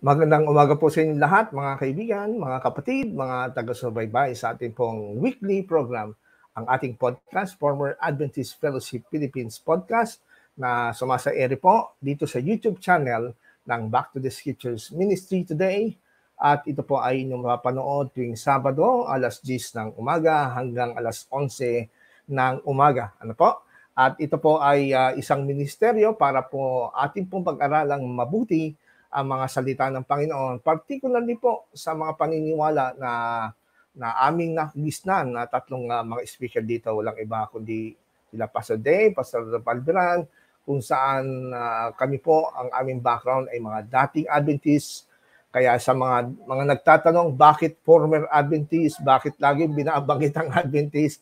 Magandang umaga po sa inyo lahat, mga kaibigan, mga kapatid, mga taga-subaybay sa ating pong weekly program, ang ating podcast, Former Adventist Fellowship Philippines Podcast, na sumasa-ere po dito sa YouTube channel ng Back to the Scriptures Ministry Today. At ito po ay inyong mapapanood tuwing Sabado, alas 10 ng umaga hanggang alas 11 ng umaga. Ano po? At ito po ay isang ministeryo para po ating pong pag-aralang mabuti ang mga salita ng Panginoon, particularly po sa mga paniniwala na aming nagisnan na tatlong mga speaker dito. Walang iba kundi sila Pastor Dave, Pastor Palberan, kung saan kami po, ang aming background ay mga dating Adventist. Kaya sa mga nagtatanong, bakit former Adventist, bakit lagi binabanggit ang Adventist,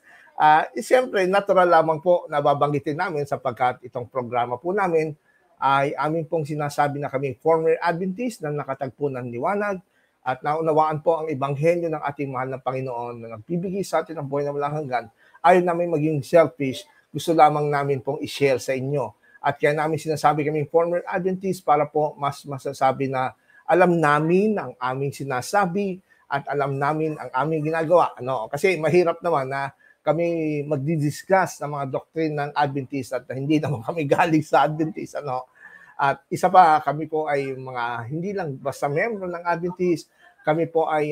siyempre, natural lamang po na babanggitin namin sapagkat itong programa po namin ay amin pong sinasabi na kami former Adventist na nakatagpo ng liwanag at naunawaan po ang ebanghelyo ng ating mahal na Panginoon na nagbibigay sa atin ng buhay na walang hanggan. Ayaw namin maging selfish, gusto lamang namin pong i-share sa inyo. At kaya namin sinasabi kami former Adventist para po mas masasabi na alam namin ang aming sinasabi at alam namin ang aming ginagawa. Kasi mahirap naman na kami magdi-discuss ng mga doctrine ng Adventist at hindi naman kami galing sa Adventist. At isa pa, kami po ay mga hindi lang basta member ng Adventist, kami po ay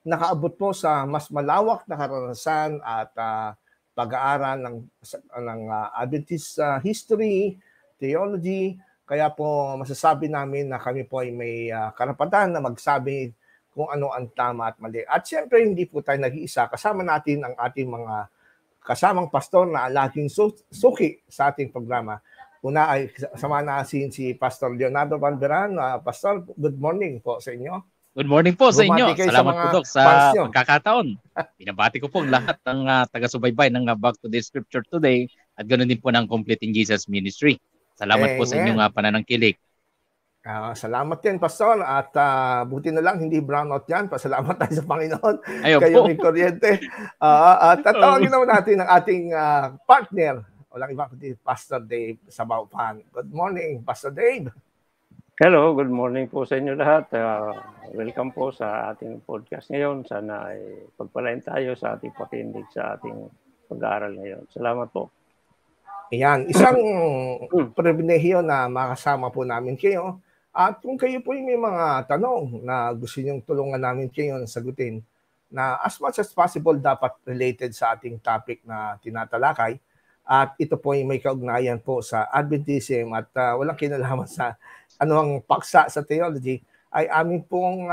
nakaabot po sa mas malawak na karanasan at pag-aaral ng Adventist history, theology. Kaya po masasabi namin na kami po ay may karapatan na magsabi kung ano ang tama at mali. At siyempre, hindi po tayo nag-iisa. Kasama natin ang ating mga kasamang pastor na laging suki sa ating programa. Una ay kasama natin si Pastor Leonardo Palberan. Pastor, good morning po sa inyo. Good morning po sa inyo. Salamat po, Dok, sa pagkakataon. Pinabati ko po ang lahat ng taga-subaybay ng Back to the Scripture Today at ganoon din po ng Completing Jesus Ministry. Salamat po sa inyong pananangkilik. Salamat din, Pastor. At buti na lang, hindi brownout yan. Pasalamat tayo sa Panginoon. Ayaw Kayo po. may kuryente. At tatawagin naman natin ang ating partner. Walang iba kundi Pastor Dave Sabaupan. Good morning, Pastor Dave. Hello, good morning po sa inyo lahat. Welcome po sa ating podcast ngayon. Sana ay pagpalain tayo sa ating pakinig sa ating pag-aaral ngayon. Salamat po. Ayan, isang pribilehiyo na makasama po namin kayo. At kung kayo po may mga tanong na gusto niyong tulungan namin kayo na sagutin, na as much as possible dapat related sa ating topic na tinatalakay. At ito po ay may kaugnayan po sa Adventism at walang kinalaman sa anumang paksa sa theology, ay amin pong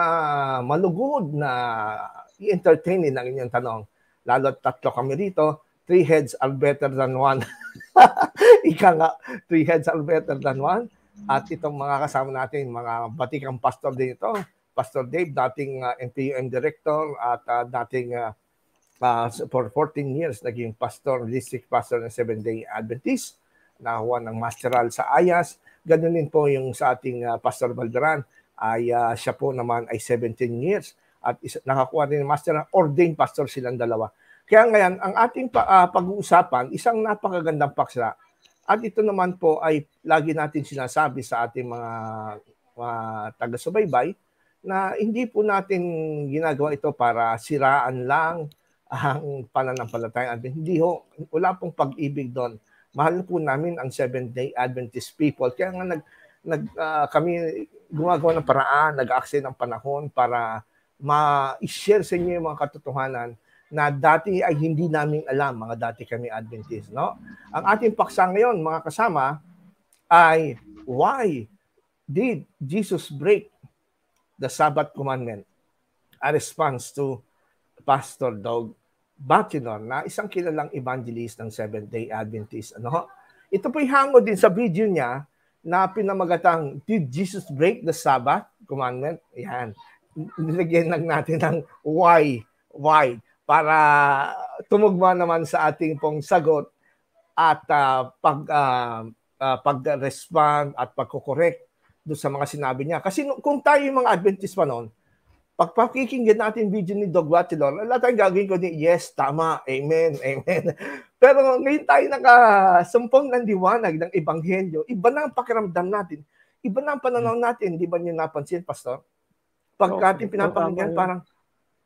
malugod na i-entertainin ang inyong tanong. Lalo tatlo kami rito, 3 heads are better than 1. Ika nga, 3 heads are better than 1. At itong mga kasama natin, mga batikang pastor din ito. Pastor Dave, dating NPUM director at dating for 14 years naging pastor, district pastor ng Seventh-day Adventist. Nakuha ng masteral sa Ayas. Ganun din po yung sa ating Pastor Balderan. Siya po naman ay 17 years. At nakakuha din ng masteral. Ordained pastor silang dalawa. Kaya ngayon, ang ating pag-uusapan, isang napakagandang paksa. At ito naman po ay lagi natin sinasabi sa ating mga taga-subaybay na hindi po natin ginagawa ito para siraan lang ang pananampalataya. Hindi ho, wala pong pag-ibig doon. Mahal po namin ang Seventh-day Adventist people. Kaya nga kami gumagawa ng paraan, nag-aaksaya ng panahon para ma-share sa inyo yung mga katotohanan na dati ay hindi namin alam, mga dati kami Adventist. Ang ating paksa ngayon, mga kasama, ay why did Jesus break the Sabbath commandment? A response to Pastor Doug Batchelor, na isang kilalang evangelist ng Seventh-day Adventist. Ito po'y hango din sa video niya na pinamagatang, Did Jesus break the Sabbath commandment? Yan. Nilagyan lang natin ng why para tumugma naman sa ating pong sagot at pag-respond at pagkukorek doon sa mga sinabi niya. Kasi kung tayo yung mga Adventist pa noon, pag pakikinggan natin video ni Doug Batchelor, lahat tayong gagawin ko ni, yes, tama, amen. Pero ngayon tayo nakasumpong ng liwanag ng Ebanghelyo, iba na ang pakiramdam natin. Iba na ang pananaw natin. Di ba niyo napansin, Pastor? Pag ating pinapakinggan, parang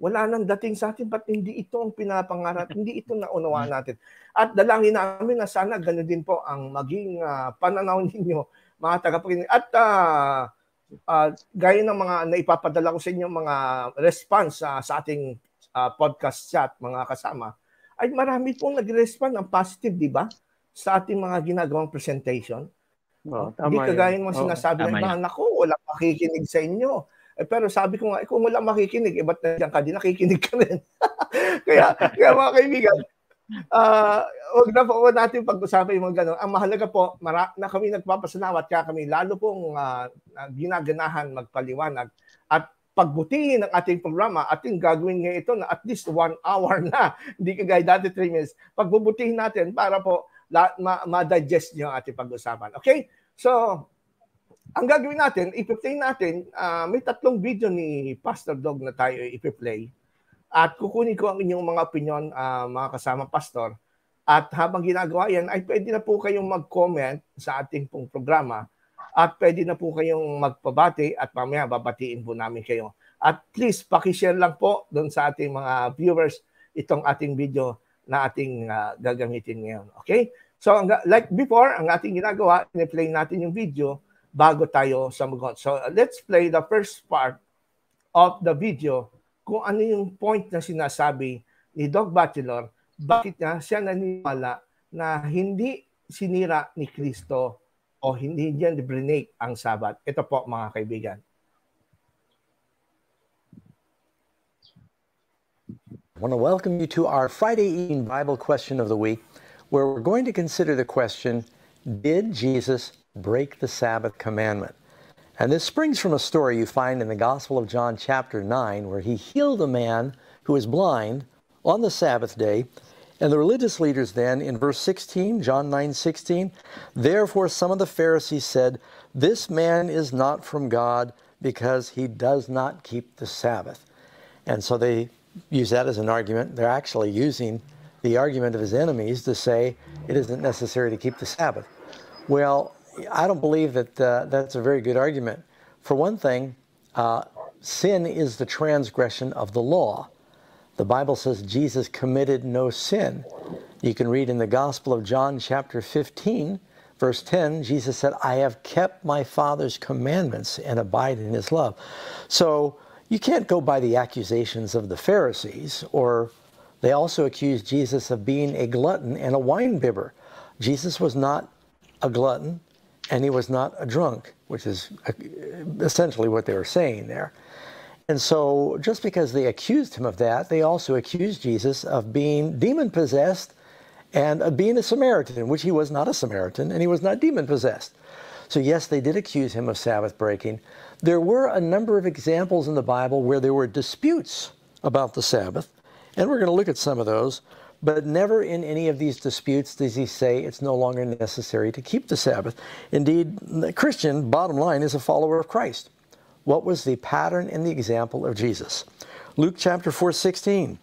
wala nang dating sa atin, ba't hindi ito ang pinapangarap, hindi ito naunawaan natin. At dalangin namin na sana gano'n din po ang maging pananaw ninyo, mga tagapakinig. At gaya ng mga naipapadala ko sa inyo, mga response sa ating podcast chat, mga kasama, ay marami pong nag-respond ng positive, di ba? Sa ating mga ginagawang presentation. Hindi kagaya ng sinasabi ng iba, naku, walang makikinig sa inyo. Pero sabi ko nga, kung wala makikinig, ba't nandiyan ka? Di nakikinig ka rin. kaya mga kaibigan, huwag na po natin pag-usapan yung mga gano'n. Ang mahalaga po, na kami nagpapasalamat, kaya kami lalo pong ginaganahan magpaliwanag at pagbutihin ang ating programa. Ating gagawin ngayon ito na at least 1 hour na. Hindi kagaya dati 3 minutes. Pagbubutihin natin para po ma-digest nyo ang ating pag-usapan. Okay? So, ang gagawin natin, ipi-play natin, may 3 video ni Pastor Dog na tayo ipi-play. At kukunin ko ang inyong mga opinion, mga kasama pastor. At habang ginagawa yan, ay pwede na po kayong mag-comment sa ating pong programa. At pwede na po kayong magpabati at mamaya babatiin po namin kayo. At please, pakishare lang po doon sa ating mga viewers itong ating video na ating gagamitin ngayon. Okay? So, like before, ang ating ginagawa, i-play natin yung video bago tayo samugot. So, let's play the first part of the video kung ano yung point na sinasabi ni Doc Batchelor, bakit siya naniniwala na hindi sinira ni Kristo o hindi niya break ang Sabat. Ito po, mga kaibigan. I want to welcome you to our Friday evening Bible question of the week, where we're going to consider the question, did Jesus break the Sabbath commandment? And this springs from a story you find in the Gospel of John chapter 9, where he healed a man who was blind on the Sabbath day. And the religious leaders then, in verse 16, John 9:16, therefore some of the Pharisees said, this man is not from God because he does not keep the Sabbath. And so they use that as an argument. They're actually using the argument of his enemies to say it isn't necessary to keep the Sabbath. Well, I don't believe that that's a very good argument. For one thing, sin is the transgression of the law. The Bible says Jesus committed no sin. You can read in the Gospel of John chapter 15, verse 10, Jesus said, I have kept my Father's commandments and abide in his love. So you can't go by the accusations of the Pharisees, or they also accused Jesus of being a glutton and a wine bibber. Jesus was not a glutton, and he was not a drunk, which is essentially what they were saying there. And so just because they accused him of that, they also accused Jesus of being demon-possessed and of being a Samaritan, which he was not a Samaritan, and he was not demon-possessed. So yes, they did accuse him of Sabbath breaking. There were a number of examples in the Bible where there were disputes about the Sabbath, and we're going to look at some of those. But never in any of these disputes does he say it's no longer necessary to keep the Sabbath. Indeed, the Christian, bottom line, is a follower of Christ. What was the pattern and the example of Jesus? Luke chapter 4:16.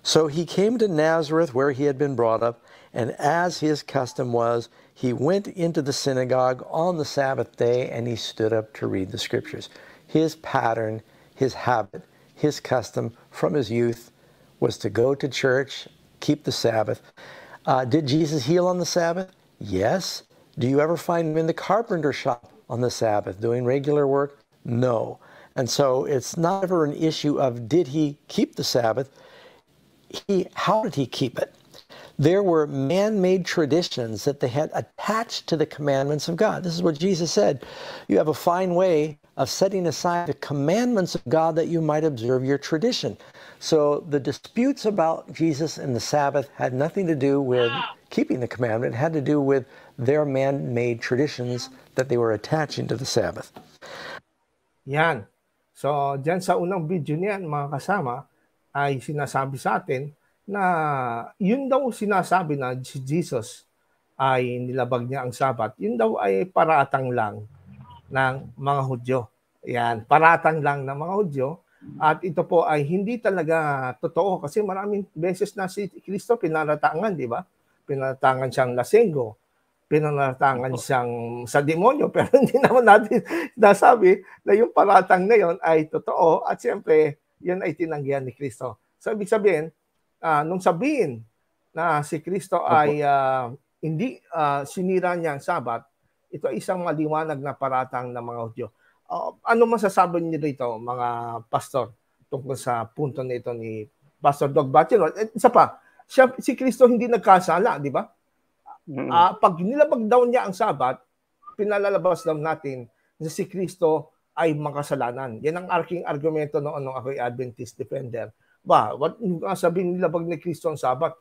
So he came to Nazareth where he had been brought up, and as his custom was, he went into the synagogue on the Sabbath day, and he stood up to read the Scriptures. His pattern, his habit, his custom from his youth was to go to church, keep the Sabbath. Did Jesus heal on the Sabbath? Yes. Do you ever find him in the carpenter shop on the Sabbath doing regular work? No. And so it's not ever an issue of did he keep the Sabbath? How did he keep it? There were man-made traditions that they had attached to the commandments of God. This is what Jesus said. You have a fine way of setting aside the commandments of God that you might observe your tradition. So the disputes about Jesus and the Sabbath had nothing to do with keeping the commandment. It had to do with their man-made traditions that they were attaching to the Sabbath. Yan. So, dyan sa unang video niyan, mga kasama, ay sinasabi sa atin na yun daw sinasabi na si Jesus ay nilabag niya ang Sabat. Yun daw ay paratang lang ng mga Hudyo. Yan, paratang lang ng mga Hudyo. At ito po ay hindi talaga totoo kasi maraming beses na si Kristo pinaratangan, di ba? Pinaratangan siyang lasenggo. pinanaratangan siyang sa demonyo, pero hindi naman natin nasabi na yung paratang na yon ay totoo at siyempre yun ay tinanggihan ni Kristo. So ibig sabihin, nung sabihin na si Kristo ay hindi sinira niya ang Sabat, ito ay isang maliwanag na paratang ng mga Hudyo. Ano masasabi niyo dito, mga pastor, tungkol sa punto nito ni Pastor Dog Bachelor? Isa pa, si Kristo hindi nagkasala, di ba? Pag nilabag daw niya ang Sabat, pinalalabas daw natin na si Kristo ay makasalanan. Yan ang aking argumento noon nung ako'y Adventist defender. What sabihin nilabag ni Kristo ang Sabat?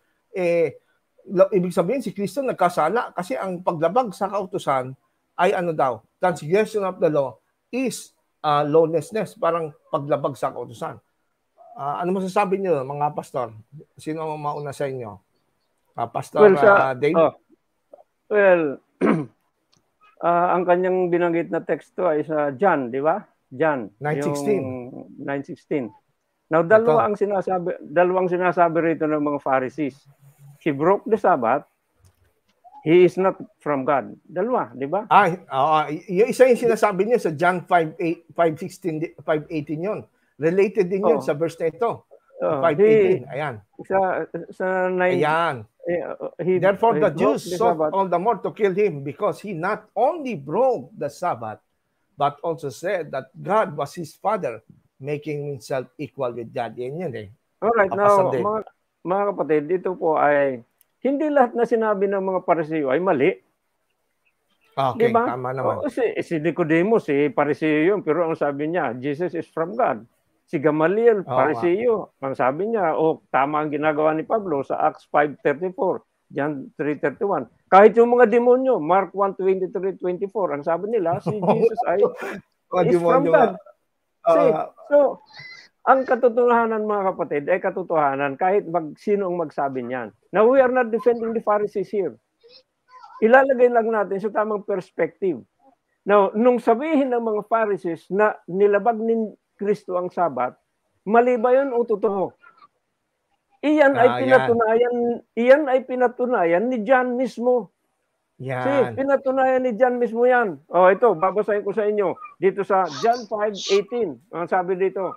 Ibig sabihin si Kristo nagkasala kasi ang paglabag sa kautusan ay ano daw, transgression of the law is lawlessness, parang paglabag sa kautusan. Ano masasabi niyo, mga pastor? Sino ang mauna sa inyo? Pastor Dave? Ang kanyang binanggit na teksto ay sa John, di ba? John 9:16. 9:16. Now, dalawang sinasabi rito ng mga Pharisees. He broke the Sabbath. He is not from God. Dalawa, di ba? Yung isa yung sinasabi niya sa John 5:16, 5:18 yun. Related din yun sa verse na ito. 5:18. Ayan. Sa 9. Ayan. Therefore the Jews sought all the more to kill him because he not only broke the Sabbath, but also said that God was his father, making himself equal with God. Yan eh. Alright, now, mga kapatid, dito po ay hindi lahat na sinabi ng mga Pariseo ay mali. Okay, diba? Tama naman. Si Nicodemus, Pariseo yun, pero ang sabi niya, Jesus is from God. Si Gamaliel, Pariseo, ang sabi niya, tama ang ginagawa ni Pablo sa Acts 5:34, John 3:31. Kahit yung mga demonyo, Mark 1:23-24, ang sabi nila, si Jesus ay is from God. So, ang katotohanan, mga kapatid, ay katotohanan kahit sino ang magsabi niyan. Now, we are not defending the Pharisees here. Ilalagay lang natin sa tamang perspective. Now, nung sabihin ng mga Pharisees na nilabag ni Kristo ang Sabat, mali ba yun o totoo? Iyan ay pinatunayan ni John mismo. Yan. Pinatunayan ni John mismo yan. Ito, babasahin ko sa inyo. Dito sa John 5:18. Ang sabi dito.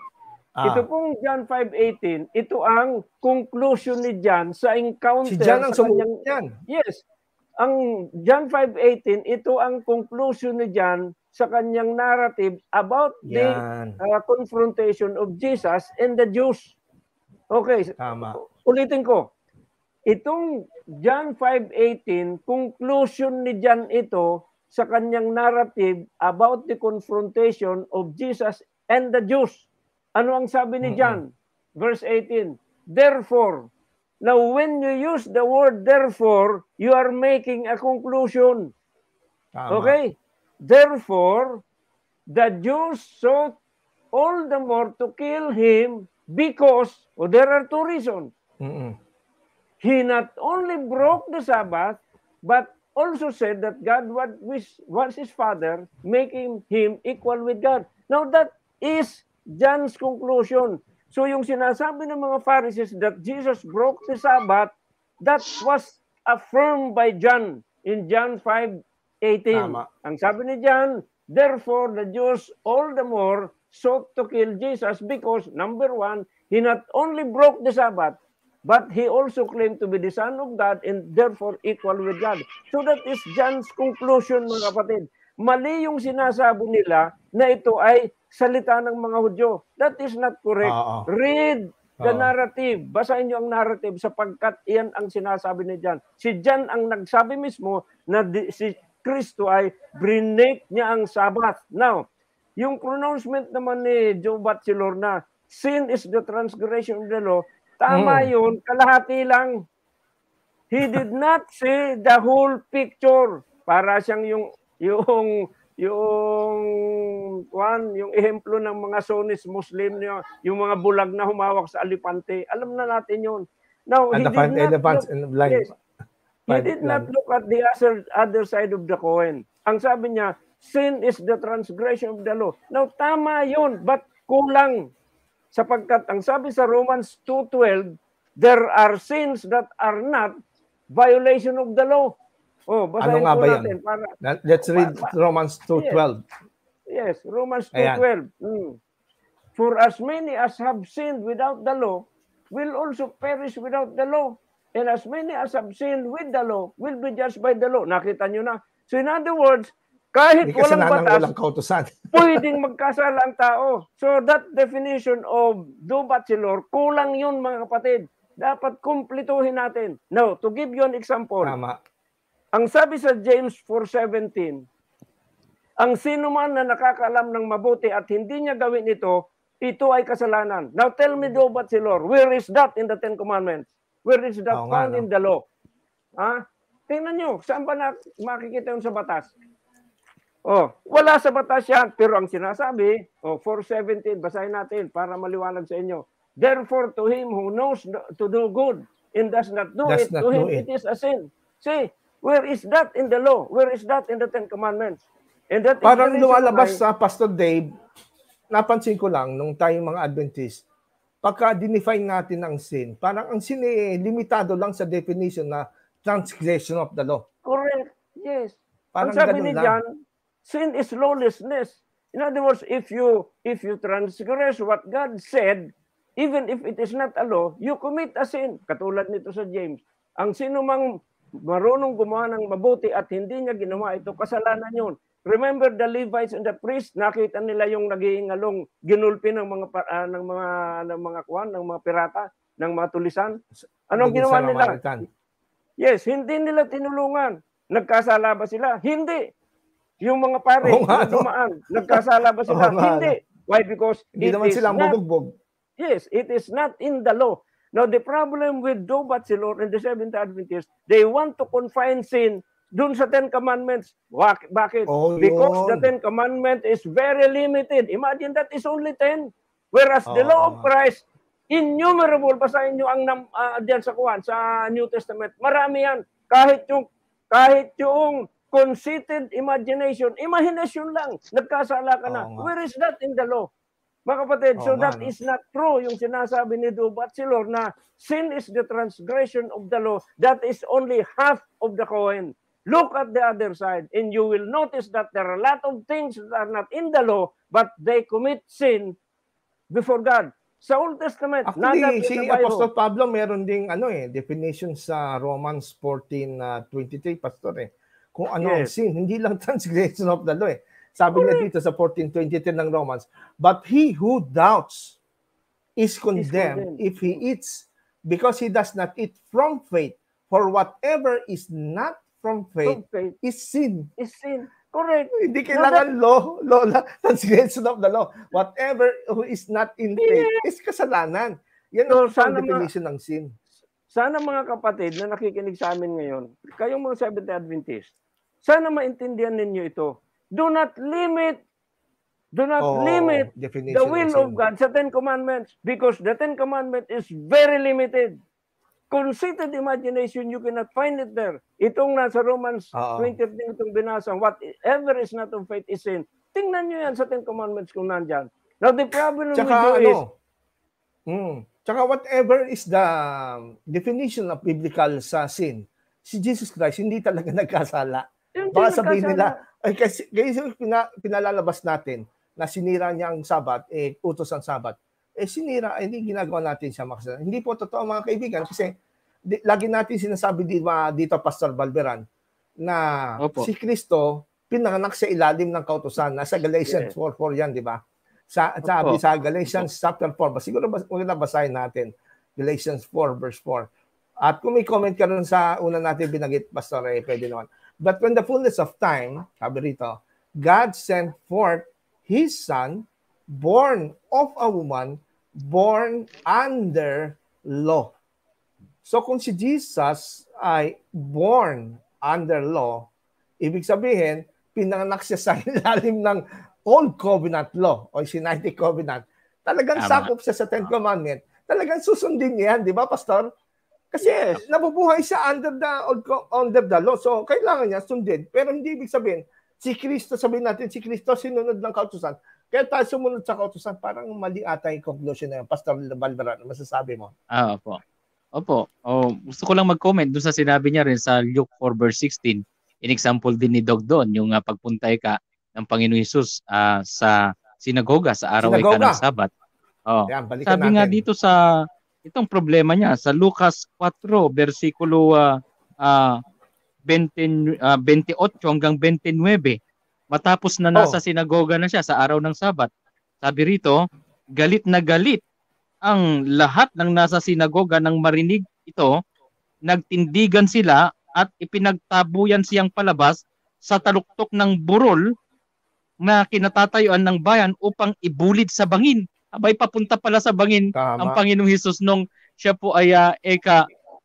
Ito pong John 5:18, ito ang conclusion ni John sa encounter. Si John ang sumunod yan. Yes. Ang John 5:18, ito ang conclusion ni John sa kanyang narrative about the confrontation of Jesus and the Jews. Okay. Tama. Ulitin ko. Itong John 5:18, conclusion ni John ito sa kanyang narrative about the confrontation of Jesus and the Jews. Ano ang sabi ni John? Verse 18. Therefore, now when you use the word therefore, you are making a conclusion. Tama. Okay? Therefore, the Jews sought all the more to kill him because there are two reasons. He not only broke the Sabbath, but also said that God was his father, making him equal with God. Now that is John's conclusion. So yung sinasabi ng mga Pharisees that Jesus broke the Sabbath, that was affirmed by John in John 5:18. Ang sabi ni John, therefore the Jews all the more sought to kill Jesus because, number one, he not only broke the Sabbath, but he also claimed to be the Son of God and therefore equal with God. So that is John's conclusion, mga kapatid. Mali yung sinasabi nila na ito ay salita ng mga Hudyo. That is not correct. Read the narrative. Basahin niyo ang narrative sapagkat iyan ang sinasabi ni John. Si John ang nagsabi mismo na si Kristo ay brinake niya ang Sabbath. Now, yung pronouncement naman ni Joe Batchelor na sin is the transgression of the law, tama yun, kalahati lang. He did not say the whole picture. Para siyang yung ehemplo ng mga Sunnis Muslim, yung mga bulag na humawak sa alipante. Alam na natin yun. Now, he did not look at the other side of the coin. Ang sabi niya, sin is the transgression of the law. Now, tama yun, but kulang. Sapagkat ang sabi sa Romans 2:12, there are sins that are not violation of the law. basahin nga po ba natin. Let's read Romans 2:12. Yes, Romans 2:12. For as many as have sinned without the law will also perish without the law. And as many as have sinned with the law will be judged by the law. Nakita nyo na. So in other words, kahit walang batas, pwedeng magkasala ang tao. So that definition of do bachelor, kulang yun mga kapatid. Dapat kumplituhin natin. Now, to give you an example. Tama. Ang sabi sa James 4:17, ang sino man na nakakaalam ng mabuti at hindi niya gawin ito, ito ay kasalanan. Now tell me, do bachelor, where is that in the Ten Commandments? Where is that found in the law? Tingnan nyo, saan ba makikita yun sa batas? Wala sa batas yan. Pero ang sinasabi, 4:17, basahin natin para maliwanag sa inyo. Therefore, to him who knows to do good and does not do it, to him it is a sin. See, where is that in the law? Where is that in the Ten Commandments? And that parang lumalabas sa Pastor Dave, napansin ko lang nung tayong mga Adventist, pagka dinefine natin ang sin, parang ang sin limitado lang sa definition na transgression of the law. Correct. Yes. Parang ang sabi ni John, sin is lawlessness. In other words, if you transgress what God said, even if it is not a law, you commit a sin. Katulad nito sa James. Ang sino mang marunong gumawa ng mabuti at hindi niya ginawa ito, kasalanan yun. Remember the Levites and the priests, nakita nila yung nag-iingalong ginulpi ng mga pirata, ng mga tulisan. Anong ginawa nila? Yes, hindi nila tinulungan. Nagkasala ba sila? Hindi. Yung mga pare na dumaan, nagkasala ba sila? Hindi. Why? Because hindi naman silang bubugbog. Yes, it is not in the law. Now, the problem with do bachelor and the Seventh Adventists, they want to confine sin dun sa Ten Commandments. Bakit? Because the Ten Commandment is very limited. Imagine that is only 10. Whereas the law of Christ, innumerable. Basahin nyo ang diyan sa New Testament. Marami yan. Kahit yung conceited imagination lang. Nagkasala ka na. Where is that in the law? Mga kapatid, so that is not true yung sinasabi ni do bachelor na sin is the transgression of the law. That is only half of the coin. Look at the other side and you will notice that there are a lot of things that are not in the law but they commit sin before God. Sa Old Testament, actually, si Apostol Pablo meron ding definition sa Romans 14:23, Pastor kung ano ang sin, hindi lang transgression of the law Sabi niya dito sa 14:23 ng Romans, but he who doubts is condemned if he eats, because he does not eat from faith. For whatever is not from faith is sin. Is sin. Correct. Hindi kailangan law, transgression of the law. Whatever who is not in faith is kasalanan. Yan ang definition ng sin. Sana mga kapatid na nakikinig sa amin ngayon, kayong mga Seventh Adventist, sana maintindihan ninyo ito. Do not limit the will of God sa Ten Commandments, because the Ten Commandments is very limited. Conceited imagination, you cannot find it there. Itong nasa Romans 20, itong binasa, whatever is not of faith is sin. Tingnan nyo yan sa Ten Commandments kung nandyan. Now, the problem with you is... Tsaka whatever is the definition of biblical sa sin, si Jesus Christ hindi talaga nagkasala. Baka sabihin nila, kasi pinalalabas natin na sinira niya ang Sabat, utos ang Sabat. Sinira, hindi ginagawa natin siya makasalanan. Hindi po totoo mga kaibigan kasi lagi natin sinasabi dito Pastor Balberan na si Kristo pinanganak sa ilalim ng kautusan. Nasa Galatians 4:4 yan, di ba? Sabi sa Galatians chapter 4, siguro maganda basahin natin. Galatians 4 verse 4. At kung may comment ka rin sa una natin binagit, Pastor, pwede naman. But when the fullness of time, sabi rito, God sent forth His Son, born of a woman, born under law. So kung si Jesus ay born under law, ibig sabihin, pinanganak siya sa ilalim ng Old Covenant Law o Sinaitic Covenant. Talagang sakop siya sa Ten Commandment. Talagang susundin niya yan, di ba, Pastor? Kasi nabubuhay siya under the law. So kailangan niya sundin. Pero hindi ibig sabihin, si Kristo, sabihin natin, si Kristo sinunod ng kautusan. Kaya tayo sumunod sa kautusan, parang mali ata yung conclusion na yun. Pastor Balberan, masasabi mo? Opo. Gusto ko lang mag-comment doon sa sinabi niya rin sa Luke 4 verse 16. in-example din ni Dog doon, yung pagpuntay ka ng Panginoon Hesus sa sinagoga sa araw ay kanang Sabat. Yan, sabi nga dito sa itong problema niya sa Lucas 4 versikulo 28 hanggang 29, matapos na nasa sinagoga na siya sa araw ng Sabat. Sabi rito, galit na galit ang lahat ng nasa sinagoga nang marinig ito, nagtindigan sila at ipinagtabuyan siyang palabas sa taluktok ng burol na kinatatayuan ng bayan upang ibulid sa bangin. Abay, papunta pala sa bangin ang Panginoong Hesus nung siya po ay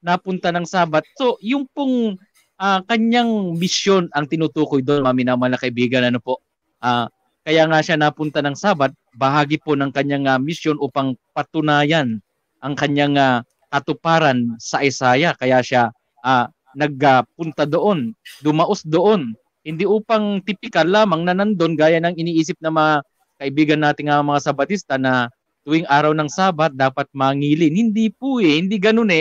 napunta ng Sabat. So, yung pong kanyang misyon ang tinutukoy doon, minamahal na kaibigan, ano po. Kaya nga siya napunta ng Sabat, bahagi po ng kanyang misyon upang patunayan ang kanyang katuparan sa Isaiah. Kaya siya nagpunta doon, dumaos doon. Hindi upang tipikal lamang na nandun gaya ng iniisip na mga kaibigan nating mga Sabatista na tuwing araw ng Sabat dapat mangilin. Hindi po hindi ganun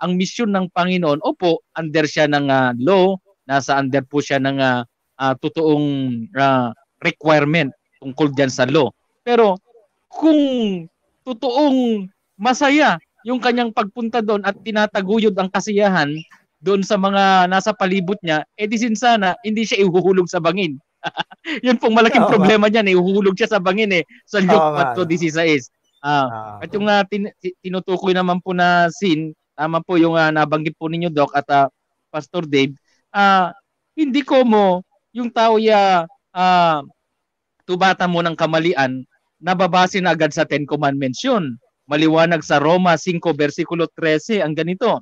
ang misyon ng Panginoon. Opo, under siya ng law, nasa under po siya ng totoong requirement tungkol dyan sa law. Pero kung totoong masaya yung kanyang pagpunta doon at tinataguyod ang kasiyahan doon sa mga nasa palibot niya, disin sana hindi siya ihuhulog sa bangin. Yun pong malaking problema niyan, ihuhulog siya sa bangin sa Luke 4:16. At yung tinutukoy naman po na scene, tama po yung nabanggit po ninyo, Doc, at Pastor Dave, hindi ko mo yung tao tubata mo ng kamalian, nababase na agad sa Ten Commandments yun. Maliwanag sa Roma 5 versikulo 13 ang ganito,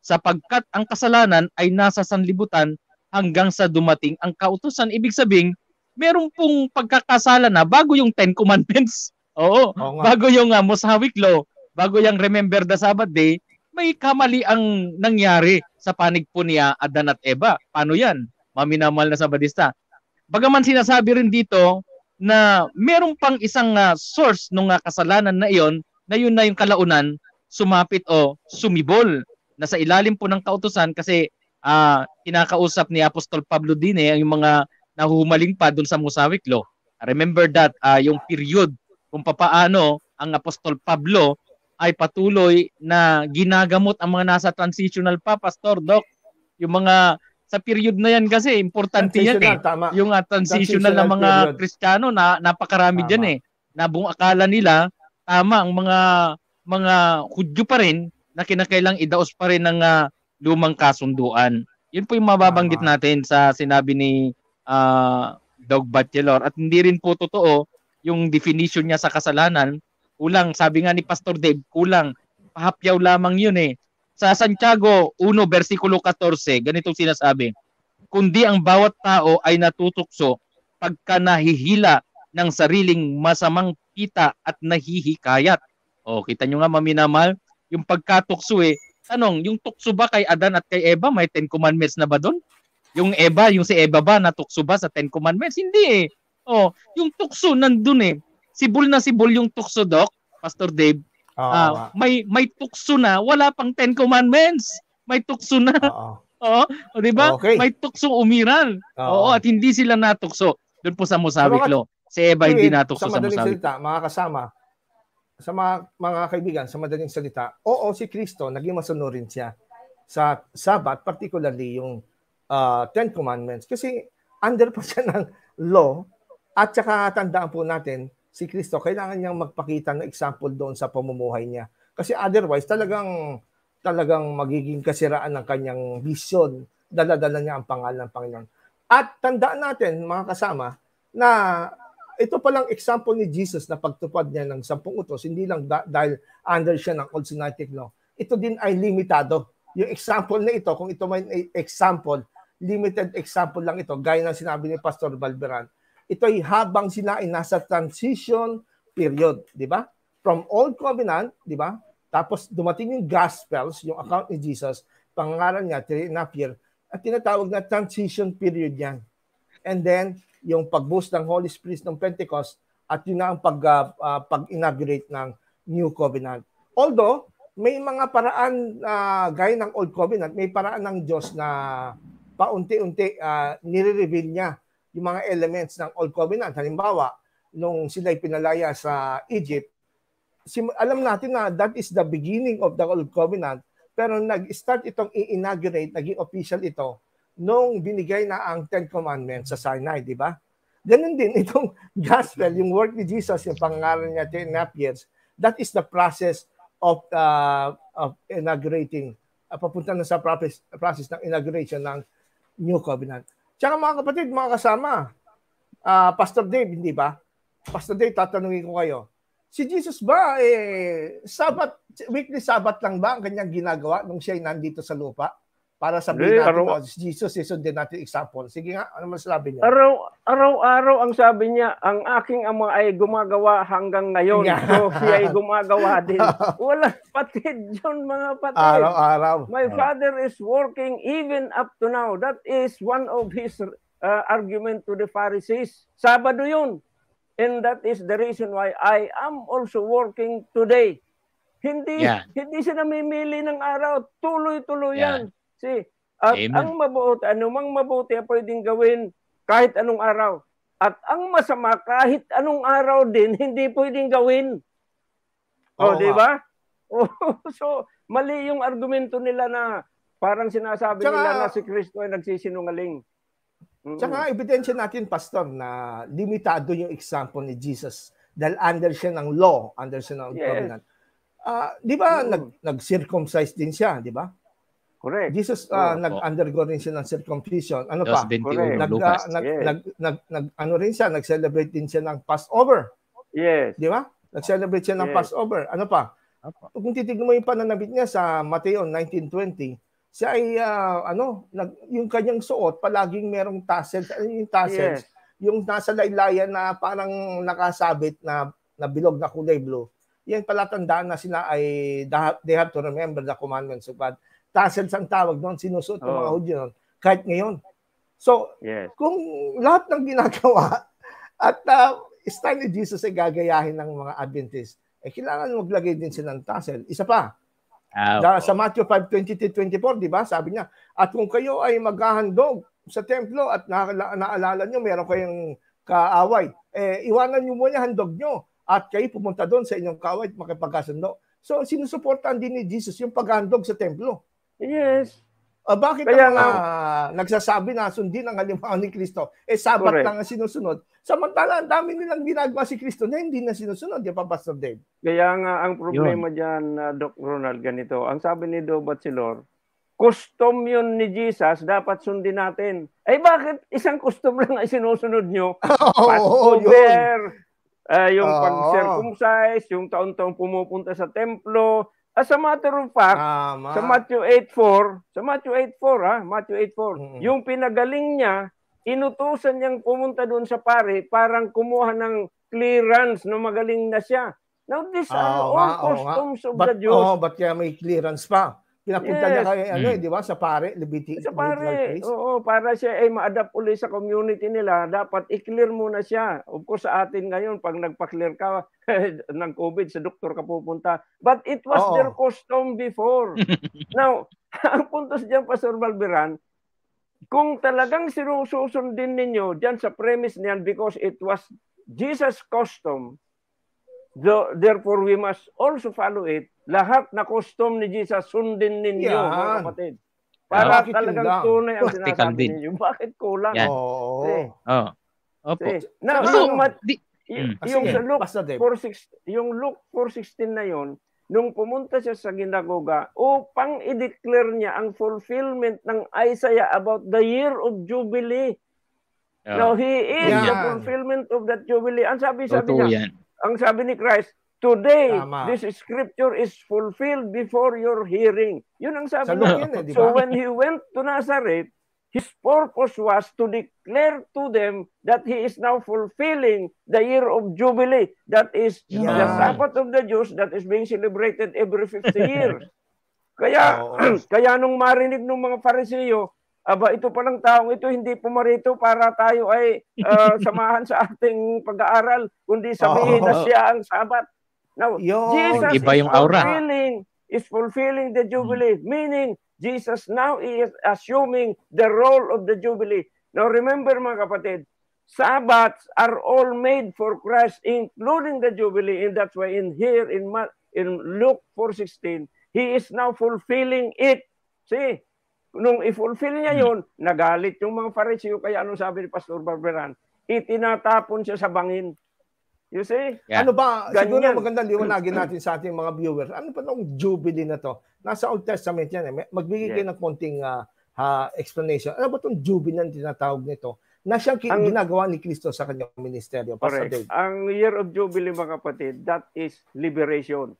sapagkat ang kasalanan ay nasa sanlibutan hanggang sa dumating ang kautusan. Ibig sabihin, meron pong pagkakasala na bago yung Ten Commandments. Bago yung Mosaic Law, bago yung Remember the Sabbath Day, may kamali ang nangyari sa panig po ni Adan at Eva. Paano yan? Maminamahal na Sabadista. Bagaman sinasabi rin dito na meron pang isang source ng kasalanan na iyon, na yun na yung kalaunan, sumapit o sumibol na sa ilalim po ng kautusan kasi kinakausap ni Apostol Pablo din yung mga nahuhumaling pa doon sa Mosaic Law. Remember that yung period kung papaano ang Apostol Pablo ay patuloy na ginagamot ang mga nasa transitional pa, Pastor Doc. Yung mga sa period na yan kasi importante yan tama. Yung transitional na mga period. Kristiyano na napakarami diyan na buong akala nila tama ang mga Hudyo pa rin na kinakailang idaos pa rin ng lumang kasunduan. Yun po yung mababanggit natin sa sinabi ni Doug Batchelor. At hindi rin po totoo yung definition niya sa kasalanan. Kulang, sabi nga ni Pastor Dave, kulang. Pahapyaw lamang yun Sa Santiago 1 versikulo 14, ganitong sinasabi, kundi ang bawat tao ay natutukso pagka nahihila ng sariling masamang kita at nahihikayat. Kita nyo nga, maminamahal, yung pagkatukso tanong, yung tukso ba kay Adan at kay Eva, may 10 commandments na ba doon? Yung si Eva ba, natukso ba sa 10 commandments? Hindi yung tukso nandun Sibol na sibol yung tukso, Doc, Pastor Dave. May tukso na, wala pang 10 commandments. May tukso na. Di ba? Okay. May tuksong umiral. At hindi sila natukso doon po sa Mosaic Law. Si Eva hindi natukso sa Mosaic. Salita, mga kasama, sa mga kaibigan, sa madaling salita, si Kristo, naging masunurin siya sa Sabat, particularly yung 10 Commandments. Kasi under pa siya ng law, at saka tandaan po natin, si Kristo, kailangan niyang magpakita ng example doon sa pamumuhay niya. Kasi otherwise, talagang magiging kasiraan ng kanyang vision. Dala-dala niya ang pangalan ng Panginoon. At tandaan natin, mga kasama, na ito palang example ni Jesus na pagtupad niya ng 10 utos, hindi lang dahil under siya ng Old Sinaitic Law. Ito din ay limitado. Yung example na ito, kung ito may example, limited example lang ito, gaya ng sinabi ni Pastor Balberan, ito ay habang sila ay nasa transition period, di ba? From Old Covenant, di ba? Tapos dumating yung Gospels, yung account ni Jesus, pangalan niya, 3.5 years, at tinatawag na transition period yan. And then, yung pag-boost ng Holy Spirit ng Pentecost, at yun na ang pag-inaugurate ng New Covenant. Although, may mga paraan gaya ng Old Covenant, may paraan ng Diyos na paunti-unti nire-reveal niya yung mga elements ng Old Covenant. Halimbawa, nung sila'y pinalaya sa Egypt, alam natin na that is the beginning of the Old Covenant, pero nag-start itong i-inaugurate, naging official ito, nung binigay na ang Ten Commandments sa Sinai, di ba? Ganun din itong gospel, yung work ni Jesus, yung pangalan niya 10.5 years, that is the process of inaugurating, papunta na sa process ng inauguration ng New Covenant. Tsaka mga kapatid, mga kasama, Pastor Dave, hindi ba? Pastor Dave, tatanungin ko kayo, si Jesus ba, weekly Sabbath lang ba ang kanyang ginagawa nung siya'y nandito sa lupa? Para sabihin natin, Jesus is din natin example. Sige nga, ano man sabi niya? Araw-araw ang sabi niya, ang aking ama ay gumagawa hanggang ngayon. Yeah. So siya ay gumagawa din. Wala patid yun, mga patid. Araw-araw. My Father is working even up to now. That is one of his argument to the Pharisees. Sabado yun. And that is the reason why I am also working today. Hindi siya namimili ng araw. Tuloy-tuloy yan. See, at ang mabuti, anumang mabuti pwedeng gawin kahit anong araw. At ang masama, kahit anong araw din, hindi pwedeng gawin. Di ba? So, mali yung argumento nila na parang sinasabi nila na si Kristo ay nagsisinungaling. Tsaka ebidensya natin, Pastor, na limitado yung example ni Jesus dahil under siya ng law, under siya ng covenant. Di ba nag-circumcise din siya, di ba? Correct. Jesus nag-undergo rin siya ng circumcision. Ano pa? Nag-celebrate din siya ng Passover. Yes. Di ba? Nag-celebrate siya ng Passover. Ano pa? Kung titignan mo yung pananabit niya sa Mateo 19:20, siya ay yung kanyang suot palaging merong tassels. Yung tassels, yung nasa laylayan na parang nakasabit na bilog na kulay blue. Yan palatandaan na sila ay they have to remember the commandments of God. Tassels ang tawag doon, sinusuot ng mga Hudyo noon, kahit ngayon. So, kung lahat ng ginagawa at style ni Jesus ay gagayahin ng mga Adventist, kailangan maglagay din sila ng tassel. Isa pa, sa Matthew 5:20-24, di ba? Sabi niya, at kung kayo ay maghahandog sa templo at naalala nyo, meron kayong kaaway, iwanan nyo muna handog nyo at kayo pumunta doon sa inyong kaaway at makipagkasundo. So, sinusuportahan din ni Jesus yung paghandog sa templo. Yes. Bakit kaya ang nagsasabi na sundin ang halimbawa ni Kristo? Sabat lang ang sinusunod. Samantala, ang dami nilang ginagawa si Kristo na hindi na sinusunod. Di ba, Pastor Dave? Kaya nga, ang problema dyan, Doc Ronald, ganito. Ang sabi ni Do Batsilor, custom yun ni Jesus, dapat sundin natin. Bakit isang custom lang ay sinusunod nyo? Passover, yung pag-circumcise, yung taon-taon pumupunta sa templo. As a matter of fact, sa Matthew 8:4, yung pinagaling niya, inutusan niyang pumunta doon sa pare, parang kumuha ng clearance na magaling na siya. Now, these are all customs of the Jews. Ba't kaya may clearance pa? Pinapunta niya kay di ba, sa pare, sa pare, para siya ay ma-adapt ulit sa community nila, dapat i-clear muna siya. Of course, sa atin ngayon, pag nagpa-clear ka ng COVID, sa doktor ka pupunta. But it was their custom before. Now, ang puntos dyan, Pastor Balberan, kung talagang sinususundin ninyo dyan sa premise niyan, because it was Jesus' custom, therefore we must also follow it. Lahat na custom ni Jesus, sundin ninyo, mga kapatid. Para talagang tunay ang sinasabi ninyo. Bakit kulang? Now, yung sa Luke 4:16, yung Luke 4:16 na yon, nung pumunta siya sa ginagoga upang i-declare niya ang fulfillment ng Isaiah about the year of Jubilee. Now, he is the fulfillment of that Jubilee. Ang sabi niya, ang sabi ni Christ, today, this scripture is fulfilled before your hearing. Yun ang sabi niya. So when he went to Nazareth, his purpose was to declare to them that he is now fulfilling the year of Jubilee. That is the Sabbath of the Jews that is being celebrated every 50 years. Kaya nung marinig ng mga Pariseo, ito palang taong ito hindi pumarito para tayo ay samahan sa ating pag-aaral, kundi sabihin na siya ang Sabat. Now, Jesus is fulfilling the Jubilee, meaning Jesus now is assuming the role of the Jubilee. Now remember mga kapatid, Sabbaths are all made for Christ, including the Jubilee. And that's why in Luke 4:16, He is now fulfilling it. See, nung i-fulfill niya yun, nagalit yung mga Pariseo. Kaya anong sabi ni Pastor Barberan? Itinatapon siya sa bangin. You see? Yeah. Ano ba, ganyan. Siguro magandang liwanagin natin sa ating mga viewers. Ano pa itong Jubilee na to? Nasa Old Testament yan. Magbigay kayo ng konting explanation. Ano ba itong Jubilee na tinatawag nito? Na siyang ginagawa ni Kristo sa kanyang ministeryo. Correct. Ang Year of Jubilee, mga kapatid, that is liberation.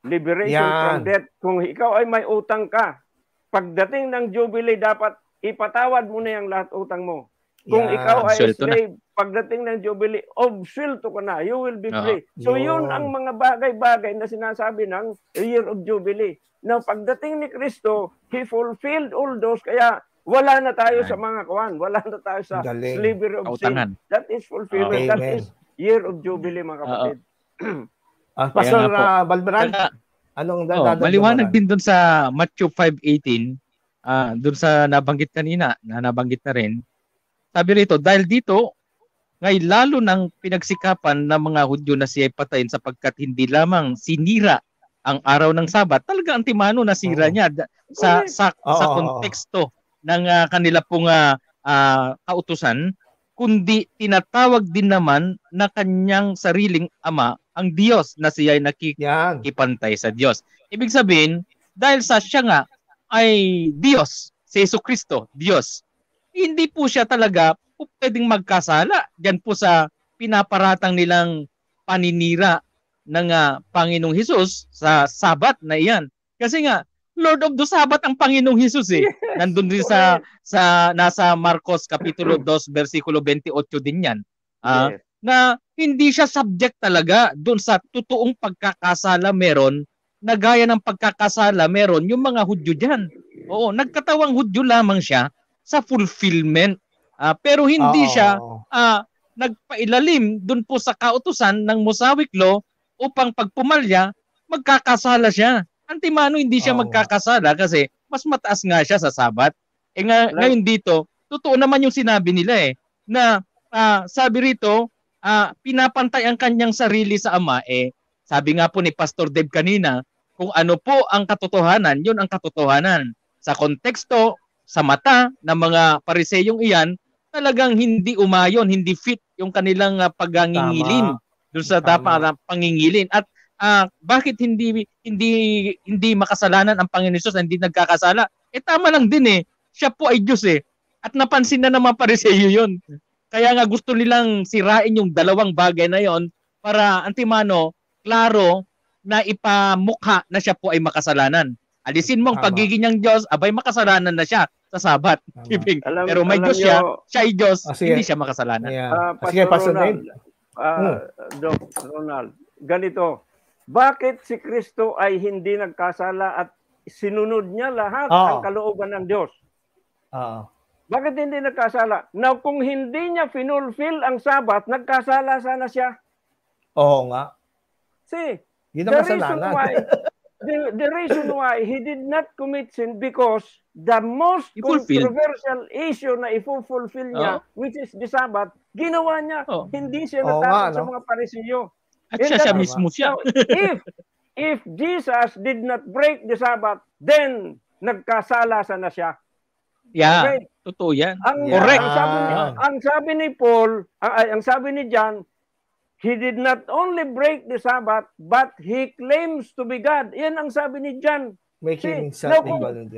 Liberation from debt. Kung ikaw ay may utang ka, pagdating ng Jubilee, dapat ipatawad mo na yung lahat utang mo. Kung ikaw ay slave, pagdating ng Jubilee, obsuelto ka na. You will be free. So yun ang mga bagay-bagay na sinasabi ng Year of Jubilee. Now, pagdating ni Kristo, He fulfilled all those. Kaya wala na tayo sa mga kawan. Wala na tayo sa slavery of sin. That is fulfillment. That is Year of Jubilee, mga kapatid. Pastor Balberan, anong dadagdag? Maliwanag din doon sa Matthew 5:18, doon sa nabanggit kanina, nabanggit na rin. Sabi rito, dahil dito, ngay lalo ng pinagsikapan ng mga Hudyo na siya'y patayin sapagkat hindi lamang sinira ang araw ng Sabat. Talaga antimano nasira niya sa konteksto ng kanila pong kautusan, kundi tinatawag din naman na kanyang sariling ama ang Diyos na siya'y nakikipantay sa Diyos. Ibig sabihin, dahil sa siya nga ay Diyos, si Jesucristo, Diyos, hindi po siya talaga pwedeng magkasala. Diyan po sa pinaparatang nilang paninira ng Panginoong Hesus sa Sabat na iyan. Kasi nga, Lord of the Sabbath ang Panginoong Hesus eh. Nandun din sa nasa Marcos Kapitulo 2, versikulo 28 din yan. Na hindi siya subject talaga doon sa totoong pagkakasala meron, na gaya ng pagkakasala meron yung mga Hudyo dyan. Oo, nagkatawang Hudyo lamang siya sa fulfillment. Pero hindi siya nagpailalim doon po sa kautusan ng Mosaic Law upang pagpumalya, magkakasala siya. Antimano hindi siya magkakasala kasi mas mataas nga siya sa Sabat. Ngayon dito, totoo naman yung sinabi nila na sabi rito, pinapantay ang kanyang sarili sa Ama. Sabi nga po ni Pastor Dave kanina, kung ano po ang katotohanan, yun ang katotohanan. Sa konteksto, sa mata ng mga Pariseyong iyan, talagang hindi umayon, hindi fit yung kanilang pagngingilin doon sa dapat pangingilin. At bakit hindi makasalanan ang Panginoon Hesus na hindi nagkakasala? Tama lang din siya po ay Diyos At napansin na ng mga Pariseyo yun. Kaya nga gusto nilang sirain yung dalawang bagay na yon para antimano, klaro na ipamukha na siya po ay makasalanan. Alisin mo ang pagiging niyang Diyos, abay makasalanan na siya sa Sabat. Pero may Diyos siya ay Diyos, hindi siya makasalanan. Sige, Pastor Doc Ronald, ganito, bakit si Kristo ay hindi nagkasala at sinunod niya lahat ang kalooban ng Diyos? Bakit hindi nagkasala? Now, kung hindi niya finulfill ang Sabat, nagkasala sana siya. Oo nga. See, yun ang kasalanan. The reason why he did not commit sin because the most controversial issue na i-fulfill niya, which is the Sabbath, ginawa niya. Hindi siya natakot sa mga Pariseo. At siya mismo siya. If Jesus did not break the Sabbath, then nagkasala sana siya. Yeah, totoo yan. Correct. Ang sabi ni Paul, ang sabi ni John, he did not only break the Sabbath, but he claims to be God. Yan ang sabi ni John.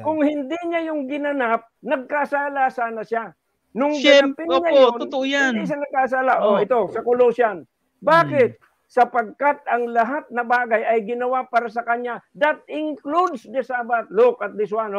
Kung hindi niya yung ginanap, nagkasala sana siya. Nung ganapin niya yun, hindi siya nagkasala. Ito, sa Colossians. Bakit? Sapagkat ang lahat na bagay ay ginawa para sa Kanya. That includes the Sabbath. Look at this one.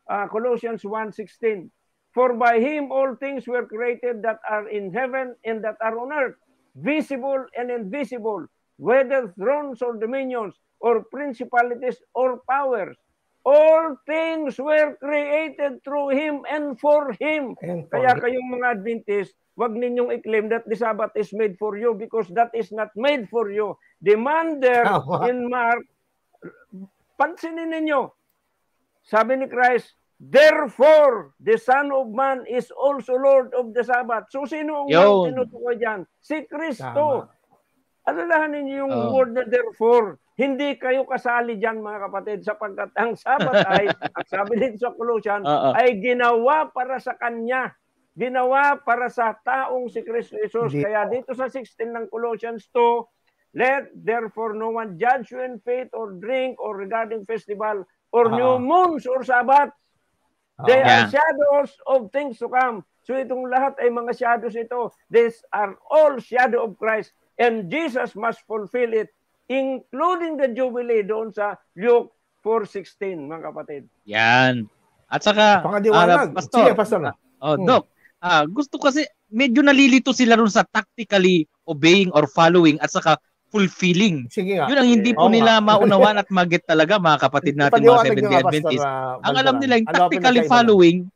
Colossians 1:16. For by Him all things were created that are in heaven and that are on earth, visible and invisible, whether thrones or dominions, or principalities or powers. All things were created through Him and for Him. Kaya kayong mga Adventist, wag ninyong i-claim that the Sabbath is made for you because that is not made for you. The man there in Mark, pansinin ninyo, sabi ni Christ, therefore, the Son of Man is also Lord of the Sabbath. So, sino ang tinutukoy dyan? Si Kristo. Alalahanin niyo yung word na therefore. Hindi kayo kasali dyan, mga kapatid, sapagkat ang Sabbath ay, ang sabi dito sa Colossians, ay ginawa para sa Kanya. Ginawa para sa taong si Kristo Jesus. Kaya dito sa 16 ng Colossians 2, let therefore no one judge you in faith or drink or regarding festival or new moons or Sabbath. They are shadows of things to come. So itong lahat ay mga shadows ito. These are all shadow of Christ. And Jesus must fulfill it, including the Jubilee doon sa Luke 4:16, mga kapatid. Yan. At saka, Pastor. Sige, Pastor. Doc, gusto kasi, medyo nalilito sila ron sa tactically obeying or following at saka fulfilling. Sige nga. Yun ang hindi po nila maunawan at mag-get talaga, mga kapatid natin, mga Seventh-day Adventists. Ang alam nila, yung tactically following,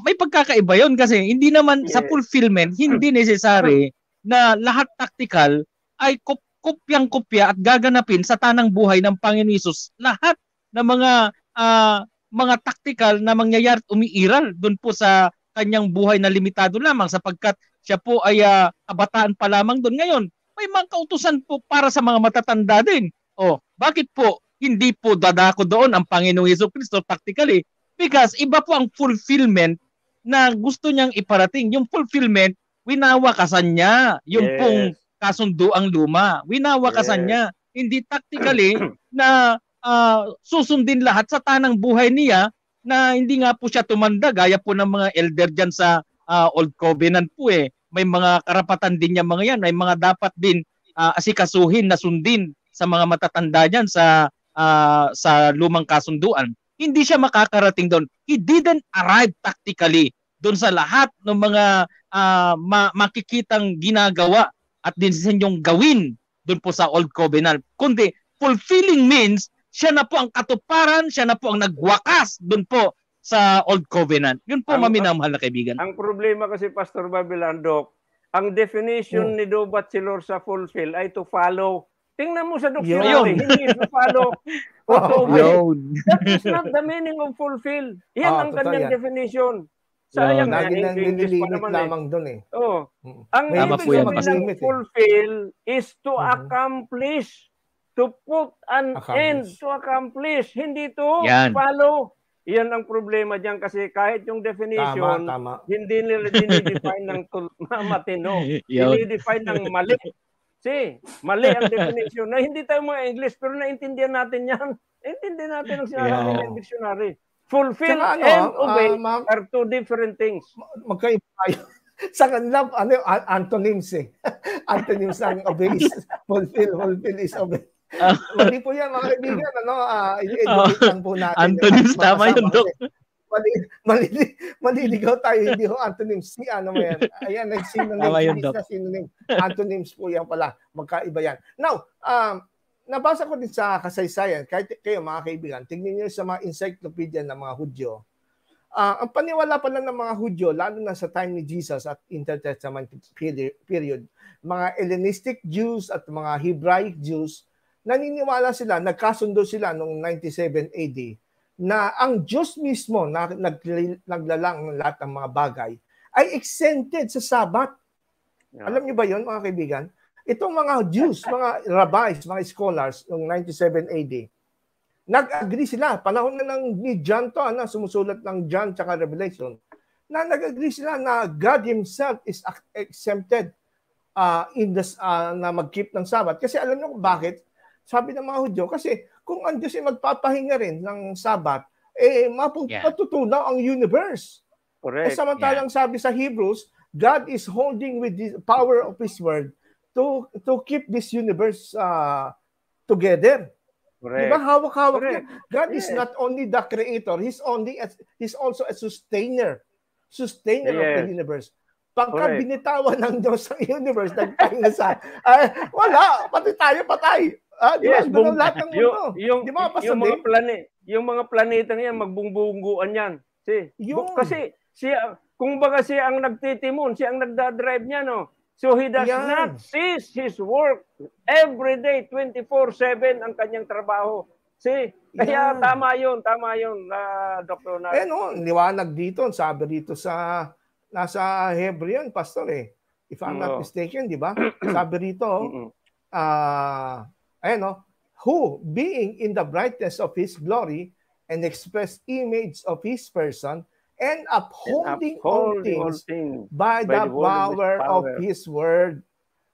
may pagkakaiba yun kasi hindi naman sa fulfillment, hindi necessary na lahat tactical ay kopyang-kopya at gaganapin sa tanang buhay ng Panginoon Hesus. Lahat ng mga tactical na mangyayari umiiral doon po sa kanyang buhay na limitado lamang sapagkat siya po ay kabataan pa lamang doon. Ngayon, may mga kautusan po para sa mga matatanda din. Bakit po hindi po dadako doon ang Panginoong Hesukristo tactically? Because iba po ang fulfillment na gusto niyang iparating. Yung fulfillment, winawakasan niya yung pong kasunduang luma. Winawakasan niya. Hindi tactically na susundin lahat sa tanang buhay niya na hindi nga po siya tumanda gaya po ng mga elder dyan sa Old Covenant po May mga karapatan din niya mga yan. May mga dapat din asikasuhin na sundin sa mga matatanda dyan sa lumang kasunduan. Hindi siya makakarating doon. He didn't arrive tactically doon sa lahat ng mga makikitang ginagawa at dinisenyong gawin doon po sa Old Covenant. Kundi fulfilling means siya na po ang katuparan, siya na po ang nagwakas doon po sa Old Covenant. Yun po, maminamahal na kaibigan. Ang problema kasi, Pastor Babilan, Doc, ang definition ni Dobat Silor sa fulfill ay to follow. Tingnan mo sa dictionary, hindi to follow or to obey. That is not the meaning of fulfill. Yan ang kanyang definition. Sayang na, English pa naman lamang doon Ang ibig sabihin ng fulfill is to accomplish, to put an end, to accomplish, hindi to follow. Yan ang problema diyan kasi kahit yung definition, hindi nila dinidefine ng matino. Dinidefine ng mali. Mali ang definition. Na hindi tayo mga English, pero naintindihan natin yan. Naintindihan natin ang sinasabi ng dictionary. Fulfill and obey are two different things. Magkaiba tayo. Sa kanila, antonyms Antonyms ng obey is fulfill is obey. Mali po yan, mga kaibigan. I-educate lang po natin. Antonyms, tama yun, Dok. Maliligaw tayo, hindi ho antonyms. Ano mo yan? Ayan, synonym. Antonyms po yan pala. Magkaiba yan. Now, nabasa ko din sa kasaysayan, kahit kayo mga kaibigan, tingnan niyo sa mga encyclopedia ng mga Hudyo. Ang paniwala pala ng mga Hudyo, lalo na sa time ni Jesus at intertestamental period, mga Hellenistic Jews at mga Hebraic Jews, naniniwala sila, nagkasundo sila noong 97 AD, na ang Diyos mismo na naglalang ng lahat ng mga bagay ay exempted sa Sabbath. Alam niyo ba yon, mga kaibigan? Itong mga Jews, mga rabbis, mga scholars noong 97 AD, nag-agree sila. Panahon na ni John to, sumusulat ng John tsaka Revelation, na nag-agree sila na God Himself is exempted na mag-keep ng Sabbath. Kasi alam niyo kung bakit? Sabi ng mga Hudyo, kasi kung ang Diyos ay magpapahinga rin ng Sabbath, matutunaw ang universe. Correct. Samantalang sabi sa Hebrews, God is holding with the power of His word to keep this universe together. Correct. Diba? Hawak-hawak niya. God is not only the creator, He's also a sustainer of the universe. Pagka binitawan ng Diyos ang universe, nagpahinga sa, wala, pati tayo patay. Yes, lahat ng mundo. Yung mga planeta yan, magbumbungguan yan. Kasi kung baga siya ang nagtitimon, siya ang nagdadrive niya, no? So he does not cease his work every day, 24/7 ang kanyang trabaho. Kaya tama yun, Dr. Nat. Liwanag dito, sabi dito sa nasa Hebrew Pastor if I'm not mistaken, di ba? Sabi rito, who being in the brightness of His glory and express image of His person and upholding all things by the power of His word.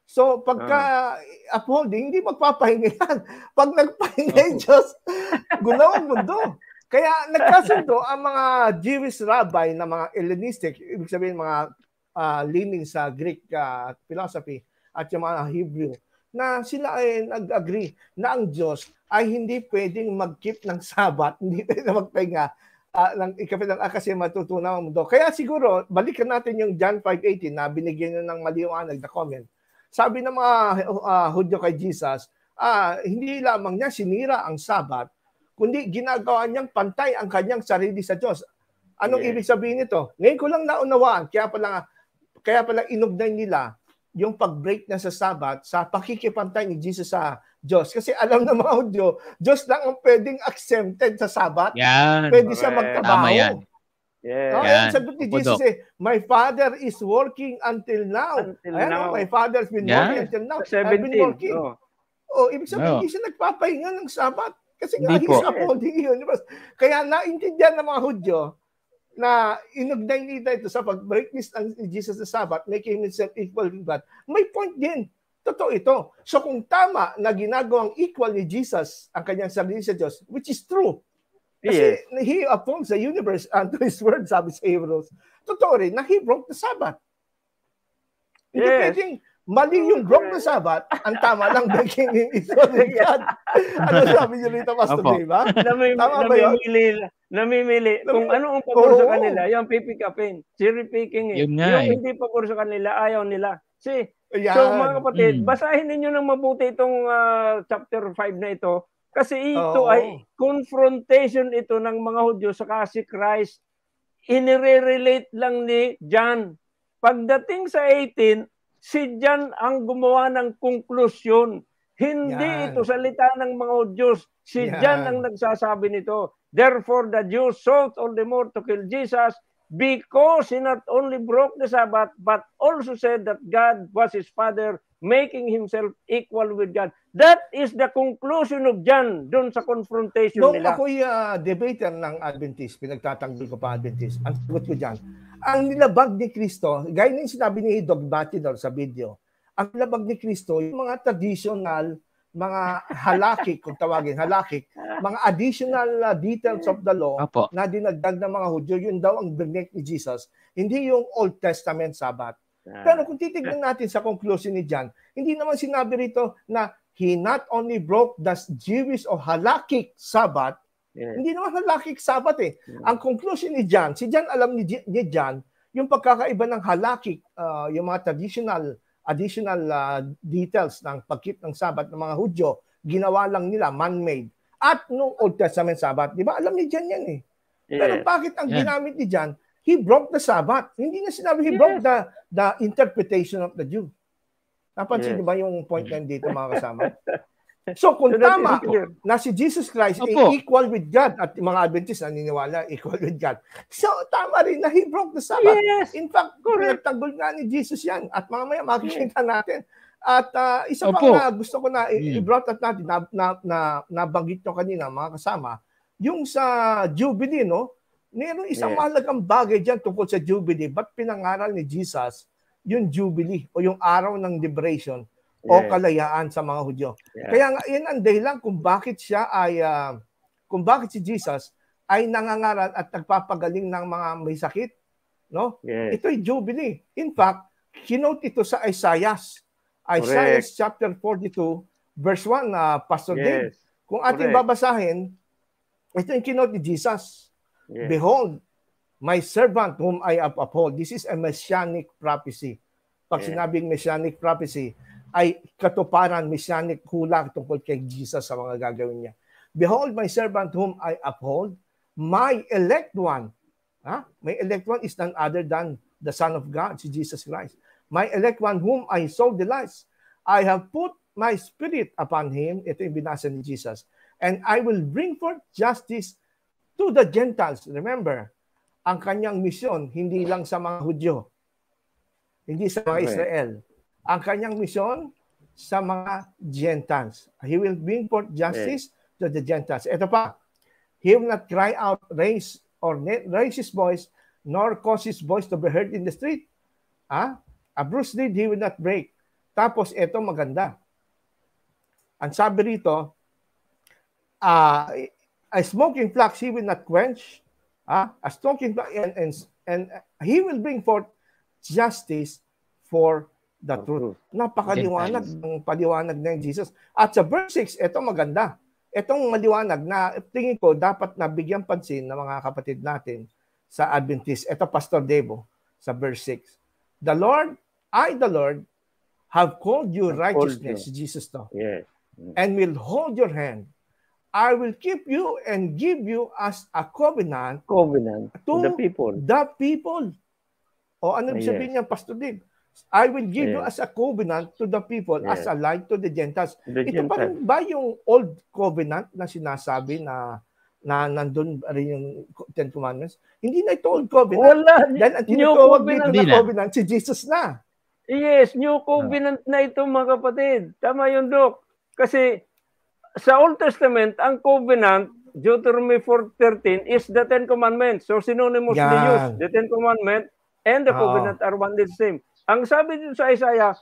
So, pagka upholding, hindi magpapahinga yan. Pag nagpahinga yung Diyos, gunawang mundo. Kaya nagkasundo ang mga Jewish rabbi na mga Hellenistic, ibig sabihin mga leaning sa Greek philosophy at yung mga Hebrew, na sila ay nag-agree na ang Diyos ay hindi pwedeng mag-keep ng Sabat, hindi pwedeng magpahinga kasi matutunaw ang mundo. Kaya siguro, balikan natin yung John 5:18 na binigyan nyo ng maliwanag na comment. Sabi ng mga Hudyo kay Jesus, hindi lamang niya sinira ang Sabat, kundi ginagawa niyang pantay ang kanyang sarili sa Diyos. Anong ibig sabihin nito? Ngayon ko lang naunawaan, kaya pala inugnay nila yung pag-break na sa Sabat sa pakikipantay ni Jesus sa Diyos. Kasi alam ng mga Hudyo, Diyos lang ang pwedeng exempted sa Sabat. Yan. Pwede siya magtrabaho. Tama yan. Yan. Sagot ni Jesus my Father is working until now. My Father has been working until now. I've been working. Ibig sabihin, hindi siya nagpapahinga ng Sabat. Kasi nga, he's upholding yun. Kaya naintindihan ng mga Hudyo na inugnay nila ito sa pag-break ni Jesus sa Sabat, making himself equal with God. May point din. Totoo ito. So kung tama na ginagawang equal ni Jesus ang kanyang sarili sa Diyos, which is true, kasi He upholds the universe unto His word, sabi sa Hebrews. Totoo rin na He broke the Sabbath. Hindi pwedeng mali yung broke the Sabbath, ang tama lang making Him equal with God. Ano sabi niyo rito, Pastor Dave, ba? Tama ba yun? Namimili. Kung ano ang pagod sa kanila, yung pipikapin. Cherry picking Yung hindi pagod sa kanila, ayaw nila. So mga kapatid, basahin ninyo ng mabuti itong chapter 5 na ito. Kasi ito ay confrontation ito ng mga Hudyo sa si Christ. Inire-relate lang ni John. Pagdating sa 18, si John ang gumawa ng konklusyon. Hindi ito salita ng mga Hudyo. Si John ang nagsasabi nito. Therefore, the Jews sought all the more to kill Jesus because he not only broke the Sabbath, but also said that God was his Father, making himself equal with God. That is the conclusion of John doon sa confrontation nila. Nung ako'y debater ng Adventist, pinagtatanggol ko pa Adventist, ang sagot ko dyan, ang nilabag ni Kristo, gaya ng sinabi ni Dog Batidor sa video, ang nilabag ni Kristo, yung mga traditional, mga halakik, kung tawagin, halakik, mga additional details of the law na dinagdag ng mga Hudyo, yun daw ang binigay ni Jesus, hindi yung Old Testament Sabbath. Pero kung titignan natin sa conclusion ni John, hindi naman sinabi rito na he not only broke the Jewish or halakhic Sabbath, hindi naman halakhic Sabbath Ang conclusion ni John, si John alam ni John, yung pagkakaiba ng halakhic, yung mga additional details ng pagkeep ng Sabbath ng mga Hudyo, ginawa lang nila, man-made. At nung Old Testament Sabbath, di ba alam ni John yan Pero bakit ang ginamit ni John? He broke the Sabbath. Hindi na sinabi he broke the interpretation of the Jew. Napansin niyo ba yung point na dito, mga kasama? So kung tama na si Jesus Christ ay equal with God at mga Adventists naniniwala equal with God. So tama rin na he broke the Sabbath. In fact, nagtanggol nga ni Jesus yan. At mamaya makikita natin. At isa pang gusto ko na i-brought up natin, nabanggit nyo kanina, mga kasama, yung sa Jubilee, meron isang mahalagang bagay dyan tungkol sa Jubilee. Ba't pinangaral ni Jesus yung Jubilee o yung araw ng liberation o kalayaan sa mga Hudyo? Kaya nga, yan ang dahilan kung bakit si Jesus ay nangangaral at nagpapagaling ng mga may sakit. Ito'y Jubilee. In fact, kinote ito sa Isaiah chapter 42, verse 1, Pastor Dave. Kung ating babasahin, ito yung kinote ni Jesus. Behold, my servant whom I uphold. This is a messianic prophecy. Pag sinabing messianic prophecy, ay katuparan, messianic hula tungkol kay Jesus sa mga gagawin niya. Behold, my servant whom I uphold, my elect one. My elect one is none other than the Son of God, si Jesus Christ. My elect one whom I so delight. I have put my spirit upon him. Ito yung binasa ni Jesus. And I will bring forth justice to the Gentiles. Remember, ang kanyang misyon, hindi lang sa mga Hudyo, hindi sa mga Israel. Ang kanyang misyon sa mga Gentiles. He will bring forth justice to the Gentiles. Ito pa, he will not cry out, raise his voice, nor cause his voice to be heard in the street. A bruised reed he will not break. Tapos ito maganda. Ang sabi rito, a smoking flax he will not quench. A smoking flax, and he will bring forth justice for the truth. Napakaliwanag ng paliwanag ng Jesus. At sa verse 6, ito maganda. Itong maliwanag na tingin ko dapat nabigyan pansin ng mga kapatid natin sa Adventist. Ito Pastor Debo sa verse 6. The Lord, the Lord, have called you righteousness, Jesus to, and will hold your hand. I will keep you and give you as a covenant to the people. The people. O ano sabihin niya, Pastor Dave? I will give you as a covenant to the people, as a light to the Gentiles. Ito pa rin ba yung old covenant na sinasabi na nandun rin yung Ten Commandments? Hindi na ito old covenant. Wala. Dahil ang tinutawag dito na covenant, si Jesus na. Yes, new covenant na ito mga kapatid. Tama yun, Doc. Kasi sa Old Testament, ang covenant, Deuteronomy 4:13, is the Ten Commandments. So synonymously used. The Ten Commandments and the covenant are one and the same. Ang sabi dito sa Isaiah,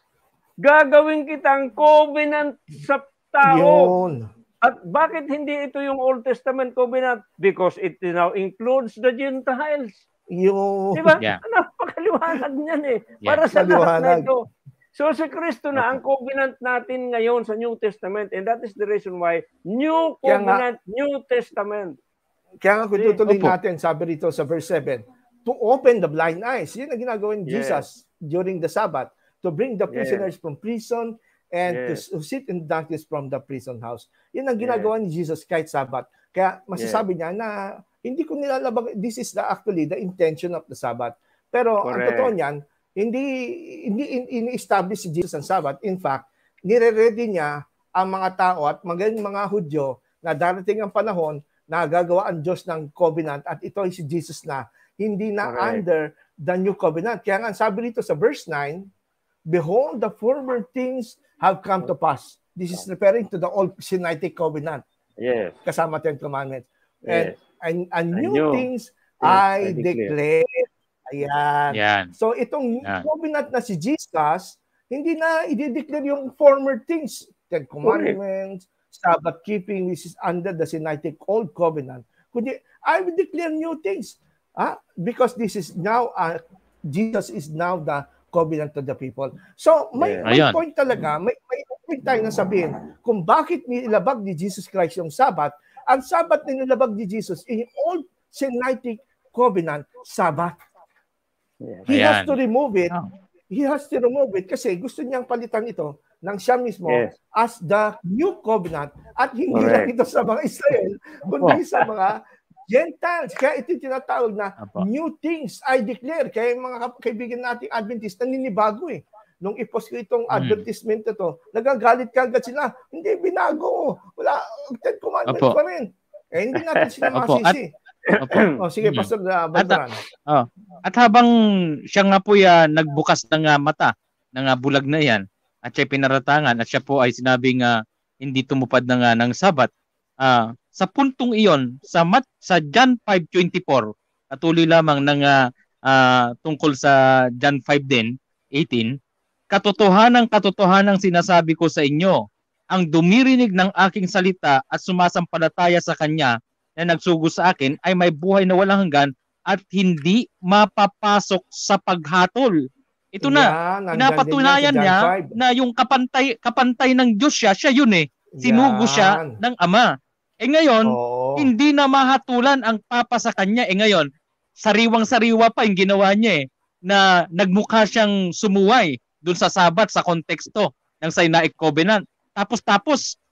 gagawin kitang covenant sa tao. Yun. At bakit hindi ito yung Old Testament covenant? Because it now includes the Gentiles. Yun. Diba? Napakaliwanag niyan eh. Para sa lahat na ito. So si Kristo na ang covenant natin ngayon sa New Testament, and that is the reason why New Covenant, New Testament. Kaya nga kung tutuloy natin, sabi rito sa verse 7, to open the blind eyes. Yun ang ginagawa ni Jesus during the Sabbath, to bring the prisoners from prison and to sit in darkness from the prison house. Yun ang ginagawa ni Jesus kahit Sabbath. Kaya masasabi niya na hindi ko nilalabag, this is actually the intention of the Sabbath. Pero ang totoo niyan, hindi ini-establish si Jesus ang Sabbath. In fact, nire-ready niya ang mga tao at mga Hudyo na darating ang panahon na gagawa ang Diyos ng covenant at ito ay si Jesus na, hindi na under the new covenant. Kaya nga sabi rito sa verse 9, behold, the former things have come to pass. This is referring to the old Sinaitic covenant. Kasama Ten Commandments. And new things I declare. Ayan. So itong covenant na si Jesus, hindi na i-declare yung former things. Ten Commandments, Sabbath keeping, which is under the Sinaitic old covenant. Kundi, I will declare new things. Because this is now, Jesus is now the covenant to the people. So may point talaga, may point tayo na sabihin kung bakit nilabag ni Jesus Christ yung Sabbath. Ang Sabbath na nilabag ni Jesus in old Sinaitic covenant, Sabbath. He has to remove it. He has to remove it kasi gusto niyang palitan ito ng siya mismo as the new covenant at hindi lang ito sa mga Israel, kundi sa mga Gentiles. Kaya ito tinatawag na new things I declare. Kaya yung mga kaibigan nating Adventist, naninibago eh. Nung i-post ko itong advertisement ito, nagagalit kagad sila. Hindi, binago. Wala, Ten Commandments pa rin. Eh, hindi natin sila masisi. Sige, Pastor Baltaran. At habang siya nga po nagbukas ng mata ng bulag na yan, at siya pinaratangan, at siya po ay sinabing hindi tumupad ng Sabat, sa puntong iyon, sa John 5:24, tuloy lamang ng tungkol sa John 5 din, 18, katotohanan sinasabi ko sa inyo, ang dumirinig ng aking salita at sumasampalataya sa kanya na nagsugo sa akin ay may buhay na walang hanggan at hindi mapapasok sa paghatol. Ito na, pinapatunayan niya na yung kapantay ng Diyos siya yun eh. Sinugo siya ng Ama. Ngayon, hindi na mahatulan ang Papa sa kanya. Ngayon, sariwang-sariwa pa yung ginawa niya na nagmukha siyang sumuway doon sa Sabat sa konteksto ng Sinaitic Covenant. Tapos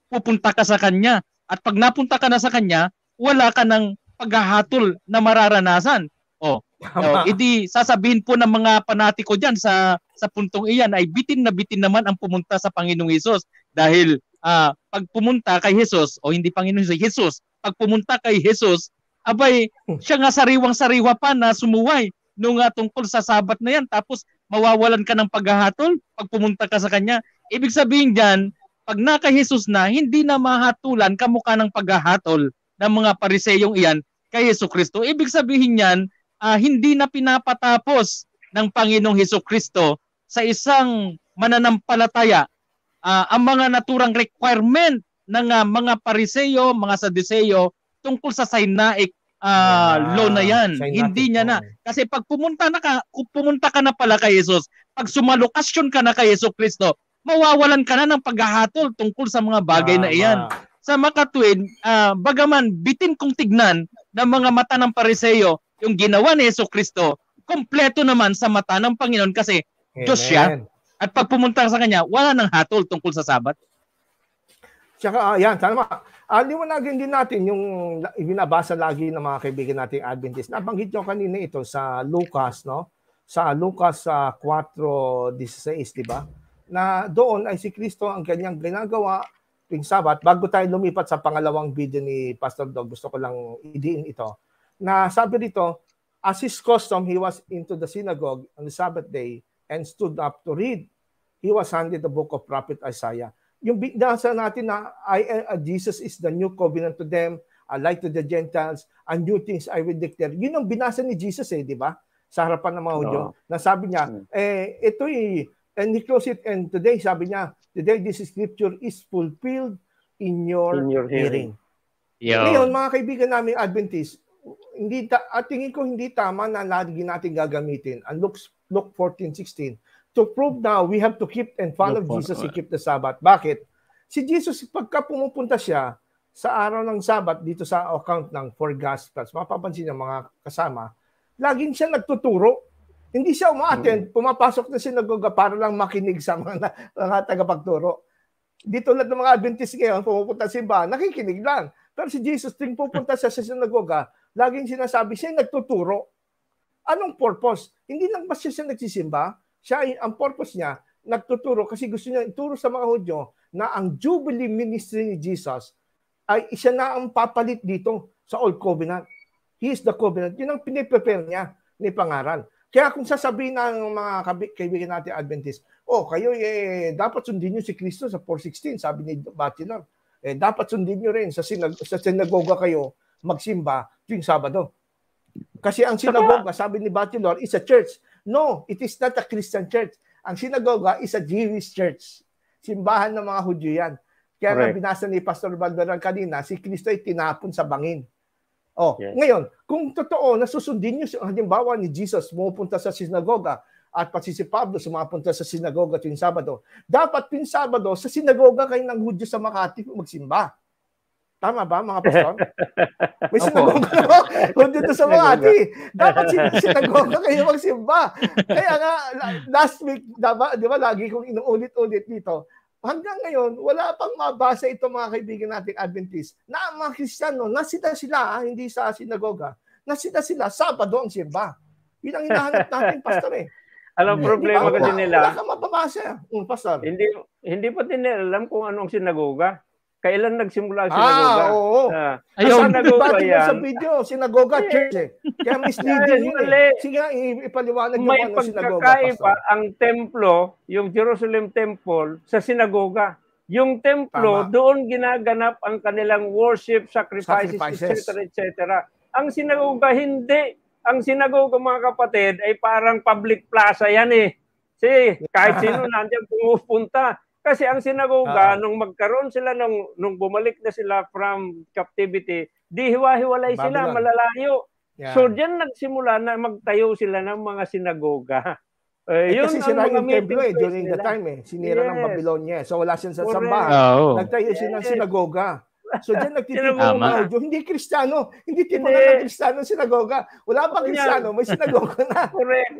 pupunta ka sa kanya. At pag napunta ka na sa kanya, wala ka ng paghahatol na mararanasan. Idi sasabihin po ng mga panatiko diyan sa puntong iyan ay bitin na bitin naman ang pumunta sa Panginoong Hesus dahil pag pumunta kay Jesus, o hindi Panginoon si Jesus, pag pumunta kay Jesus, abay, siya nga sariwang-sariwa pa na sumuway nung tungkol sa Sabat na yan, tapos mawawalan ka ng paghahatol pag pumunta ka sa kanya. Ibig sabihin dyan, pag naka Jesus na, hindi na mahatulan kamukha ng paghahatol ng mga Pariseyong iyan kay Jesucristo. Ibig sabihin yan, hindi na pinapatapos ng Panginoong Jesucristo sa isang mananampalataya ang mga naturang requirement ng mga Pariseyo, mga Saduseyo tungkol sa Sinaic law na yan. Hindi niya na. Kasi pag pumunta ka na pala kay Jesus, pag sumalokasyon ka na kay Jesucristo, mawawalan ka na ng paghahatol tungkol sa mga bagay na iyan. Sa makatuwid, bagaman bitin kong tignan ng mga mata ng Pariseyo yung ginawa ni Jesucristo, kompleto naman sa mata ng Panginoon kasi Diyos siya. At pag pumunta sa kanya, wala nang hatol tungkol sa Sabat. Tsaka, yan, tama. Liwanagin din natin yung binabasa lagi ng mga kaibigan nating Adventist. Nabanggit nyo kanina ito sa Lucas, no? Sa Lucas 4:16, di ba? Na doon ay si Kristo ang kanyang ginagawa tuwing Sabat. Bago tayo lumipat sa pangalawang video ni Pastor Dog, gusto ko lang idiin ito. Na sabi dito, as his custom, he was into the synagogue on the Sabbath day and stood up to read. He was handed the book of prophet Isaiah. Yung binasa natin na Jesus is the new covenant to them, a light to the Gentiles, and new things I will declare. Yun ang binasa ni Jesus di ba? Sa harapan ng mga Hudyo. Na sabi niya, and he closed it, and today, sabi niya, today this scripture is fulfilled in your hearing. Ngayon, mga kaibigan namin Adventist, tingin ko hindi tama na lagi natin gagamitin ang Luke 14:16. To prove now, we have to keep and follow Jesus and keep the Sabbath. Bakit? Si Jesus, pagka pumupunta siya sa araw ng Sabbath dito sa account ng 4 Gospels, mapapansin niyo mga kasama, laging siya nagtuturo. Hindi siya uma-attend, pumapasok na sinagoga para lang makinig sa mga tagapagturo. Dito lahat ng mga Adventist ngayon, pumupunta sa simbahan, nakikinig lang. Pero si Jesus, ting pupunta siya sa sinagoga, laging sinasabi siya nagtuturo. Anong purpose? Hindi lang ba siya nagsisimba? Ang purpose niya, nagtuturo kasi gusto niya ituro sa mga Hudyo na ang Jubilee ministry ni Jesus ay isa na ang papalit dito sa Old Covenant. He is the covenant. Yun ang piniprepare niya ni pangaral. Kaya kung sasabihin ng mga kaibigan natin Adventist, kayo dapat sundin niyo si Kristo sa 4:16, sabi ni Bachelor. Dapat sundin niyo rin sa sinagoga kayo magsimba tuwing Sabado. Kasi ang sinagoga, sabi ni Bachelor, is a church. No, it is not a Christian church. Ang sinagoga is a Jewish church. Simbahan ng mga Hudyo yan. Kaya nga binasa ni Pastor Valveran kanina, si Kristo ay tinapon sa bangin. Ngayon, kung totoo, nasusundin nyo, halimbawa ni Jesus, pumupunta sa sinagoga, at pati si Pablo sumapunta sa sinagoga tuwing Sabado, dapat tuwing Sabado, sa sinagoga kayo ng Hudyo sa Makati magsimba. Tama ba, mga pastor? May sinagoga na Hudyo doon sa Makati. Dapat sinagoga kayo magsimba. Kaya nga, last week, di ba, lagi kong inuulit-ulit dito, hanggang ngayon, wala pang mabasa ito mga kaibigan nating Adventist na ang mga Kristiyano, nasita sila, hindi sa sinagoga, nasita sila, Sabado ang simba. Yun ang hinahanap natin, pastor Alam, problema kasi nila. Wala kang mababasa, pastor. Hindi pa din nila alam kung anong sinagoga. Kailan nagsimula ang sinagoga? Oo. Sinagoga yan. Sa video, sinagoga, church Kaya misleading yun Sige, ipaliwanag nyo may ano sinagoga, pagkakaiba ang templo, yung Jerusalem Temple, sa sinagoga. Yung templo, doon ginaganap ang kanilang worship, sacrifices. etc. Ang sinagoga, hindi. Ang sinagoga, mga kapatid, ay parang public plaza yan Kasi kahit sino nandiyan pumupunta. Kasi ang sinagoga, nung magkaroon sila, nung bumalik na sila from captivity, di hiwa-hiwalay sila, malalayo. Yeah. So diyan nagsimula na magtayo sila ng mga sinagoga. Yun kasi sila yung templo during the time Sinira ng Babylonia. So wala siyang sambahan. Nagtayo sila ng sinagoga. So diyan nagtitipon mga Hudyo. Hindi Kristiyano. Hindi tipo na Kristiyano sinagoga. Wala pa Kristiyano, may sinagoga na.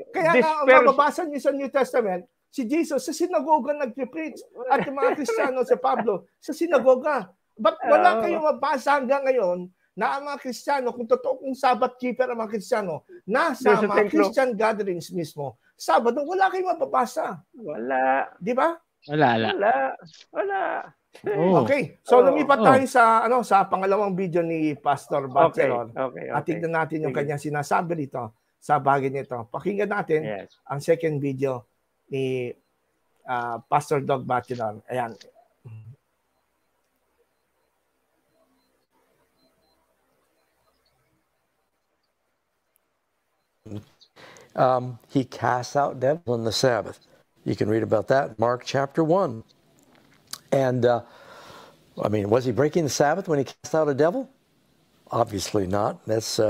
Kaya nga, mababasa niyo sa New Testament, si Jesus sa sinagoga nag-preach at yung mga Kristiyano si Pablo sa sinagoga. But wala kayong mabasa hanggang ngayon na ang mga Kristiyano, kung totoo kung Sabbath keeper ang mga Kristiyano, nasa mga Christian gatherings mismo, Sabado, wala kayong mababasa. Wala. Di ba? Wala. Okay. So lumipat tayo sa pangalawang video ni Pastor Bachelor. Okay. At tignan natin yung kanyang sinasabi dito sa bagay nito. Pakinggan natin ang second video ni Pastor Doug Bachelor. Ayan. He casts out devils on the Sabbath. You can read about that in Mark chapter 1. And, was he breaking the Sabbath when he cast out a devil? Obviously not. That's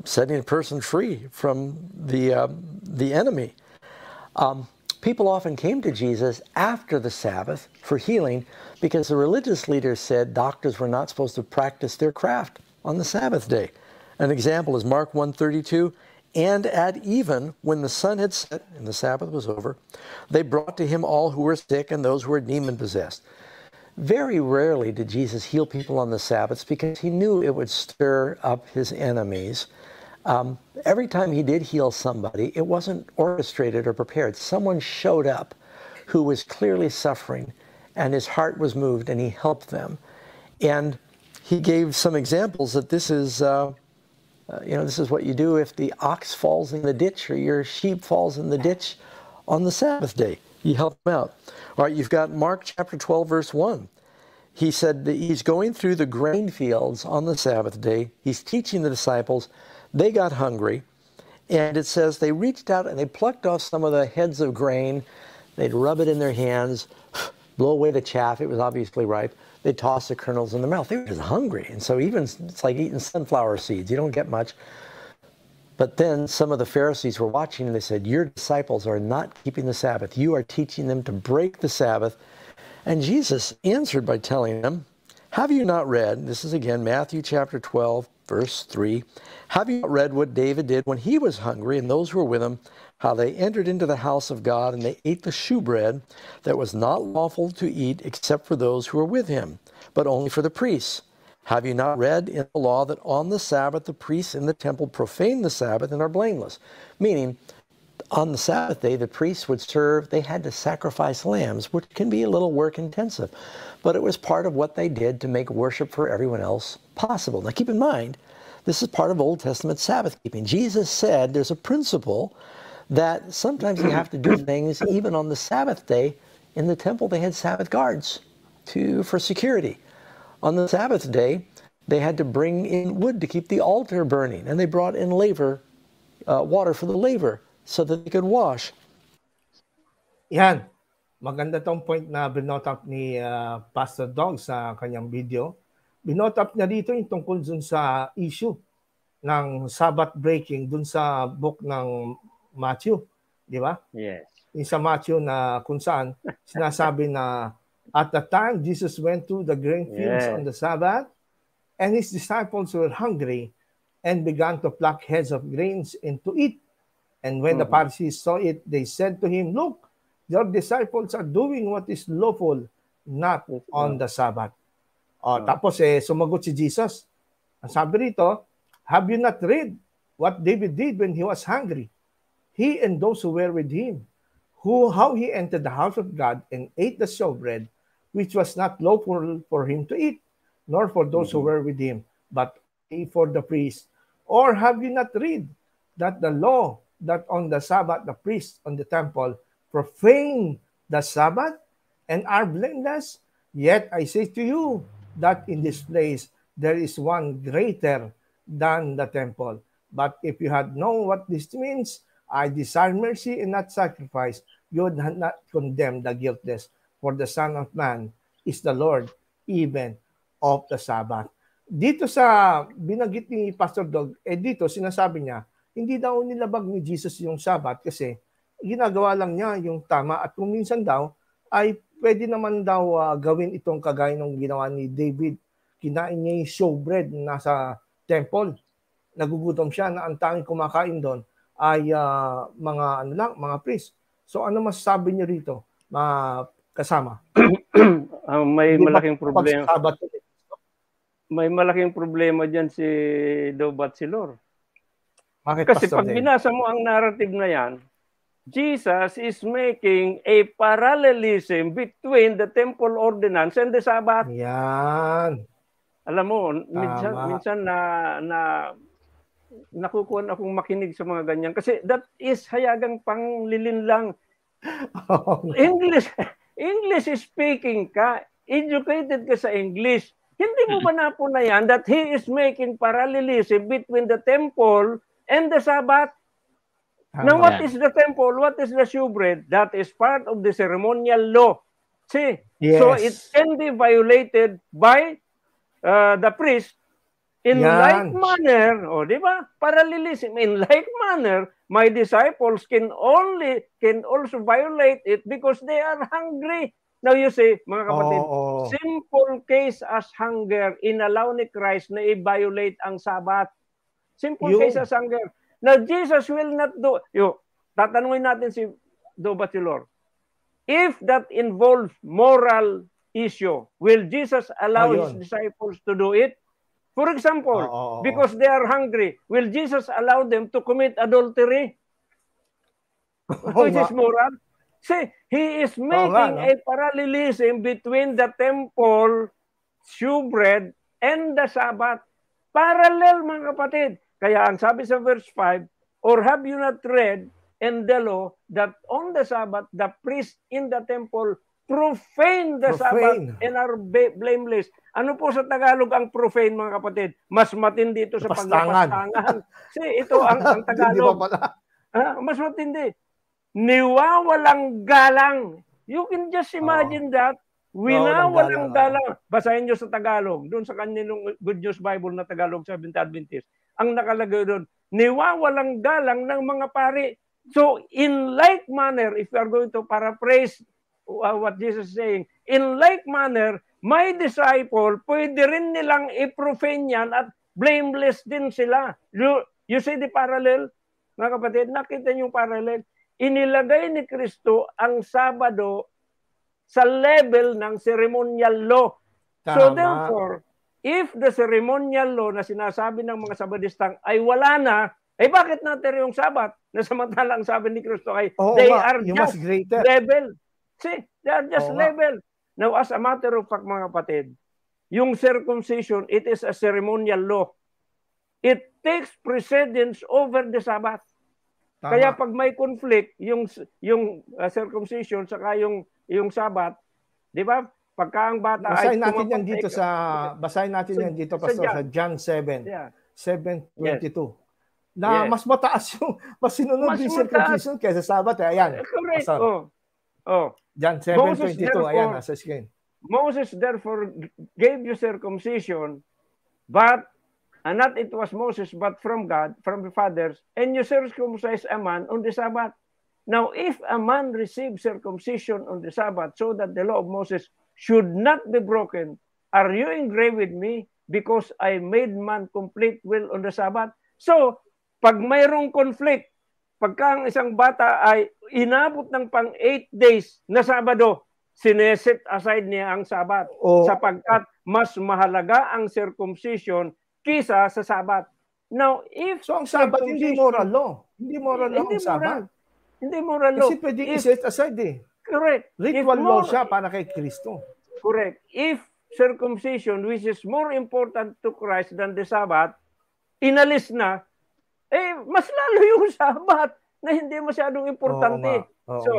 setting a person free from the enemy. People often came to Jesus after the Sabbath for healing because the religious leaders said doctors were not supposed to practice their craft on the Sabbath day. An example is Mark 1:32. And at even, when the sun had set and the Sabbath was over, they brought to him all who were sick and those who were demon-possessed. Very rarely did Jesus heal people on the Sabbaths because he knew it would stir up his enemies. Every time he did heal somebody, it wasn't orchestrated or prepared. Someone showed up who was clearly suffering, and his heart was moved, and he helped them. And he gave some examples that this is... this is what you do if the ox falls in the ditch or your sheep falls in the ditch on the Sabbath day. You help them out. All right, you've got Mark chapter 12, verse 1. He said that he's going through the grain fields on the Sabbath day. He's teaching the disciples. They got hungry. And it says they reached out and they plucked off some of the heads of grain. They'd rub it in their hands, blow away the chaff. It was obviously ripe. They'd toss the kernels in their mouth. They were just hungry. And so even it's like eating sunflower seeds. You don't get much. But then some of the Pharisees were watching and they said, your disciples are not keeping the Sabbath. You are teaching them to break the Sabbath. And Jesus answered by telling them, have you not read, this is again Matthew chapter 12, verse 3, have you not read what David did when he was hungry and those who were with him, how they entered into the house of God and they ate the shewbread that was not lawful to eat except for those who were with him, but only for the priests? Have you not read in the law that on the Sabbath the priests in the temple profane the Sabbath and are blameless? Meaning, on the Sabbath day, the priests would serve, they had to sacrifice lambs, which can be a little work intensive. But it was part of what they did to make worship for everyone else possible. Now keep in mind, this is part of Old Testament Sabbath keeping. Jesus said there's a principle that sometimes you have to do things even on the Sabbath day. In the temple, they had Sabbath guards for security. On the Sabbath day, they had to bring in wood to keep the altar burning, and they brought in water for the laver so that they could wash. Yan. Maganda tong point na binot up ni Pastor Dog sa kanyang video. Binot up niya dito yung tungkol dun sa issue ng Sabbath breaking dun sa book ng Matthew. Di ba? Yes. Yung sa Matthew na kung saan sinasabi na at the time Jesus went to the grain fields on the Sabbath, and his disciples were hungry and began to pluck heads of grains and to eat. And when the Pharisees saw it, they said to him, look, your disciples are doing what is lawful, not on the Sabbath. Tapos sumagot si Jesus. Ang sabi rito, have you not read what David did when he was hungry? He and those who were with him, how he entered the house of God and ate the showbread, which was not lawful for him to eat, nor for those who were with him, but for the priests. Or have you not read that the law that on the Sabbath the priests on the temple profane the Sabbath and are blameless? Yet I say to you that in this place there is one greater than the temple. But if you had known what this means, I desire mercy and not sacrifice, you would not condemn the guiltless. For the Son of Man is the Lord even of the Sabbath. Dito sa binanggit ni Pastor Dog, dito sinasabi niya, hindi daw nilabag ni Jesus yung Sabbath kasi ginagawa lang niya yung tama at kung minsan daw ay pwede naman daw gawin itong kagaya ng ginawa ni David. Kinain niya yung showbread nasa temple. Nagugutom siya na ang tanging kumakain doon ay mga priest. So ano masasabi niyo rito? Kasama. May malaking problema. May malaking problema diyan si Dobat Silor. Kasi pag binasa mo ang narrative na yan, Jesus is making a parallelism between the temple ordinance and the Sabbath. Yan. Alam mo, minsan na nakukuha akong makinig sa mga ganyan kasi that is hayagang panglilin lang. English speaking ka, educated ka sa English. Hindi mo ba napunayan that he is making parallelism between the temple and the Sabbath? Now, what is the temple? What is the shewbread? That is part of the ceremonial law. See? Yes. So, it can be violated by the priest. In like manner, di ba? Parallelism. In like manner, my disciples can also violate it because they are hungry. Now you say, mga kapatid, simple case as hunger, inallow ni Christ na i-violate ang Sabbath. Simple case as hunger. Now, Jesus will not do, tatanungin natin si Do Bachelor, if that involves moral issue, will Jesus allow his disciples to do it? For example, because they are hungry, will Jesus allow them to commit adultery? Which is moral? See, he is making a parallelism between the temple, shewbread, and the Sabbath. Parallel, mga kapatid. Kaya ang sabi sa verse 5, or have you not read in the law that on the Sabbath, the priest in the temple profane the Sabbath and are blameless. Ano po sa Tagalog ang profane, mga kapatid? Mas matindi ito sa pagpapastangan. See, ito ang Tagalog. Mas matindi. Niwawalang galang. You can just imagine that. Winawalang galang. Basahin nyo sa Tagalog. Doon sa kanilang Good News Bible na Tagalog Seventh Adventist. Ang nakalagay doon, niwawalang galang ng mga pari. So, in like manner, if you are going to paraphrase what Jesus is saying, in like manner, my disciple, pwede rin nilang i-profane yan at blameless din sila. You see the parallel? Mga kapatid, nakita niyo yung parallel? Inilagay ni Kristo ang Sabado sa level ng ceremonial law. Tama. So therefore, if the ceremonial law na sinasabi ng mga Sabadistang ay wala na, eh bakit natin yung Sabat? Na samantalang sabi ni Kristo ay they are just level. See, they are just level. Now, as a matter of fact, mga kapatid, yung circumcision, it is a ceremonial law. It takes precedence over the Sabbath. Tama. Kaya pag may conflict, yung circumcision saka yung Sabbath, di ba? Pagka ang bata basahin natin yan dito pastor sa John 7. Yeah. 7:22. Yes. Na mas mataas yung mas sinunod yung circumcision kaysa Sabbath. Ayan. Correct. John 7:22. Ayan, nasa screen. Moses therefore gave you circumcision, but not it was Moses, but from God, from the fathers, and you circumcise a man on the Sabbath. Now, if a man receives circumcision on the Sabbath so that the law of Moses should not be broken, are you angry with me because I made man complete will on the Sabbath? So, pag mayroong conflict, pagka ang isang bata ay inabot ng pang 8 days na Sabado, sineset aside niya ang Sabbath sapagkat mas mahalaga ang circumcision kisa sa Sabbath. Now, if so ang Sabbath hindi moral law. Hindi moral law ang Sabbath. Hindi moral law. Kasi pwede i-set aside eh. Correct. Ritual law siya para kay Kristo. Correct. If circumcision, which is more important to Christ than the Sabbath, inalis na, mas lalo yung Sabbath na hindi masyadong importante.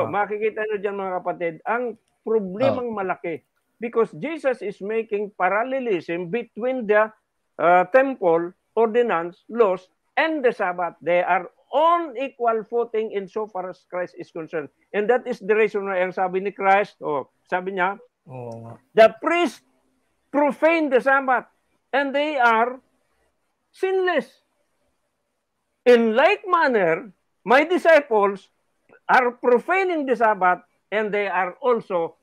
Makikita nyo dyan mga kapatid, ang problemang malaki. Because Jesus is making parallelism between the temple, ordinance, laws, and the Sabbath. They are on equal footing in so far as Christ is concerned. And that is the reason why ang sabi ni Christ, sabi niya, the priest profane the Sabbath and they are sinless. In like manner, my disciples are profaning the Sabbath and they are also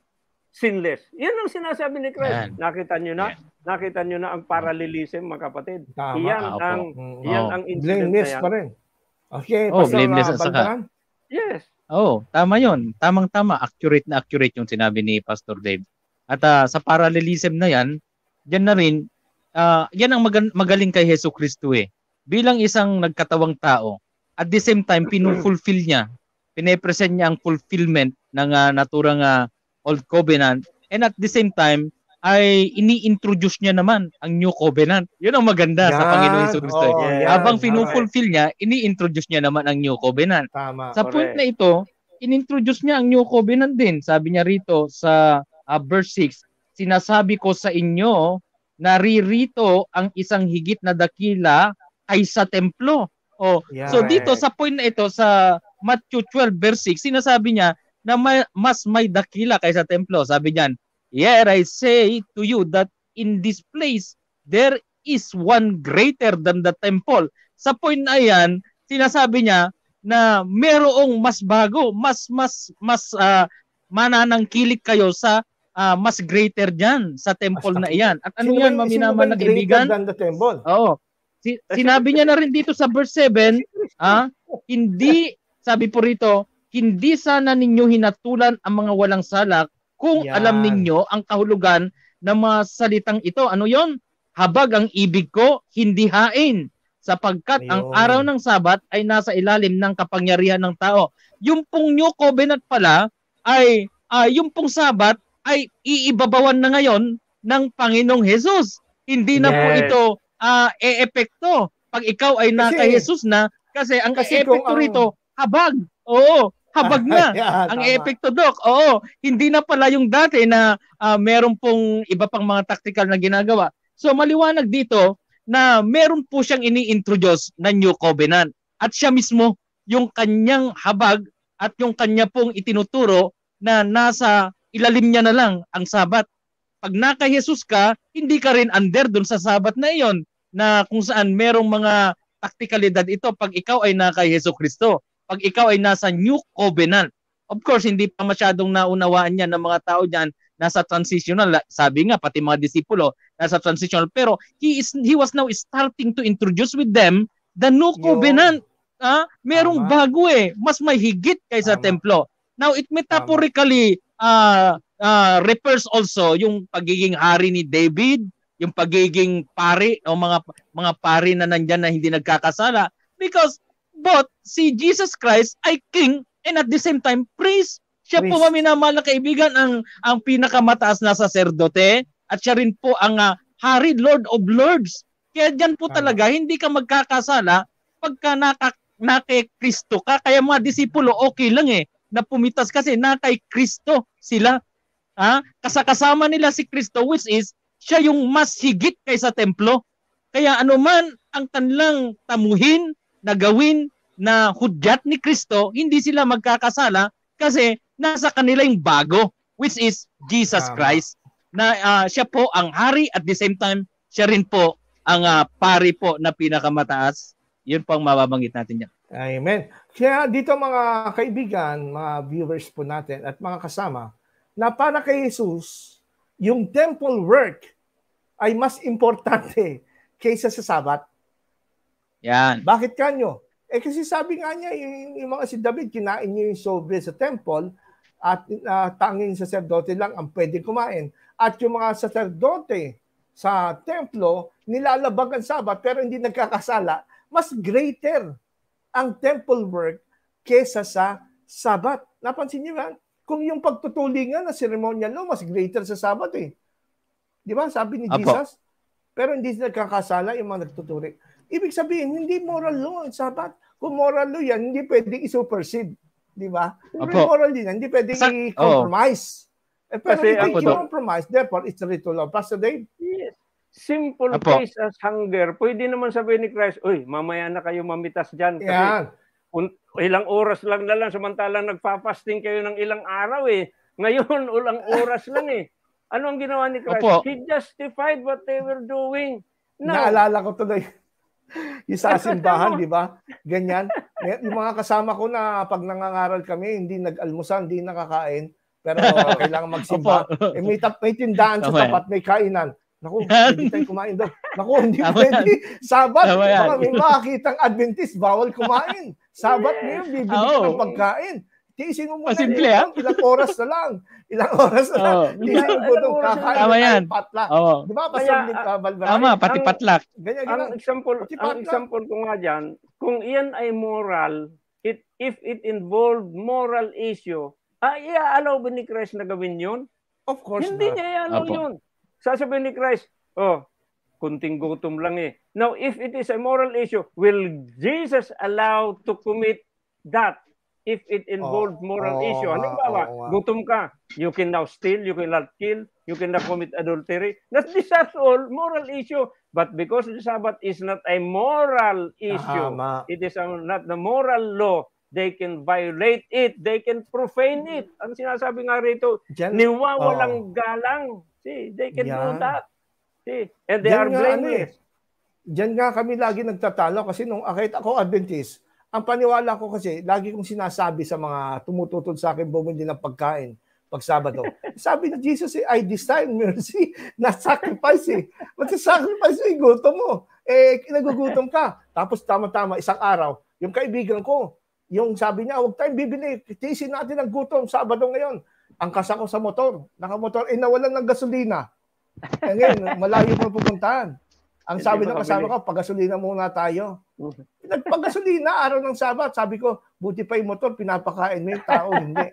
sinless. Yan ang sinasabi ni Christ. Nakita nyo na? Nakita nyo na ang parallelism, mga kapatid. Tama. Yan ang incident blameless na yan. Pa rin. Okay, Pastor blameless Baltaran? Yes. Tama yun. Tamang-tama. Accurate na accurate yung sinabi ni Pastor Dave. At sa parallelism na yan, yan na rin, yan ang magaling kay Hesus Kristo eh. Bilang isang nagkatawang tao, at the same time, pinufulfill niya pine-present niya ang fulfillment ng naturang Old Covenant, and at the same time ay ini-introduce niya naman ang New Covenant. Yun ang maganda sa Panginoon Jesucristo. Habang finufulfill niya, ini-introduce niya naman ang New Covenant. Tama. Sa point na ito, in-introduce niya ang New Covenant din. Sabi niya rito sa verse 6, sinasabi ko sa inyo, naririto ang isang higit na dakila kaysa templo. So dito sa point na ito, sa Matthew 12 verse 6, sinasabi niya na mas may dakila kaysa templo. Sabi niyan, yet I say to you that in this place there is one greater than the temple. Sa point na yan, sinasabi niya na merong mas bago, mas mananangkilik kayo sa mas greater diyan sa temple na iyan. At ano yan, maminaman na kaibigan? Than the temple? Oo. Sinabi niya na rin dito sa verse 7, hindi, sabi po rito, hindi sana ninyo hinatulan ang mga walang salak kung alam ninyo ang kahulugan ng mga salitang ito. Ano yon? Habag ang ibig ko, hindi hain. Sapagkat ang araw ng Sabat ay nasa ilalim ng kapangyarihan ng tao. Yung pong New Covenant pala ay, yung pong Sabat ay iibabawan na ngayon ng Panginoong Jesus. Hindi na po ito e-epekto. Pag ikaw ay naka-Jesus na, kasi ang e-epekto rito, habag. Oo. Habag na ang epekto, Doc. Oo, hindi na pala yung dati na meron pong iba pang mga tactical na ginagawa. So maliwanag dito na meron po siyang ini-introduce na New Covenant. At siya mismo, yung kanyang habag at yung kanya pong itinuturo na nasa ilalim niya na lang ang Sabat. Pag naka-Jesus ka, hindi ka rin under dun sa Sabat na iyon na kung saan merong mga taktikalidad ito pag ikaw ay naka-Jesu Kristo. Pag ikaw ay nasa New Covenant. Of course, hindi pa masyadong naunawaan yan ng mga tao dyan, nasa transitional. Sabi nga, pati mga disipulo, nasa transitional. Pero he was now starting to introduce with them the New Covenant. Merong bago mas may higit kaysa templo. Now, it metaphorically refers also yung pagiging hari ni David, yung pagiging pari, o mga pari na nandyan na hindi nagkakasala. Because but si Jesus Christ ay king and at the same time priest. Siya po, minamahal na kaibigan, ang pinakamataas na saserdote at siya rin po ang hari, Lord of Lords. Kaya dyan po talaga hindi ka magkakasala pagka naka-Kristo ka. Kaya mga disipulo okay lang na pumitas kasi nakay Kristo sila. Kasama nila si Kristo, which is siya yung mas higit kaysa templo. Kaya anuman ang kanilang tamuhin na gawin na hudyat ni Kristo, hindi sila magkakasala kasi nasa kanila yung bago, which is Jesus Christ, na siya po ang hari at the same time, siya rin po ang pari po na pinakamataas. Yun po ang mababanggit natin yan. Amen. Kaya dito mga kaibigan, mga viewers po natin at mga kasama, na para kay Jesus, yung temple work ay mas importante kaysa sa Sabat. Yan. Bakit kanyo? Kasi sabi nga niya, yung mga si David, kinain niya yung sobre sa temple at tanging saserdote lang ang pwede kumain. At yung mga saserdote sa templo, nilalabag ang Sabat pero hindi nagkakasala. Mas greater ang temple work kesa sa Sabat. Napansin niyo ba? Kung yung pagtutulingan na ceremonial law, mas greater sa Sabat Di ba? Sabi ni Jesus. Pero hindi nagkakasala yung mga nagtuturi. Ibig sabihin, hindi moral law ang Sabat. Kung moral law yan, hindi pwedeng i-supersede. Di ba? Kung moral din yan, hindi pwedeng i-compromise. Pero hindi i-compromise, therefore, it's ritual law. Pastor Dave? Yes. Simple case as hunger. Pwede naman sabihin ni Christ, uy, mamaya na kayo mamitas dyan. Kasi ilang oras lang na lang, samantalang nagpa-fasting kayo ng ilang araw Ngayon, ulang oras lang Ano ang ginawa ni Christ? He justified what they were doing. Naalala ko tuloy. Yung sa simbahan, di ba? Ganyan. Yung mga kasama ko na pag nangangaral kami, hindi nag-almusal, hindi nakakain, pero kailangan magsimba. May tindahan sa tapat, may kainan. Naku, hindi tayo kumain doon. Naku, hindi pwede. Sabat, baka may makakitang Adventist, bawal kumain. Sabat ngayon, bibili ng pagkain. Tiisin mo muna. Simple, ilang oras na lang. Ilang oras na lang. Tiisin mo itong kakain na patlak. Di ba? Tama, pati patlak. Ang example ko nga dyan, kung iyan ay moral, if it involved moral issue, i-allow ba ni Christ na gawin yun? Of course Hindi not. niya i-allow yun. Sasabihin ni Christ, kunting gutom lang eh. Now, if it is a moral issue, will Jesus allow to commit that if it involved moral issue? Halimbawa, gutom ka, you can now steal, you cannot kill, you cannot commit adultery. That's all moral issue. But because the Sabbath is not a moral issue, it is not the moral law, they can violate it, they can profane it. Ang sinasabi nga rito, niwawalang galang. See, they can do that. See, and they are blameless. Diyan nga kami lagi nagtatalo kasi nung kahit ako Adventist, ang paniwala ko kasi, lagi kong sinasabi sa mga tumututol sa akin bumili ng pagkain pag Sabado. Sabi ni Jesus, I desire mercy, not sacrifice eh. Sacrifice mo, gutom mo. Nagugutom ka. Tapos tama-tama, isang araw, yung kaibigan ko, yung sabi niya, huwag tayong bibili, tiisin natin ang gutom, Sabado ngayon. Angkas ako sa motor, nakamotor, nawalan ng gasolina. Ngayon, malayo mo pupuntahan. Ang sabi ng kasama ko, pagasolina muna tayo. Nagpagasolina, araw ng Sabat. Sabi ko, buti pa yung motor, pinapakain mo yung tao, hindi.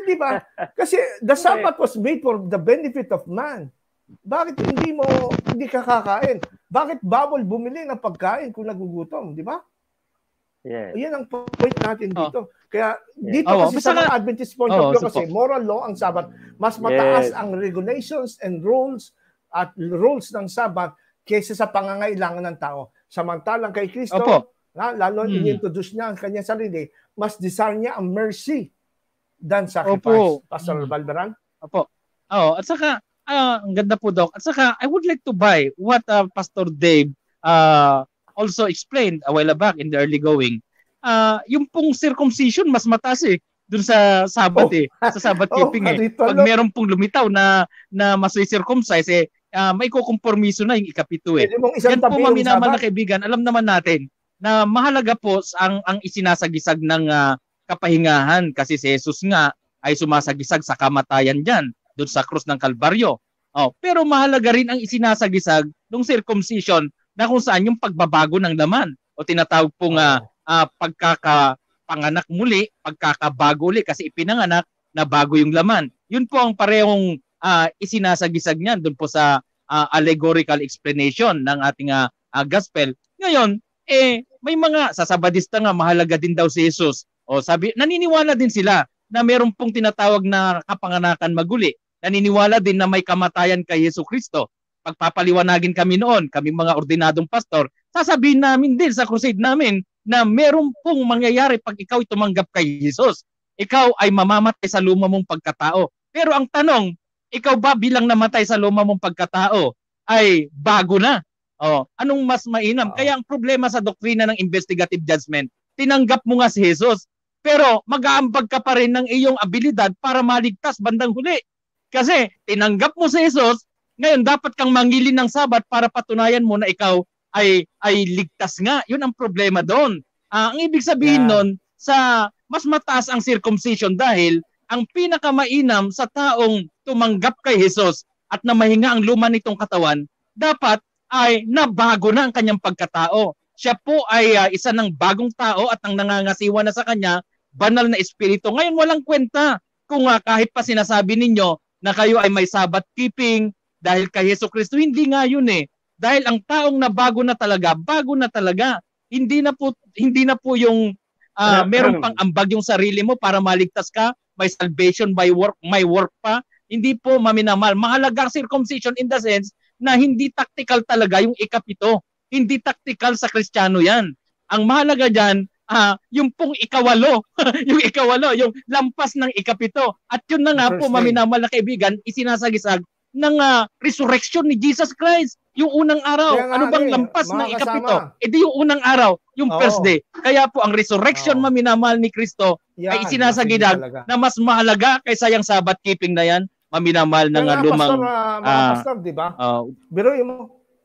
Di ba? Kasi the Sabbath was made for the benefit of man. Bakit hindi ka kakain? Bakit bawal bumili ng pagkain kung nagugutom? Di ba? Yes. Yan ang point natin dito. Kaya dito kasi sa mga Adventist point of view kasi moral law ang Sabbath, mas mataas ang regulations and rules at rules ng Sabbath kaysa sa pangangailangan ng tao. Samantalang kay Kristo, lalo in-introduce niya ang kanyang sarili, mas desire niya ang mercy than sacrifice. Pastor Balberan? Opo. At saka, ang ganda po, Doc. At saka, I would like to buy what Pastor Dave also explained a while back in the early going. Yung pong circumcision, mas mataas dun sa Sabbath sa Sabbath keeping Pag meron pong lumitaw na mas-circumcise may kukompormiso na yung ikapito Yan po maminamal na kaibigan, alam naman natin na mahalaga po ang isinasagisag ng kapahingahan kasi si Jesus nga ay sumasagisag sa kamatayan diyan doon sa krus ng Kalbaryo. Pero mahalaga rin ang isinasagisag ng circumcision na kung saan yung pagbabago ng laman o tinatawag pong pagkakapanganak muli, pagkakabago uli kasi ipinanganak na bago yung laman. Yun po ang parehong isinasagisag niyan doon po sa allegorical explanation ng ating gospel. Ngayon, may mga sasabadista nga mahalaga din daw si Jesus. Naniniwala din sila na meron pong tinatawag na kapanganakan maguli. Naniniwala din na may kamatayan kay Yesu Kristo. Pagpapaliwanagin kami noon, kami mga ordinadong pastor, sasabihin namin din sa crusade namin na meron pong mangyayari pag ikaw tumanggap kay Jesus. Ikaw ay mamamatay sa luma mong pagkatao. Pero ang tanong, ikaw ba bilang namatay sa luma mong pagkatao ay bago na? Anong mas mainam? Kaya ang problema sa doktrina ng investigative judgment, tinanggap mo nga si Jesus, pero mag-aambag ka pa rin ng iyong abilidad para maligtas bandang huli. Kasi tinanggap mo si Jesus, ngayon dapat kang mangilin ng Sabat para patunayan mo na ikaw ay ligtas nga. Yun ang problema doon. Ang ibig sabihin nun, sa mas mataas ang circumcision dahil ang pinakamainam sa taong tumanggap kay Jesus at na mahinga ang luma nitong katawan, dapat ay nabago na ang kanyang pagkatao. Siya po ay isa ng bagong tao at ang nangangasiwa na sa kanya, banal na espiritu. Ngayon walang kwenta kung kahit pa sinasabi ninyo na kayo ay may Sabbath keeping dahil kay Yesu Kristo, hindi nga yun Dahil ang taong na bago na talaga. Hindi na po yung meron pang ambag yung sarili mo para maligtas ka, may salvation by work, may work pa. Hindi po maminamal. Mahalaga ang circumcision in the sense na hindi tactical talaga yung ikapito. Hindi tactical sa Kristiyano yan. Ang mahalaga dyan, yung pong ikawalo, yung lampas ng ikapito. At yun na nga po, maminamal na kaibigan, isinasagisag ng resurrection ni Jesus Christ. Yung unang araw. Ano bang lampas ng ikapito? Di yung unang araw, yung first day. Kaya po ang resurrection maminamal ni Kristo ay isinasagisag na mas mahalaga kaysa yung Sabbath keeping na yan, maminamal ng lumang... Pastor, di ba? Pero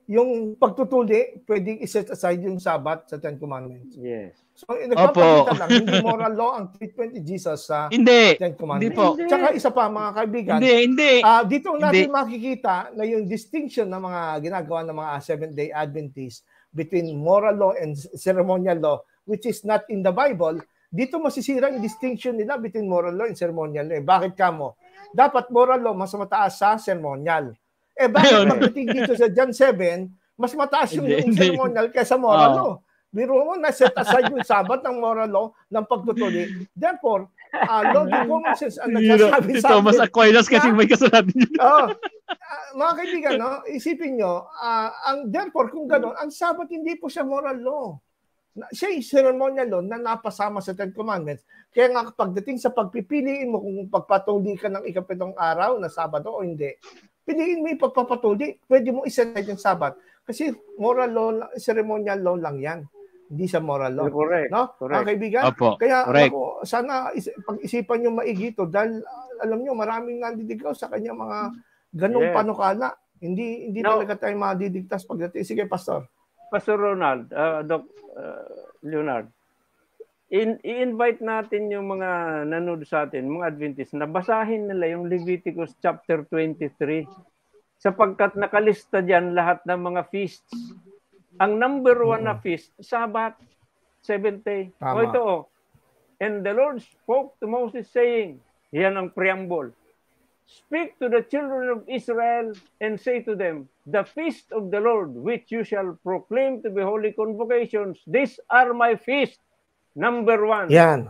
yung pagtutuli, pwedeng iset aside yung Sabbath sa Ten Commandments. Yes. So, nagpapakita lang, hindi moral law ang treatment ni Jesus sa Ten Commandments. Hindi po. Tsaka isa pa, mga kaibigan. Hindi. Dito natin makikita na yung distinction ng mga ginagawa ng mga Seventh-day Adventists between moral law and ceremonial law which is not in the Bible, dito masisira yung distinction nila between moral law and ceremonial law. Bakit kamo? Dapat moral law mas mataas sa ceremonial. Bakit pagdating dito sa John 7, mas mataas yung ceremonial kaysa moral law? Biro mo, na-set aside yung Sabbath ng moral law ng pagtutuli. Therefore, logic common sense ang nagsasabi sa atin. Thomas Aquinas kasi may kasalanan yun. Mga kaibigan, no, isipin nyo, therefore, kung gano'n, ang Sabbath hindi po siya moral law. Siya yung ceremonial law na napasama sa Ten Commandments. Kaya nga pagdating sa pagpipiliin mo kung pagpatuli ka ng ikapitong araw na Sabado o hindi, piliin mo yung pagpapatuli. Pwede mo isa-set yung Sabbath. Kasi moral law, ceremonial law lang yan. Hindi sa moral law. Correct. No? Correct. Mga kaibigan, kaya ako, sana pag-isipan nyo maigi ito dahil alam nyo, maraming nandidigaw sa kanya mga ganong panukala. Hindi talaga tayo madidigtas pagdating. Sige, Pastor. Pastor Ronald, Doc Leonard, i-invite natin yung mga nanood sa atin, mga Adventist, na basahin nila yung Leviticus chapter 23 sapagkat nakalista dyan lahat ng mga feasts. Ang number 1 na feast, Sabbath, 7th day. O ito, and the Lord spoke to Moses saying, yan ang preamble, speak to the children of Israel and say to them, the feast of the Lord, which you shall proclaim to be holy convocations, these are my feasts. Number 1, yan.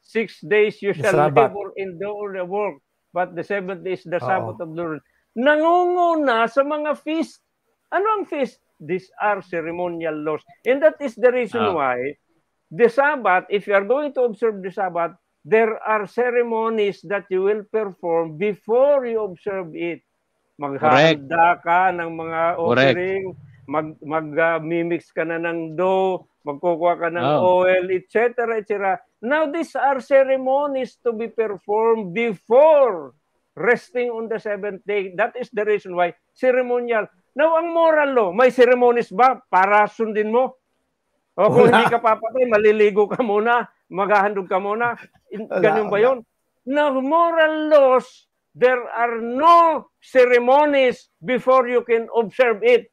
6 days you shall labor and do all the work, but the 7th day is the Sabbath of the Lord. Nangunguna sa mga feast. Ano ang feast? These are ceremonial laws. And that is the reason why the Sabbath, if you are going to observe the Sabbath, there are ceremonies that you will perform before you observe it. Maghahanda ka ng mga offering, mag-mimix ka na ng dough, magkukuha ka ng oil, etc., etc. Now, these are ceremonies to be performed before resting on the 7th day. That is the reason why ceremonial. Now, ang moral law, may ceremonies ba para sundin mo? O kung hindi ka papatay, maliligo ka muna, maghahandog ka muna. Ganun ba yun? Now, moral laws, there are no ceremonies before you can observe it.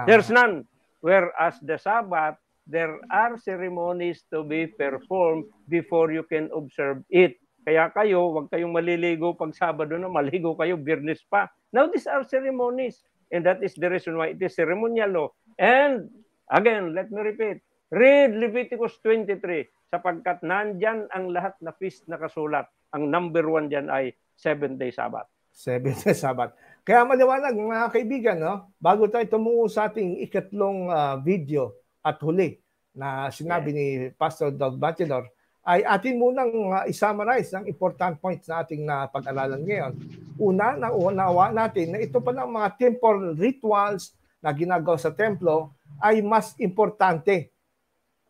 There's none. Whereas the Sabbath, there are ceremonies to be performed before you can observe it. Kaya kayo, huwag kayong maliligo pag Sabado na, maligo kayo, Biyernes pa. Now, these are ceremonies. And that is the reason why it is ceremonial law. And again, let me repeat, read Leviticus 23 sapagkat nandyan ang lahat na feast na kasulat. Ang number 1 dyan ay 7-day Sabbath. 7-day Sabbath. Kaya maliwanag mga kaibigan, no? Bago tayo tumungo sa ating ikatlong video at huli na sinabi ni Pastor Doug Batchelor, ay atin munang i-summarize ang important points na ating pag-aralan ngayon. Una, naunawa natin na ito palang mga temple rituals na ginagawa sa templo ay mas importante,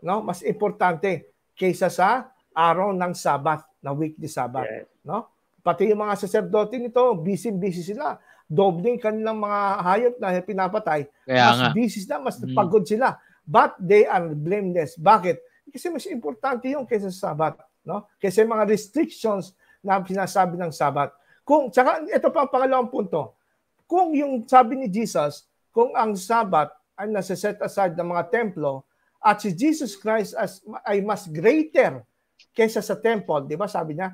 no? Mas importante kaysa sa araw ng Sabbath, na weekly Sabbath, no? Pati yung mga saserdote nito, busy sila. Dobling kanilang mga hayop na pinapatay. Mas busy sila, mas pagod sila. But they are blameless. Bakit? Kasi mas importante yung kaysa sa Sabbath, no? Kasi mga restrictions na sinasabi ng Sabbath. Tsaka ito pa ang pangalawang punto. Kung yung sabi ni Jesus, kung ang Sabbath ay nasa-set aside ng mga templo at si Jesus Christ ay mas greater kaysa sa temple, di ba? Sabi niya,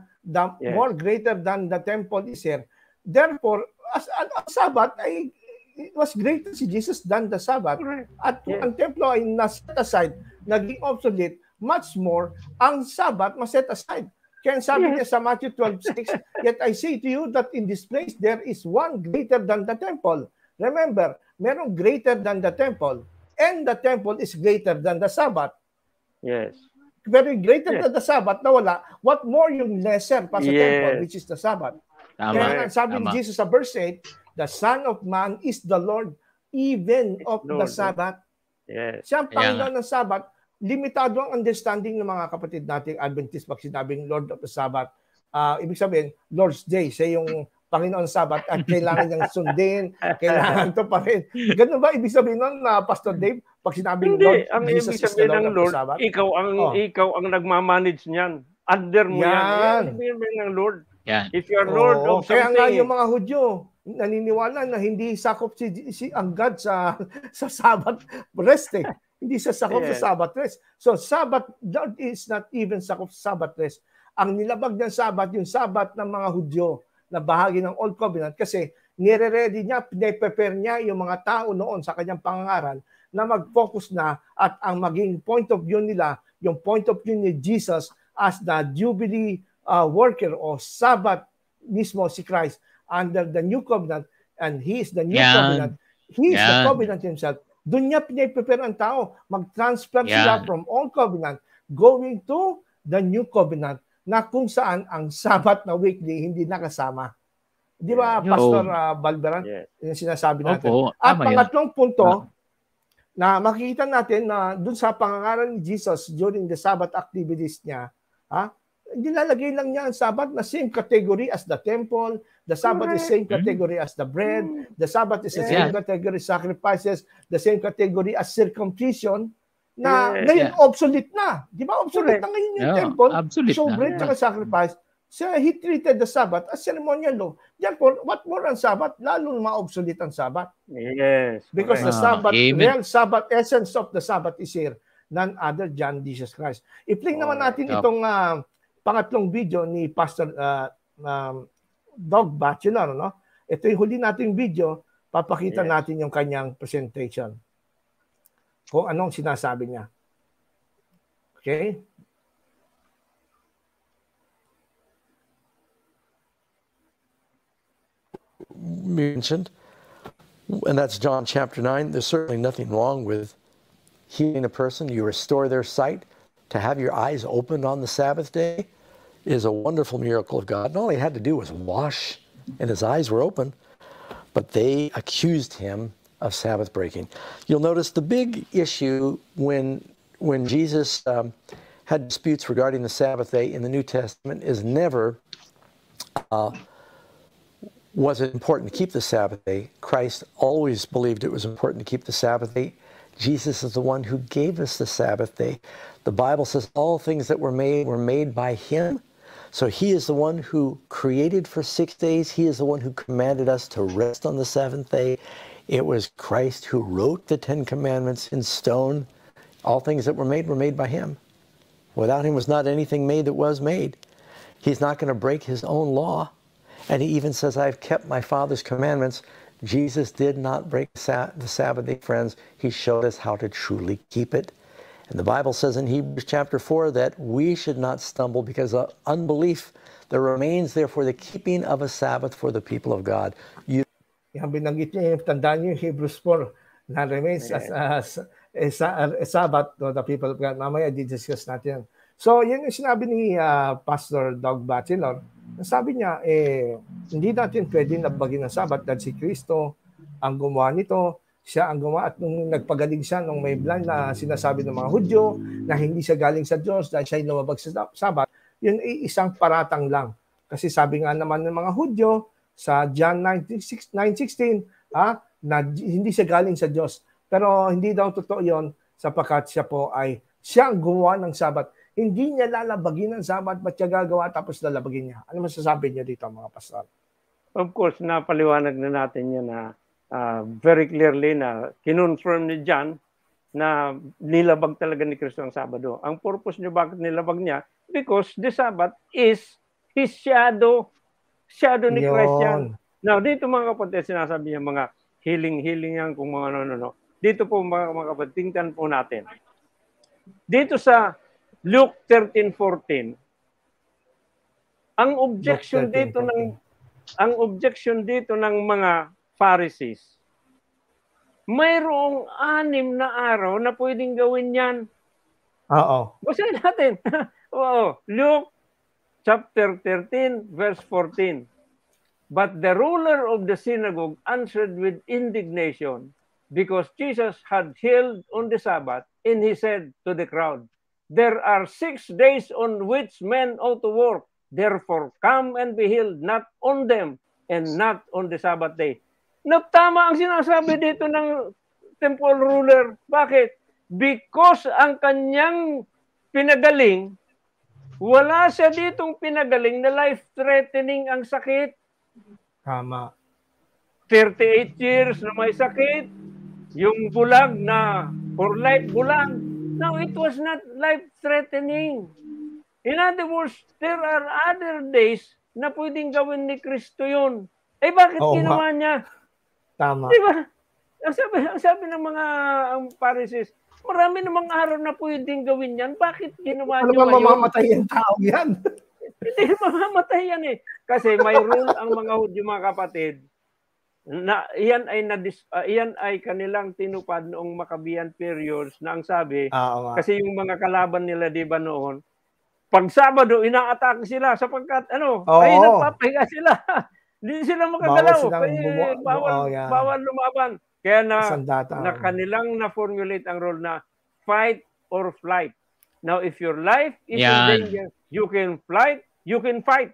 more greater than the temple is here. Therefore, ang Sabbath ay it was greater si Jesus than the Sabbath. At kung ang templo ay na-set aside, naging obsolete, much more, ang Sabbath mas-set aside. Kaya sabi niya sa Matthew 12:6, yet I say to you that in this place there is one greater than the temple. Remember, merong greater than the temple, and the temple is greater than the Sabbath. Yes. Very greater than the Sabbath na wala, what more yung lesser pa sa temple, which is the Sabbath. Kaya sabi ni Jesus sa verse 8, the Son of Man is the Lord even of the Sabbath. Siya ang Panginoon ng Sabbath. Limitado ang understanding ng mga kapatid nating Adventist pag sinabing Lord of the Sabbath. Ibig sabihin, Lord's Day, siya yung Panginoon ng Sabbath at kailangan niyang sundin, kailangan ito pa rin. Ganun ba ibig sabihin nun, Pastor Dave? Pag sinabing Lord, ang ibig sabihin ng Lord, ikaw ang nagmamanage niyan. Under mo yan. Ibig sabihin ng Lord. If you are Lord of something. Kaya nga yung mga Hudyo, naniniwala na hindi sakop si ang God sa Sabbath rest. Hindi sa sakop sa Sabbath rest. So Sabbath, that is not even sakop sa Sabbath rest. Ang nilabag ng Sabbath, yung Sabbath ng mga Hudyo na bahagi ng Old Covenant kasi nire-ready niya, pine-prepare niya yung mga tao noon sa kanyang pangangaral na mag-focus na at ang maging point of view nila, yung point of view ni Jesus as the Jubilee worker o Sabbath mismo si Christ under the New Covenant, and He is the New Covenant. He is the Covenant Himself. Doon niya pine-prepare ang tao. Mag-transfer sila from Old Covenant going to the New Covenant na kung saan ang Sabbath na weekly hindi nakasama. Di ba, Pastor Balberan? Yung sinasabi natin. Opo, at pangatlong punto, na makikita natin na doon sa pangangaral ni Jesus during the Sabbath activities niya, nilalagay lang niya ang Sabbath na same category as the temple, the Sabbath is same category as the bread, the Sabbath is the same category as sacrifices, the same category as circumcision, na ngayon obsolete na. Di ba obsolete na ngayon yung temple, show bread at sacrifice. So he treated the Sabbath as ceremonial law. Therefore, what more ang Sabbath? Lalo na ma-obsolete ang Sabbath. Yes. Because the Sabbath, real Sabbath, essence of the Sabbath is here. None other than Jesus Christ. I-play naman natin itong pangatlong video ni Pastor Doug Batchelor, no? Ito yung huli nating video, papakita natin yung kanyang presentation. Kung anong sinasabi niya. Okay? Mentioned, and that's John chapter 9. There's certainly nothing wrong with healing a person. You restore their sight. To have your eyes opened on the Sabbath day is a wonderful miracle of God. And all he had to do was wash, and his eyes were open. But they accused him of Sabbath breaking. You'll notice the big issue when Jesus had disputes regarding the Sabbath day in the New Testament is never was it important to keep the Sabbath day. Christ always believed it was important to keep the Sabbath day. Jesus is the one who gave us the Sabbath day. The Bible says all things that were made by him. So he is the one who created for 6 days. He is the one who commanded us to rest on the seventh day. It was Christ who wrote the Ten Commandments in stone. All things that were made by him. Without him was not anything made that was made. He's not going to break his own law. And he even says, I've kept my Father's commandments. Jesus did not break the Sabbath day, friends. He showed us how to truly keep it. And the Bible says in Hebrews chapter 4 that we should not stumble because of unbelief. There remains therefore the keeping of a Sabbath for the people of God. Yung binanggit niya, tandaan niyo yung Hebrews 4 na remains as a Sabbath to the people of God. Mamaya, di-discuss natin. So, yun yung sinabi ni Pastor Doug Batchelor. Sabi niya, hindi natin pwede nabagin ng Sabbath dahil si Kristo ang gumawa nito. Siya ang gumawa at nung nagpagaling siya nung may blind na sinasabi ng mga Hudyo na hindi siya galing sa Diyos dahil siya lumabag sa Sabbath, yun ay isang paratang lang. Kasi sabi nga naman ng mga Hudyo sa John 9:16, na hindi siya galing sa Diyos. Pero hindi daw totoo yun sapagkat siya ang gumawa ng Sabbath. Hindi niya lalabagin ang Sabbath, ba't siya gagawa tapos lalabagin niya? Ano masasabi niya dito, mga pastor? Of course, napaliwanag na natin yan na very clearly na kinonfirm ni John na nilabag talaga ni Kristo ang Sabado. Ang purpose niya bakit nilabag niya? Because the Sabbath is his shadow. Shadow ni Christ yan. Now, dito mga kapatid, sinasabi niya mga healing yan, kung mga ano. Dito po mga kapatid, tingnan po natin. Dito sa Luke 13:14, ang objection dito ng mga Pharisees, mayroong 6 na araw na pwedeng gawin yan. Oo. Basahin natin. Oo. Luke chapter 13, verse 14. But the ruler of the synagogue answered with indignation because Jesus had healed on the Sabbath, and he said to the crowd, there are 6 days on which men ought to work. Therefore, come and be healed, not on them and not on the Sabbath day. Tama ang sinasabi dito ng temple ruler. Bakit? Because ang kanyang pinagaling, wala siya ditong pinagaling na life-threatening ang sakit. Tama. 38 years na may sakit, yung bulag na or life-bulang. No, it was not life-threatening. In other words, there are other days na pwedeng gawin ni Kristo yun. Eh bakit ginawa niya? Tama. Diba? Ang sabi ng mga Pharisees, marami namang araw na pwedeng gawin yan. Bakit ginawa niyo ngayon? Mamamatay yung tao yan. Hindi mamamatay yan eh. Kasi may rule ang mga Hudyo, mga kapatid, na iyan ay kanilang tinupad noong Maccabean periods na ang sabi, kasi yung mga kalaban nila, di ba noon, pag Sabado, ina-attack sila sapagkat ay nagpapahiga sila. Hindi sila makagalaw. Bawal lumaban. Kaya na kanilang na-formulate ang rule na fight or flight. Now, if your life is in danger, you can flight, you can fight.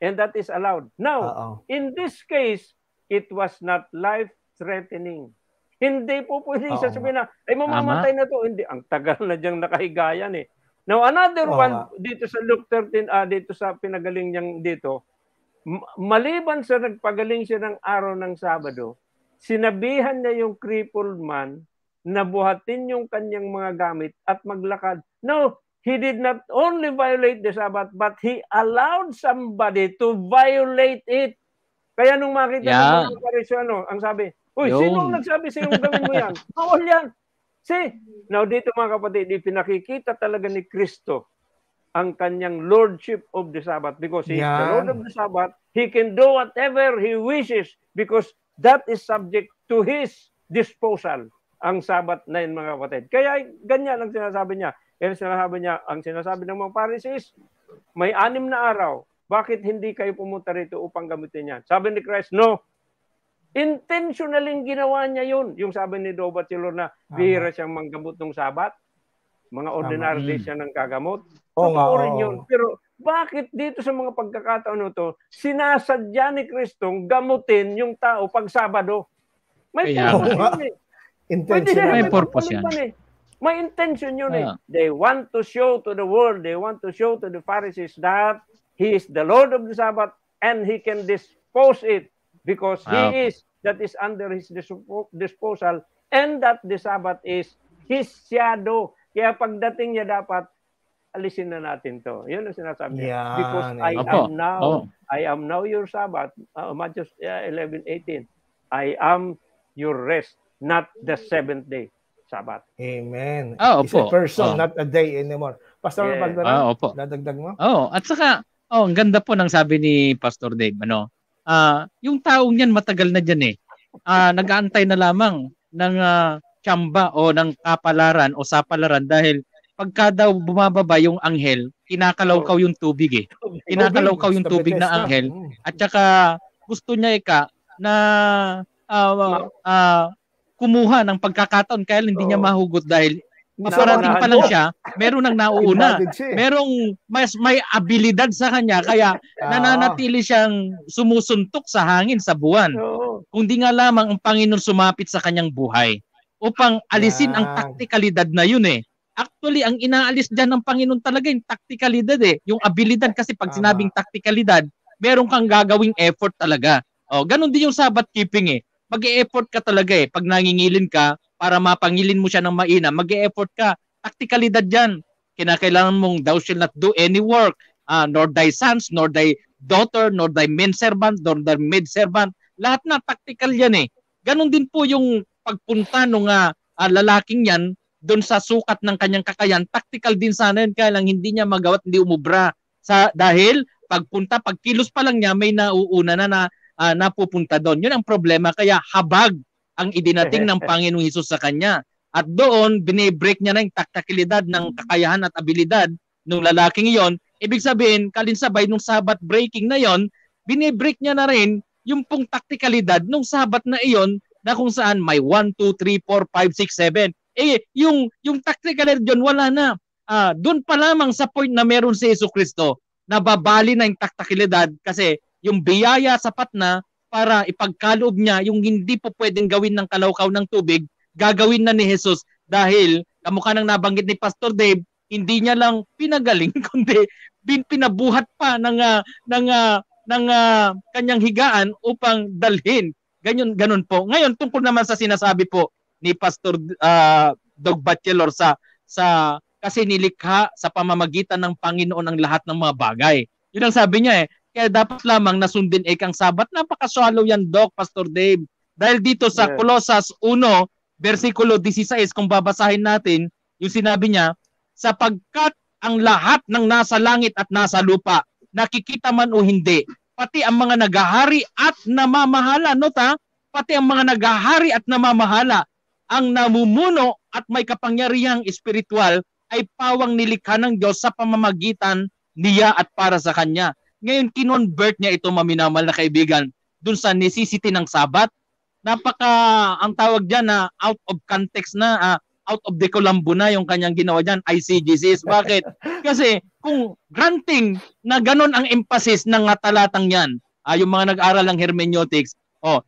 And that is allowed. Now, in this case, it was not life-threatening. Hindi po pwedeng sasabihin na, ay mamamatay na to. Hindi, ang tagal na diyang nakahigayan eh. Now, another one, dito sa Luke 13, dito sa pinagaling niyang dito, maliban sa nagpagaling siya ng araw ng Sabado, sinabihan niya yung crippled man na buhatin yung kanyang mga gamit at maglakad. No, he did not only violate the Sabbath, but he allowed somebody to violate it. Kaya nung makita ng mga Pariseo, ang sabi, uy, sino nagsabi sa yung gawin mo yan? Bawal yan. See, now dito mga kapatid, pinakikita talaga ni Kristo ang kanyang lordship of the Sabbath because he is the Lord of the Sabbath. He can do whatever he wishes because that is subject to his disposal, ang Sabbath na yun mga kapatid. Kaya ganyan ang sinasabi niya. Ang sinasabi ng mga Pharisees, may 6 na araw. Bakit hindi kayo pumunta rito upang gamitin yan? Sabi ni Christ, no. Intentionally ginawa niya yun. Yung sabi ni Dobat Silor na bihira siyang manggamot ng Sabat. Mga ordinary days siya ng kagamot. Totoo rin yun. Pero bakit dito sa mga pagkakataon ito, sinasadya ni Kristong gamutin yung tao pag Sabado? May purpose yun eh. May purpose yan. May intention yun eh. They want to show to the world, they want to show to the Pharisees that He is the Lord of the Sabbath and He can dispose it because He is, that is under His disposal and that the Sabbath is His shadow. Kaya pagdating niya dapat, alisin na natin to. Yun ang sinasabi niya. Because I am now your Sabbath. Matthew 11:18. I am your rest, not the 7th day Sabbath. Amen. It's a person, not a day anymore. Pastor Magdalena, dadagdag mo? At saka, ang ganda po ng sabi ni Pastor Dave, yung taong yan matagal na dyan eh. Nag-aantay na lamang ng tsamba o ng kapalaran o sapalaran dahil pagka daw bumababa yung anghel, kinakalawkaw yung tubig eh. Kinakalawkaw yung tubig na anghel at saka gusto niya na kumuha ng pagkakataon kaya hindi niya mahugot dahil parating pa lang siya, meron nang nauuna. Merong may abilidad sa kanya kaya nananatili siyang sumusuntok sa hangin sa buwan. Kung di nga lamang ang Panginoon sumapit sa kanyang buhay upang alisin ang taktikalidad na yun eh. Actually, ang inaalis dyan ng Panginoon talaga yung taktikalidad eh. Yung abilidad kasi pag sinabing taktikalidad, meron kang gagawing effort talaga. Ganon din yung Sabbath keeping eh. Mag-e-effort ka talaga eh. Pag nangingilin ka, para mapangilin mo siya ng maina, mag-e-effort ka. Taktikalidad dyan. Kinakailangan mong thou shall not do any work, nor thy sons, nor thy daughter, nor thy men servant, nor thy maid servant. Lahat na taktikal yan eh. Ganon din po yung pagpunta ng lalaking yan doon sa sukat ng kanyang kakayan. Taktikal din sana yun, kaya lang hindi niya magawa at hindi umubra. Dahil pagpunta, pagkilos pa lang niya, may nauuna na napupunta doon. Yun ang problema. Kaya habag ang idinating ng Panginoong Hesus sa kanya. At doon, binibreak niya na yung taktikalidad ng kakayahan at abilidad ng lalaking iyon. Ibig sabihin, kalinsabay nung Sabbath breaking na yon, binibreak niya na rin yung pong taktikalidad nung Sabbath na iyon na kung saan may 1, 2, 3, 4, 5, 6, 7. Yung taktikalidad yun, wala na. Doon pa lamang sa point na meron si Jesucristo, nababali na yung taktikalidad kasi yung biyaya sapat na para ipagkaloob niya yung hindi po pwedeng gawin ng kalawkaw ng tubig, gagawin na ni Jesus dahil kamukha ng nabanggit ni Pastor Dave, hindi niya lang pinagaling kundi pinabuhat pa ng kanyang higaan upang dalhin. Ganun po. Ngayon tungkol naman sa sinasabi po ni Pastor Dog Bachelor kasi nilikha sa pamamagitan ng Panginoon ang lahat ng mga bagay. Yun ang sabi niya eh. Kaya dapat lamang nasundin ang Sabat. Napaka-swallow yan, Doc, Pastor Dave. Dahil dito sa Colossus 1, versikulo 16, kung babasahin natin, yung sinabi niya, sapagkat ang lahat ng nasa langit at nasa lupa, nakikita man o hindi, pati ang mga nagahari at namamahala, nota, pati ang mga nagahari at namamahala, ang namumuno at may kapangyarihang espiritual ay pawang nilikha ng Diyos sa pamamagitan niya at para sa Kanya. Ngayon, kinonvert niya ito, maminamahal na kaibigan, dun sa necessity ng Sabat. Ang tawag dyan na out of context na, out of the Columbo na yung kanyang ginawa dyan, ICGCs. Bakit? Kasi kung granting na ganun ang emphasis ng talatang yan, yung mga nag-aral ng hermeneutics,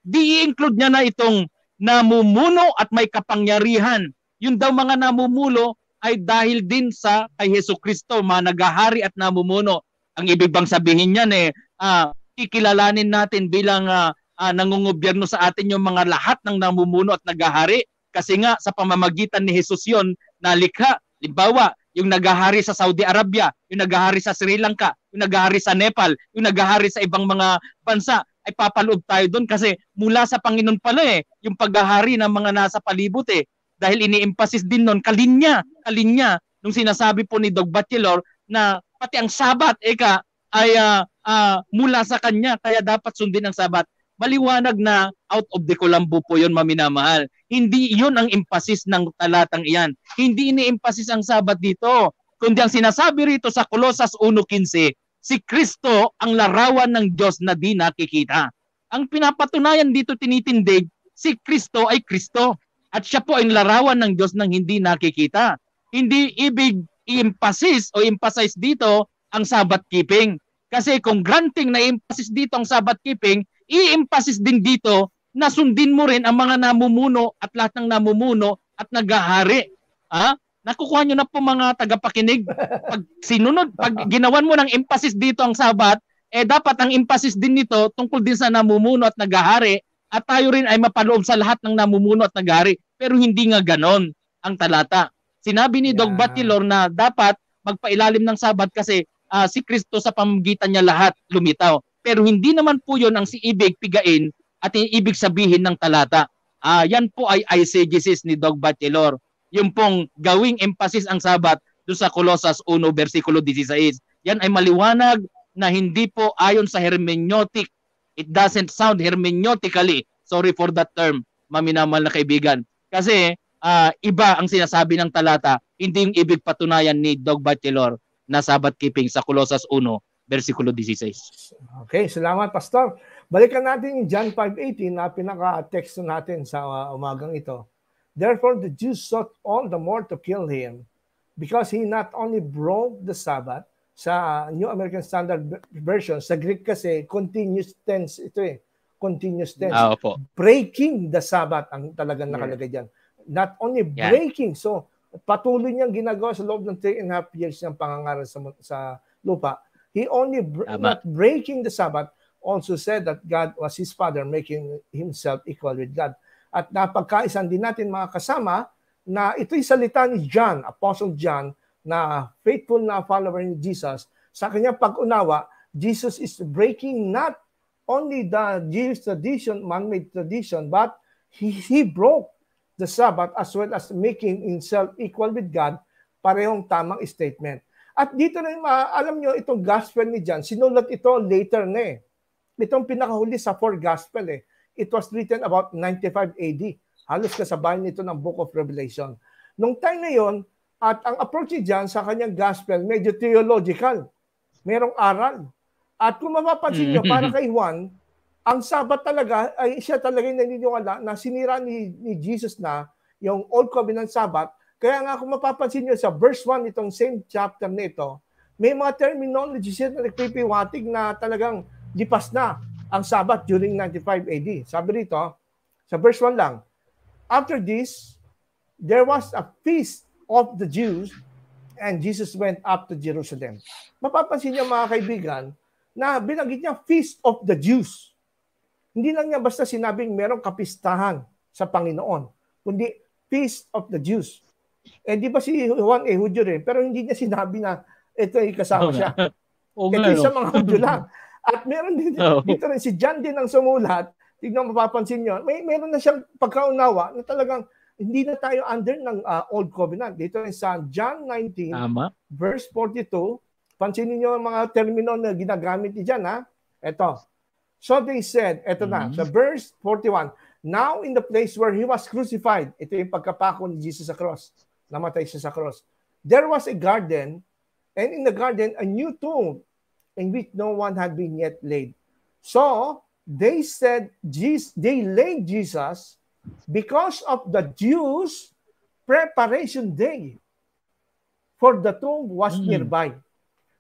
di i-include niya na itong namumuno at may kapangyarihan. Yun daw mga namumulo ay dahil din sa kay Jesucristo, mga nagahari at namumuno. Ang ibig bang sabihin niyan kikilalanin natin bilang nangungobyerno sa atin yung mga lahat ng namumuno at nagahari. Kasi nga sa pamamagitan ni Jesus yon nalikha. Limbawa, yung nagahari sa Saudi Arabia, yung nagahari sa Sri Lanka, yung nagahari sa Nepal, yung nagahari sa ibang mga bansa, ay papaloob tayo doon kasi mula sa Panginoon pala yung paghahari ng mga nasa palibot Dahil ini-emphasis din noon, kalinya, nung sinasabi po ni Dog Bachelor na pati ang Sabat, ay mula sa kanya, kaya dapat sundin ang Sabat. Maliwanag na out of the Columbo po yun, maminamahal. Hindi yun ang emphasis ng talatang iyan. Hindi ini-emphasis ang Sabat dito. Kundi ang sinasabi rito sa Colossus 1:15, si Kristo ang larawan ng Diyos na di nakikita. Ang pinapatunayan dito tinitindig, si Kristo ay Kristo. At siya po ay larawan ng Diyos nang hindi nakikita. Hindi ibig i-emphasize o emphasize dito ang Sabbath keeping. Kasi kung granting na emphasis dito ang Sabbath keeping, i-emphasize din dito na sundin mo rin ang mga namumuno at lahat ng namumuno at nagahari. Nakukuha nyo na po mga tagapakinig. Pag ginawan mo ng emphasis dito ang Sabbath, dapat ang emphasis din nito tungkol din sa namumuno at nagahari. At tayo rin ay mapaloob sa lahat ng namumuno at nagahari. Pero hindi nga ganon ang talata. Sinabi ni Dog Bachelor na dapat magpailalim ng Sabat kasi si Kristo sa pamamagitan niya lahat lumitaw. Pero hindi naman po yun ang ibig pigain at ibig sabihin ng talata. Yan po ay eisegesis ni Dog Bachelor. Yung pong gawing emphasis ang Sabat doon sa Colossus 1 versikulo 16. Yan ay maliwanag na hindi po ayon sa hermeneutic. It doesn't sound hermeneutically. Sorry for that term, maminamahal na kaibigan. Kasi iba ang sinasabi ng talata, hindi yung ibig patunayan ni Dog Bachelor na Sabbath keeping sa Colossus 1, versikulo 16. Okay, salamat Pastor. Balikan natin yung John 5:18 na pinaka-teksto natin sa umagang ito. Therefore the Jews sought all the more to kill him because he not only broke the Sabbath, sa New American Standard Version, sa Greek kasi continuous tense ito continuous tense. Breaking the Sabbath ang talagang nakalagay dyan. Not only breaking, so patuloy niyang ginagawa sa loob ng 3.5 years niyang pangangaral sa lupa. He only not breaking the Sabbath, also said that God was his Father, making himself equal with God. At napagkaisan din natin mga kasama na ito'y salita ni John, Apostle John, na faithful na follower ni Jesus. Sa kanyang pag-unawa, Jesus is breaking not only the Jewish tradition, man-made tradition, but he broke the Sabbath as well as making himself equal with God, parehong tamang statement. At dito na alam nyo, itong gospel ni John, sinulat ito later na Itong pinakahuli sa 4 gospel It was written about 95 AD. Halos kasabay nito ng Book of Revelation. Nung time na yon, at ang approach ni John sa kanyang gospel, medyo theological. Merong aral. At kung mapapansin nyo, para kay Juan, ang Sabat talaga, ay siya talaga yung naniniwala na sinira ni Jesus na yung Old Covenant Sabat. Kaya nga kung mapapansin nyo sa verse 1 itong same chapter nito, may mga terminology siya na nagpipiwatig na talagang lipas na ang Sabat during 95 AD. Sabi rito, sa verse 1 lang, after this, there was a feast of the Jews, and Jesus went up to Jerusalem. Mapapansin niyo mga kaibigan, na binanggit niya Feast of the Jews. Hindi lang niya basta sinabing merong kapistahan sa Panginoon, kundi Feast of the Jews. di ba si Juan Hudyo rin, pero hindi niya sinabi na ito ay kasama siya. Ito sa mga Hudyo lang. At meron din, dito rin si John din ang sumulat. Tignan mapapansin nyo, meron na siyang pagkaunawa na talagang hindi na tayo under ng Old Covenant. Dito rin sa John 19, verse 42, pansinin nyo ang mga termino na ginagamit ni John, ha? Ito. So they said, ito na, sa verse 41, now in the place where he was crucified, ito yung pagkapako ni Jesus sa cross, namatay siya sa cross, there was a garden, and in the garden, a new tomb, in which no one had been yet laid. So, they said, they laid Jesus because of the Jews' preparation day, for the tomb was nearby.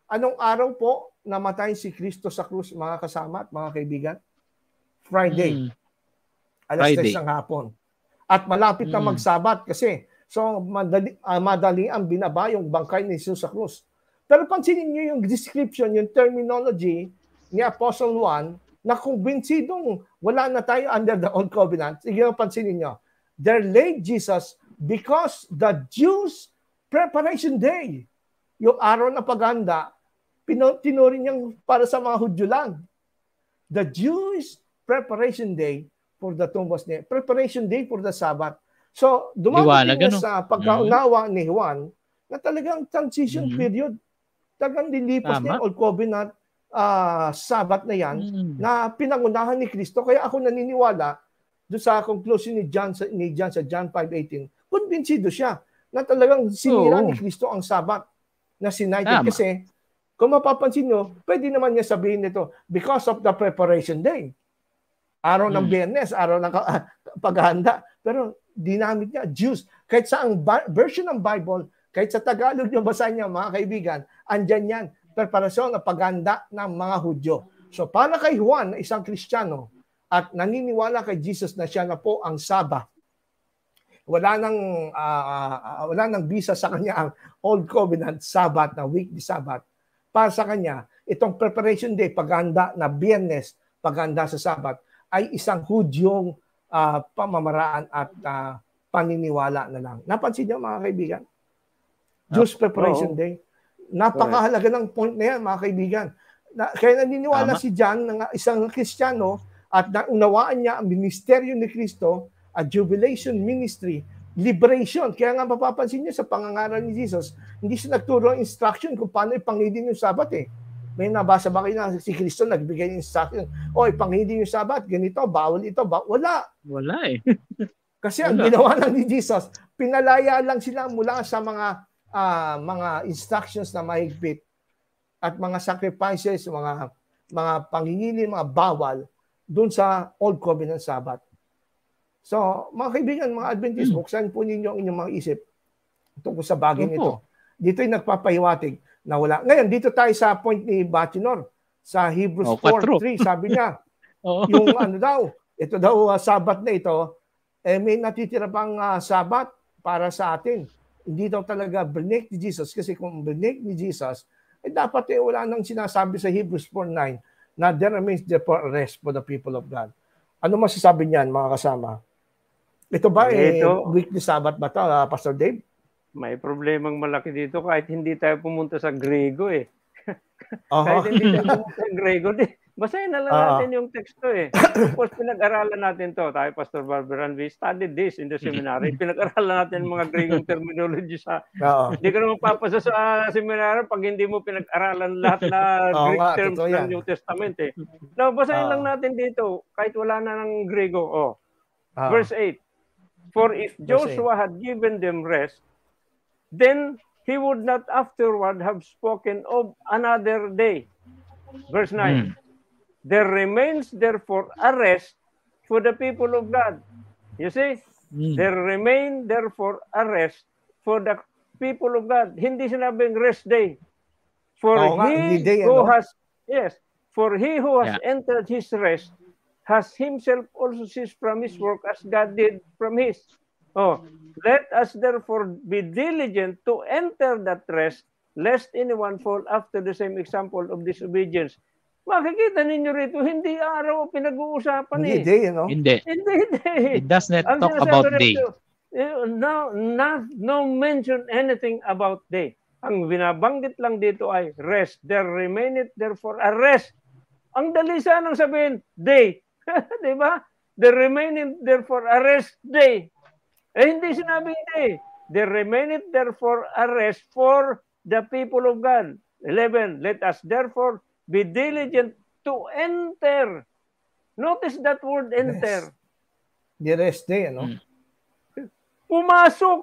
Anong araw po namatay si Kristo sa krus, mga kasama at mga kaibigan? Friday. Alas 3 ng hapon. At malapit na magsabat kasi so madali ang binaba yung bangkay ni Jesus sa krus. Pero pansinin niyo yung description, yung terminology ni Apostle Juan na kumbinsidong wala na tayo under the Old Covenant. Sige, pansinin niyo. They laid Jesus because the Jews' preparation day, yung araw na paghanda, tinuring niyang para sa mga Hudyo lang. The Jewish preparation day for the tomb was near. Preparation day for the Sabbath. So, dumating sa pagkaunawa ni Juan na talagang transition period. Talagang dilipas niya Old Covenant Sabbath na yan na pinangunahan ni Kristo. Kaya ako naniniwala doon sa conclusion ni John sa John 5:18. Convincido siya na talagang sinira ni Kristo ang Sabbath na sinighted. Kasi kung mapapansin nyo, pwede naman niya sabihin nito because of the preparation day. Araw ng Biyernes, araw ng paghahanda. Pero dinamit niya, Jews. Kahit sa ang version ng Bible, kahit sa Tagalog nyo basahin niya, mga kaibigan, andyan yan. Preparasyon na paghanda ng mga Hudyo. So para kay Juan, isang Kristiyano, at naniniwala kay Jesus na siya na po ang Sabbath, wala nang bisa sa kanya ang Old Covenant Sabbath na weekly Sabbath. Para sa kanya, itong preparation day, paghanda na Biyernes, paghanda sa Sabbath, ay isang Hudyong pamamaraan at paniniwala na lang. Napansin niyo mga kaibigan? Jewish preparation day. Napakahalaga ng point na yan mga kaibigan. Kaya naniniwala si John na isang Kristiyano at naunawaan niya ang ministeryo ni Kristo at jubilation ministry, liberation. Kaya nga mapapansin niyo sa pangangaral ni Jesus, hindi siya nagturo ng instruction kung paano ipangidin yung Sabat eh. May nabasa ba kayo na si Kristo nagbigay ng instruction, ipangidin yung Sabat, ganito, bawal ito, wala. Wala eh. Kasi ang ginawa lang ni Jesus, pinalaya lang sila mula sa mga instructions na mahigpit at mga sacrifices, mga pangingili, mga bawal doon sa Old Covenant Sabbath. So, mga kaibigan, mga Adventist, buksan po ninyo ang inyong mga isip tungkol sa bagay nito. Dito ay nagpapahiwatig na wala. Ngayon, dito tayo sa point ni Bachinor sa Hebrews 4:3. Sabi niya, yung ito daw Sabbath na ito, may natitira pang Sabbath para sa atin. Hindi daw talaga break ni Jesus. Kasi kung break ni Jesus, dapat wala nang sinasabi sa Hebrews 4:9 na there remains therefore a rest for the people of God. Ano masasabi niyan, mga kasama? Ito ba weekly Sabbath ba ito, Pastor Dave? May problemang malaki dito kahit hindi tayo pumunta sa Grego eh. Kahit hindi tayo pumunta sa Grego, basahin na lang natin yung teksto eh. Of course, pinag-aralan natin to. Tayo, Pastor Barberan, we studied this in the seminary. Pinag-aralan natin mga Gregong terminology sa... Hindi ka naman papasa sa seminary pag hindi mo pinag-aralan lahat na Greek terms ng New Testament eh. Now, basahin lang natin dito kahit wala na ng Grego. Verse 8. For if Joshua had given them rest, then he would not afterward have spoken of another day. Verse 9. There remains therefore a rest for the people of God. You see? There remain therefore a rest for the people of God. Hindi sinabing rest day. For he who has entered his rest has himself also ceased from his work as God did from his. Let us therefore be diligent to enter that rest, lest anyone fall after the same example of disobedience. Makikita ninyo rito, hindi araw pinag-uusapan Hindi day, no? Hindi. It does not talk about day. no mention anything about day. Ang binabanggit lang dito ay rest. There remaineth therefore a rest. Ang dali sanang sabihin, day. Di ba? There remaineth therefore a rest day. Hindi sinabing day. There remaineth therefore a rest for the people of God. 11, let us therefore be diligent to enter. Notice that word enter. The rest day, ano? Pumasok.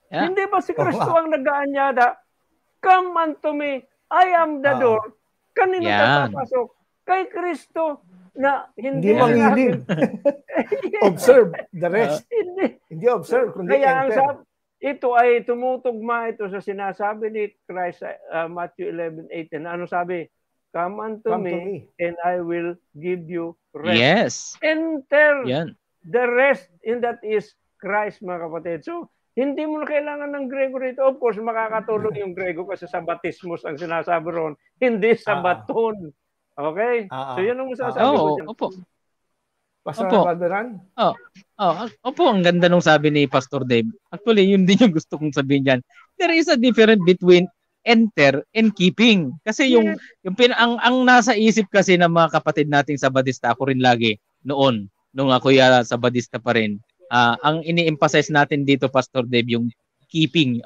Yeah. Hindi ba si Kristo ang nag-aanyada? Come unto me, I am the door. Kanino ka papasok? Kay Kristo na hindi mangilim. Observe the rest. Hindi observe, kundi kaya enter. Ito ay tumutugma ito sa sinasabi ni Christ, Matthew 11:18. Ano sabi? Come unto me and I will give you rest. Yes. Enter the rest, and that is Christ, mga kapatid. So, hindi mo na kailangan ng Grego rito. Of course, makakatulong yung Grego kasi sa baptismus ang sinasabi ron, hindi sa baton. Okay? So, yun ang masasabi ko. Opo. Pastor Valderan? Opo, ang ganda nung sabi ni Pastor Dave. Actually, yun din yung gusto kong sabihin dyan. There is a difference between enter and keeping. Kasi yung ang nasa isip kasi ng mga kapatid nating Sabadista, ako rin lagi noon, nung ako Sabadista pa rin, ang ini-emphasize natin dito, Pastor Dave, yung keeping.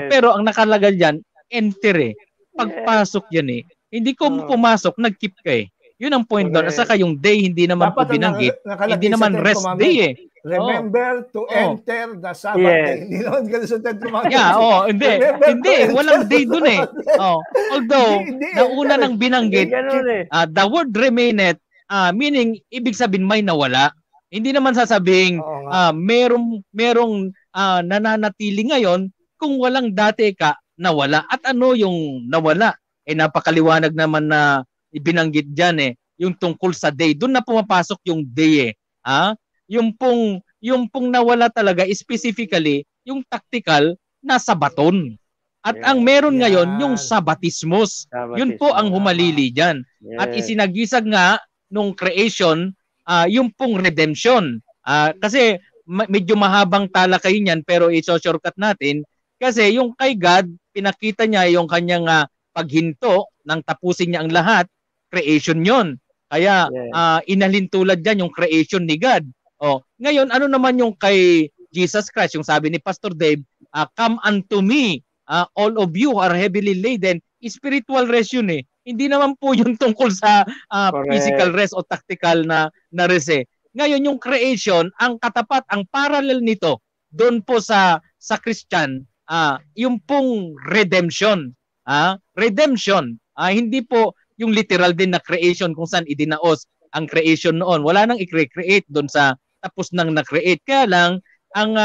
Pero ang nakalagay dyan, enter eh. Pagpasok yan eh. Hindi ko pumasok, nag-keep ka eh. Yun ang point doon. At saka yung day, hindi naman po binanggit. Hindi naman rest day eh. Remember to enter the Sabbath day. Hindi naman ganun sa Ten Commandments. Hindi. Walang day doon eh. Although, nauna nang binanggit, the word remaineth, meaning, ibig sabihin may nawala. Hindi naman sasabing merong nananatili ngayon kung walang dati ka nawala. At ano yung nawala? Napakaliwanag naman na ibinanggit dyan eh. Yung tungkol sa day. Doon na pumapasok yung day eh. Yung pong nawala talaga specifically yung tactical na sabaton. At ang meron ngayon yung sabatismos. Yun po ang humalili dyan. At isinagisag nga nung creation yung pong redemption. Kasi medyo mahabang talakay niyan pero i-shortcut natin kasi yung kay God pinakita niya yung kanyang paghinto nang tapusin niya ang lahat, creation yon. Kaya inalintulad dyan yung creation ni God. Ngayon, ano naman yung kay Jesus Christ? Yung sabi ni Pastor Dave, come unto me, all of you are heavily laden. Spiritual rest yun eh. Hindi naman po yung tungkol sa physical rest o tactical na rest eh. Ngayon, yung creation, ang katapat, ang parallel nito, doon po sa Christian, yung pong redemption. Redemption, hindi po yung literal din na creation kung saan idinaos ang creation noon. Wala nang i-create doon sa tapos nang na-create. Kaya lang, ang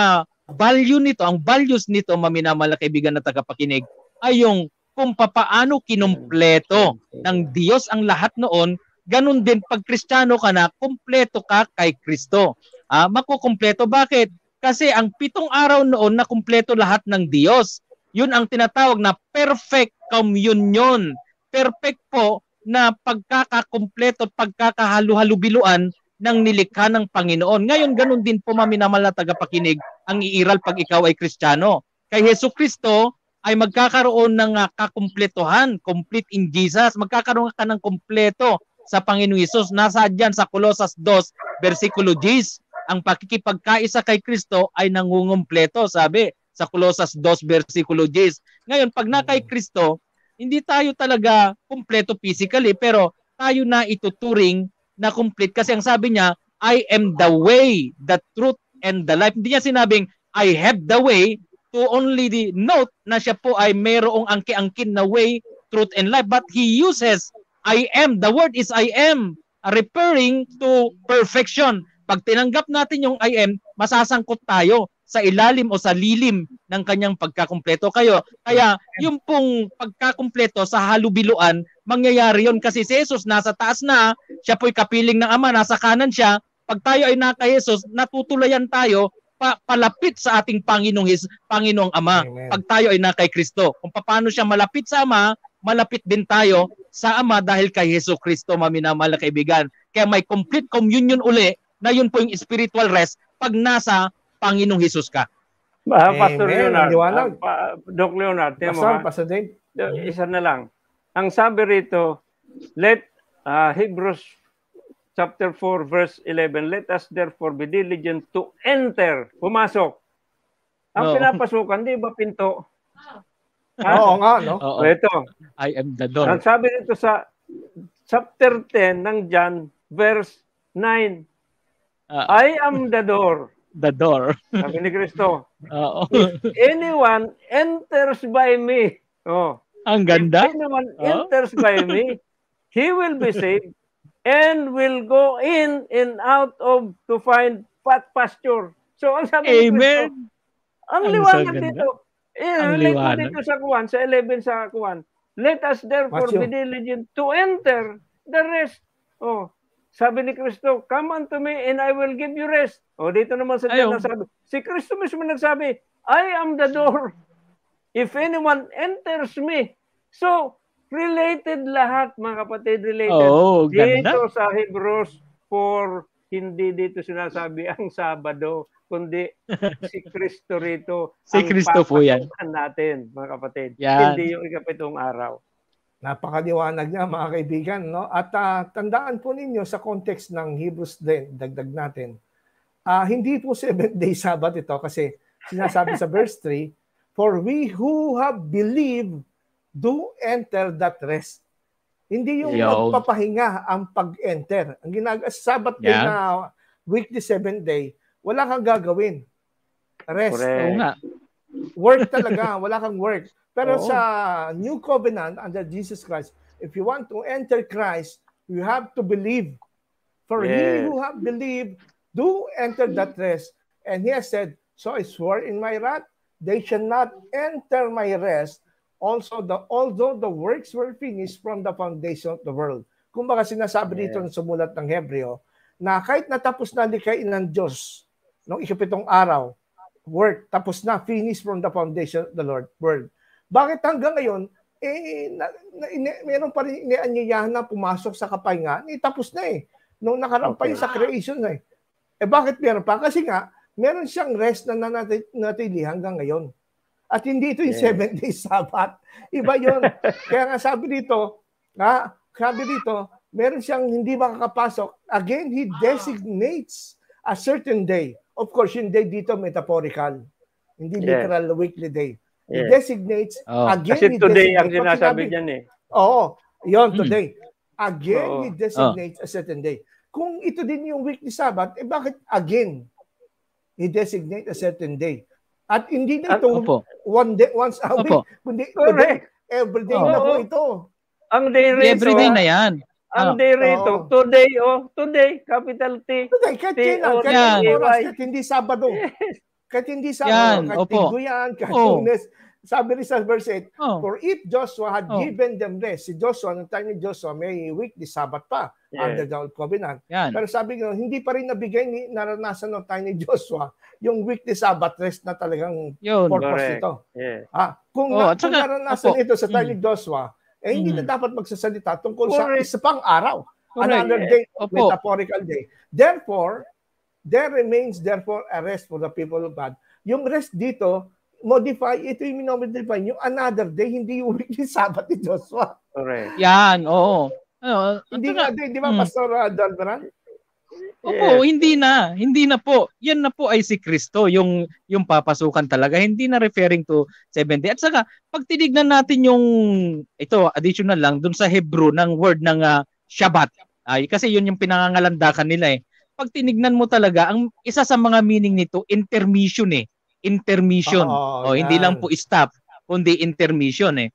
value nito, ang values nito, maminamahal kaibigan na tagapakinig, ay yung kung papaano kinumpleto ng Diyos ang lahat noon, ganun din pag Kristiyano ka na, kumpleto ka kay Kristo. Makukumpleto. Bakit? Kasi ang 7 araw noon na kumpleto lahat ng Diyos. Yun ang tinatawag na perfect communion. Perfect po na pagkakakumpleto at pagkakahalu-halubiluan ng nilikha ng Panginoon. Ngayon, ganun din po maminamahal na tagapakinig ang iiral pag ikaw ay Kristiyano. Kay Hesus Kristo ay magkakaroon ng kakumpletohan, complete in Jesus. Magkakaroon ka ng kumpleto sa Panginoon Hesus. Nasa dyan sa Colosas 2, versikulo 10. Ang pakikipagkaisa kay Kristo ay nangungumpleto, sabi sa Colosas 2, versikulo 10. Ngayon, pag na kay Kristo, hindi tayo talaga kumpleto physically, pero tayo na ituturing na complete. Kasi ang sabi niya, I am the way, the truth, and the life. Hindi niya sinabing, I have the way, to only note na siya po ay mayroong angki-angkin na way, truth, and life. But he uses, I am. The word is I am, referring to perfection. Pag tinanggap natin yung I am, masasangkot tayo sa ilalim o sa lilim ng kanyang pagkakumpleto. Kaya yung pong pagkakumpleto sa halubiluan, mangyayari yon kasi si Jesus nasa taas na, siya po'y kapiling ng Ama, nasa kanan siya. Pag tayo ay naka Jesus, natutulayan tayo palapit sa ating Panginoong Ama. Amen. Pag tayo ay naka Kristo. Kung paano siya malapit sa Ama, malapit din tayo sa Ama dahil kay Hesus Kristo, maminamahal na kaibigan. Kaya may complete communion uli na yun po yung spiritual rest pag nasa Panginoong Hesus ka. Pastor Leonard, Doc Leonard, Pastor Dave. Isa na lang. Ang sabi rito, let Hebrews chapter 4 verse 11, let us therefore be diligent to enter, pumasok. Ang pinapasukan, di ba pinto? Oo nga, no? Ito. I am the door. Ang sabi rito sa chapter 10 ng John, verse 9, I am the door. The door. Sabi ni Kristo. If anyone enters by me, ang ganda. If anyone enters by me, he will be saved and will go in and out of to find fat pasture. So, ang sabi ni Kristo, ang liwanag dito. Relate mo dito sa Kuwan, sa 11 sa Kuwan. Let us therefore be diligent to enter the rest. Sabi ni Kristo, come unto me and I will give you rest. Dito naman sa John sabi, si Kristo mismo nagsabi, I am the door. If anyone enters me. So, related lahat, mga kapatid, related. Dito sa Hebrews 4, hindi dito sinasabi ang Sabado, kundi si Kristo rito. Si Kristo po yan. Natin, mga kapatid. Yan. Hindi yung ikapitong araw. Napakaliwanag niya, mga kaibigan, no? At tandaan po ninyo sa context ng Hebrews din, dagdag natin, hindi po 7-day Sabbath ito kasi sinasabi sa verse 3, for we who have believed do enter that rest. Hindi yung magpapahinga ang pag-enter. Ang Sabbath day na weekly 7-day, wala kang gagawin. Rest. Work talaga, wala kang work. Pero sa New Covenant under Jesus Christ, if you want to enter Christ, you have to believe. For he who have believed, do enter that rest. And he has said, so I swore in my wrath, they shall not enter my rest, although the works were finished from the foundation of the world. Kung baka sinasabi dito ng sumulat ng Hebreo, na kahit natapos na likhain ng Diyos, noong ikapitong araw, work, tapos na, finished from the foundation of the world. Bakit hanggang ngayon, meron pa rin inianyayahan na pumasok sa kapahinga, tapos na nung nakarampay sa creation bakit meron pa? Kasi nga, meron siyang rest na nanatili hanggang ngayon. At hindi ito yung 7-day Sabbath. Iba yun. Kaya nga sabi dito, meron siyang hindi makakapasok. Again, he designates a certain day. Of course, yung day dito metaphorical. Hindi literal weekly day. He designates, again, kasi today ang sinasabi niyan yun, today. Again, he designates a certain day. Kung ito din yung weekly Sabbath, bakit again, he designates a certain day? At hindi na ito one day, once a week, kundi every day na po ito. Ang day rito, every day na yan. Ang day rito, today, capital T. Today, kahit hindi Sabado. Kahit hindi Sabado, kahit Linggo yan, kahit Lunes. Sabi rin sa verse 8, for if Joshua had given them rest, si Joshua, noong time ni Joshua, may weekly Sabbath pa under the Old Covenant. Pero sabi nga, hindi pa rin nabigay naranasan noong time ni Joshua yung weekly Sabbath rest na talagang purpose nito. Kung naranasan ito sa time ni Joshua, hindi na dapat magsasalita tungkol sa isa pang araw. Another day, metaphorical day. Therefore, there remains a rest for the people of God. Yung rest dito, ito yung minodify yung another day, hindi yung weekly Sabbath ni Joshua. Correct. Yan, Hindi nga, di ba, Pastor Dalveran? Hindi na po. Yan na po ay si Kristo, yung papasukan talaga. Hindi na referring to 7-day. At saka, pag tinignan natin yung, additional lang, dun sa Hebrew ng word ng Shabbat. Kasi yun yung pinangangalandakan nila Pag tinignan mo talaga, ang isa sa mga meaning nito, intermission Intermission. Hindi lang po stop, kundi intermission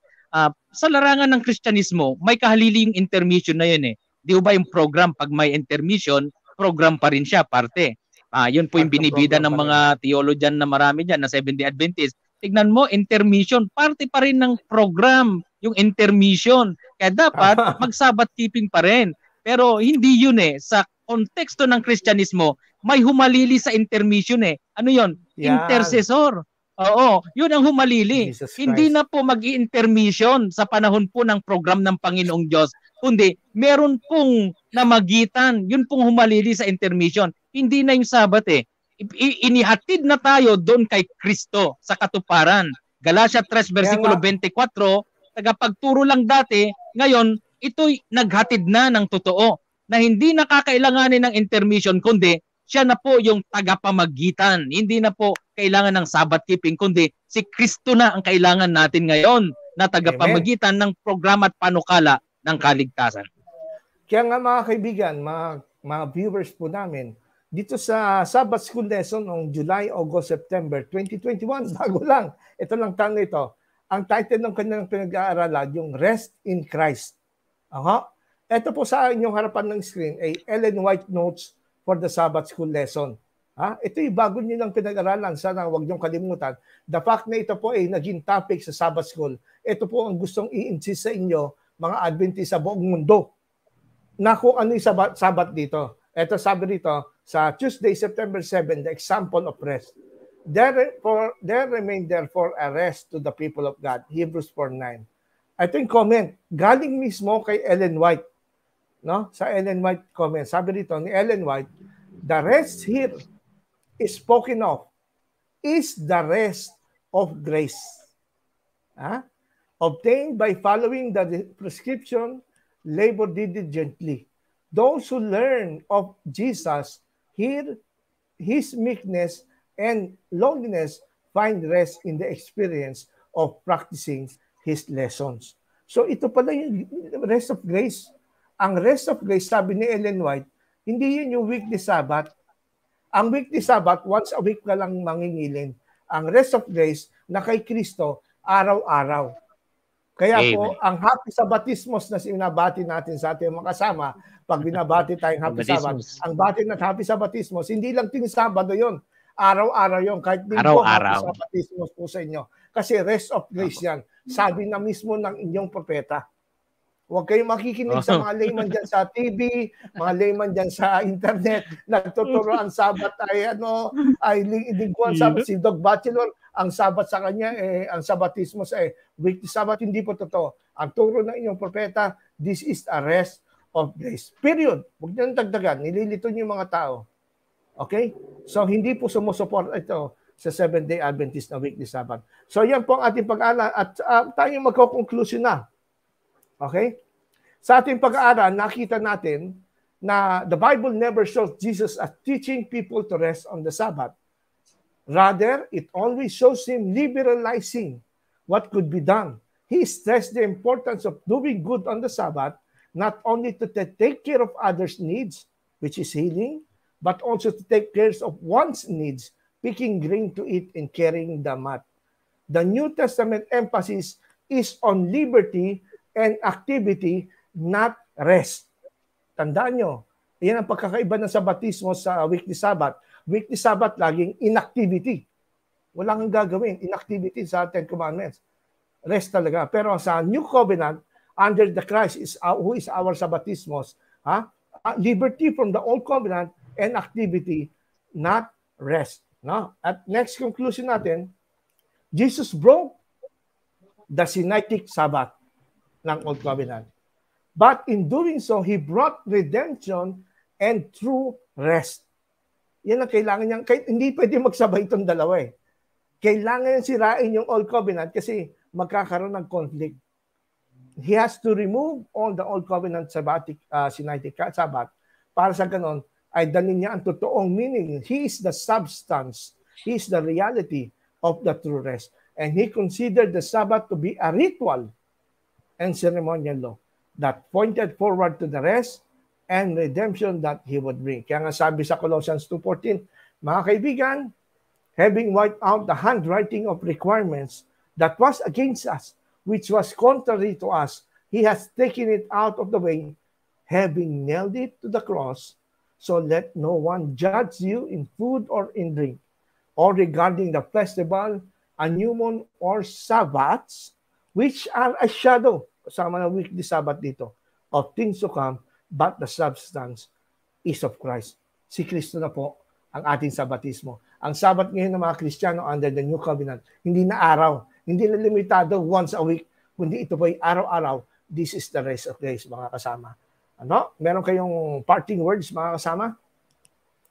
sa larangan ng Kristyanismo, may kahaliling intermission na yun Di ba yung program, pag may intermission, program pa rin siya, parte. Yun po yung binibida ng mga theologian na marami dyan, na Seventh-day Adventist. Tignan mo, intermission, parte pa rin ng program, yung intermission. Kaya dapat mag-Sabbath keeping pa rin. Pero hindi yun sa konteksto ng Kristyanismo, may humalili sa intermission Ano yun? Intercessor. Yun ang humalili. Hindi na po mag-i-intermission sa panahon po ng program ng Panginoong Diyos, kundi meron pong namagitan. Yun pong humalili sa intermission. Hindi na yung Sabbath inihatid na tayo doon kay Kristo sa katuparan. Galatia 3 versikulo 24, tagapagturo lang dati, ngayon ito'y naghatid na ng totoo na hindi nakakailanganin ng intermission kundi siya na po yung tagapamagitan. Hindi na po kailangan ng Sabbath keeping kundi si Kristo na ang kailangan natin ngayon na tagapamagitan ng programa at panukala ng kaligtasan. Kaya nga mga kaibigan, mga viewers po namin, dito sa Sabbath School Lesson noong July, August, September 2021, bago lang, ito lang taon ito, ang title ng kanilang pinag-aaralan, yung Rest in Christ. Ito po sa inyong harapan ng screen ay Ellen White Notes for the Sabbath School Lesson. Ito yung bago nilang pinag-aralan. Sana huwag niyong kalimutan. The fact na ito po ay naging topic sa Sabbath School, ito po ang gustong i-insist sa inyo, mga Adventist sa buong mundo, na kung ano yung Sabbath dito. Ito sabi dito, sa Tuesday, September 7, the example of rest. There remain therefore a rest to the people of God. Hebrews 4:9. Ito yung comment. Galing mismo kay Ellen White. No? Sa Ellen White comment. Sabi dito ni Ellen White, the rest here is spoken of is the rest of grace. Obtained by following the prescription, labor diligently. Those who learn of Jesus, hear his meekness and lowliness, find rest in the experience of practicing his lessons. So ito pala yung rest of grace. Ang rest of grace, sabi ni Ellen White, hindi yun yung weekly Sabbath. Ang weekly Sabbath, once a week ka lang mangingilin. Ang rest of grace na kay Kristo, araw-araw. Kaya Amen. Po, ang Happy Sabbatismos na sinabati natin sa ating mga kasama, pag binabati tayong Happy Sabbath, ang bati ng Happy Sabbatismos, hindi lang ting Sabado yun. Araw-araw yun. Kahit din po Happy Sabbatismos po sa inyo. Kasi rest of grace yan. Sabi na mismo ng inyong propeta. Huwag kayong makikinig sa mga layman dyan sa TV, mga layman dyan sa internet, nagtuturo ang Sabat ay lingguan Sabat. Si Doc Bachelor, ang Sabat sa kanya, ang Sabatismo sa weekly Sabat, hindi po totoo. Ang turo ng inyong propeta, this is a rest of grace. Period. Huwag nyo dagdagan, nililito nyo yung mga tao. Okay? So, hindi po sumusuport ito sa Seventh-day Adventist na weekly Sabat. So, yan po ang ating pag-aaral at tayo magko-conclusion na. Okay? Sa ating pag-aaral, nakita natin na the Bible never shows Jesus as teaching people to rest on the Sabbath. Rather, it always shows him liberalizing what could be done. He stressed the importance of doing good on the Sabbath, not only to take care of others' needs, which is healing, but also to take care of one's needs, picking grain to eat and carrying the mat. The New Testament emphasis is on liberty and activity, not rest. Tandaan nyo, yan ang pagkakaiba ng Sabbatismo sa weekly Sabbath. Weekly Sabbath, laging inactivity. Wala kang gagawin. Inactivity sa Ten Commandments. Rest talaga. Pero sa New Covenant, under the Christ, who is our Sabbatismos, liberty from the Old Covenant and activity, not rest. No? At next conclusion natin, Jesus broke the Sinaitic Sabbath ng Old Covenant. But in doing so, he brought redemption and true rest. Yan ang kailangan niya. Hindi pwede magsabay itong dalawa eh. Kailangan sirain yung Old Covenant kasi magkakaroon ng conflict. He has to remove all the Old Covenant Sinaitic Sabbath para sa ganon ay dalhin niya ang totoong meaning. He is the substance. He is the reality of the true rest. And he considered the Sabbath to be a ritual and ceremonial law that pointed forward to the rest and redemption that he would bring. Kaya nga sabi sa Colossians 2:14, mga kaibigan, having wiped out the handwriting of requirements that was against us, which was contrary to us, he has taken it out of the way, having nailed it to the cross. So let no one judge you in food or in drink, or regarding the festival, a new moon, or Sabbaths, which are a shadow, kasama na weekly Sabbath dito, of things to come, but the substance is of Christ. Si Kristo na po ang ating Sabbatismo. Ang Sabbath ngayon ng mga Kristiyano under the New Covenant, hindi na araw, hindi na limitado once a week, kundi ito po ay araw-araw. This is the rest of grace, mga kasama. Ano? Meron kayong parting words, mga kasama?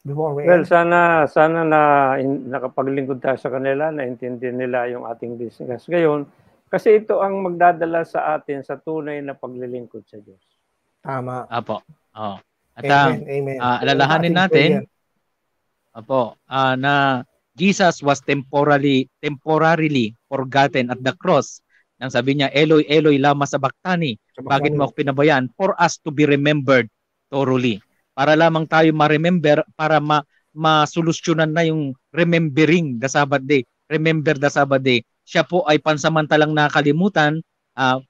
Well, sana na nakapaglingkod tayo sa kanila, naintindihan nila yung ating business ngayon. Kasi ito ang magdadala sa atin sa tunay na paglilingkod sa Diyos. Tama. Apo. Oh. At amen. Alalahanin natin na Jesus was temporarily forgotten at the cross. Nang sabi niya, Eloi, Eloi, lama sabachthani. Bakit mo ako pinabayaan? For us to be remembered thoroughly. Para lamang tayo ma-remember, para masolusyonan na yung remembering the Sabbath day. Remember the Sabbath day. Siya po ay pansamantalang nakalimutan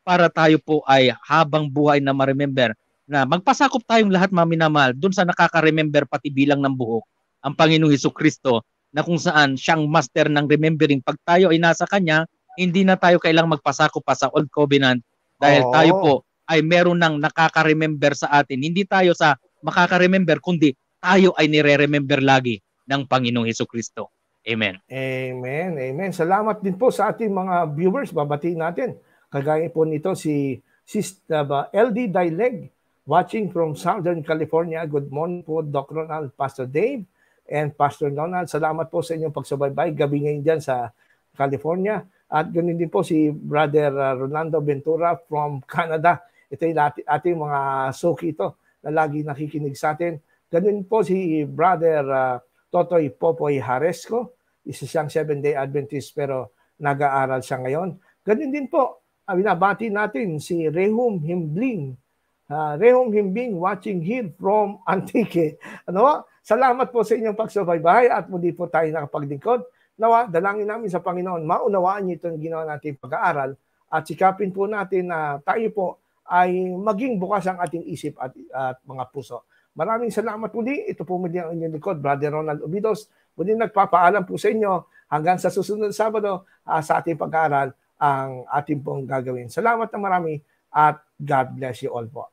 para tayo po ay habang buhay na ma-remember. Na magpasakop tayong lahat, maminamahal, dun sa nakaka-remember pati bilang ng buhok, ang Panginoong Hesukristo, na kung saan siyang master ng remembering. Pag tayo ay nasa Kanya, hindi na tayo kailang magpasakop pa sa Old Covenant dahil tayo po ay meron ng nakaka-remember sa atin. Hindi tayo sa makaka-remember, kundi tayo ay nire-remember lagi ng Panginoong Hesukristo. Amen. Amen. Salamat din po sa ating mga viewers. Babatiin natin. Kagaya po nito si Sister LD Dileg, watching from Southern California. Good morning po, Dr. Ronald, Pastor Dave, and Pastor Donald. Salamat po sa inyong pagsubaybay. Gabi ngayon dyan sa California. At ganun din po si Brother Rolando Ventura from Canada. Ito yung ating mga suki ito na lagi nakikinig sa atin. Ganun po si Brother Totoy Popoy Haresco. Isa siyang 7-day Adventist pero nag-aaral siya ngayon. Ganun din po, binabati natin si Rehum Himbling. Rehum Himbling watching here from Antique. Salamat po sa inyong pagsubaybay at muli po tayo nakapaglingkod. Nawa, dalangin namin sa Panginoon, maunawaan niyo itong ginawa natin pag-aaral at sikapin po natin na tayo po ay maging bukas ang ating isip at mga puso. Maraming salamat muli. Ito po muli ang inyong likod, Brother Ronald Ubidos. Muli nagpapaalam po sa inyo hanggang sa susunod na Sabado sa ating pag-aaral ang ating pong gagawin. Salamat na marami at God bless you all po.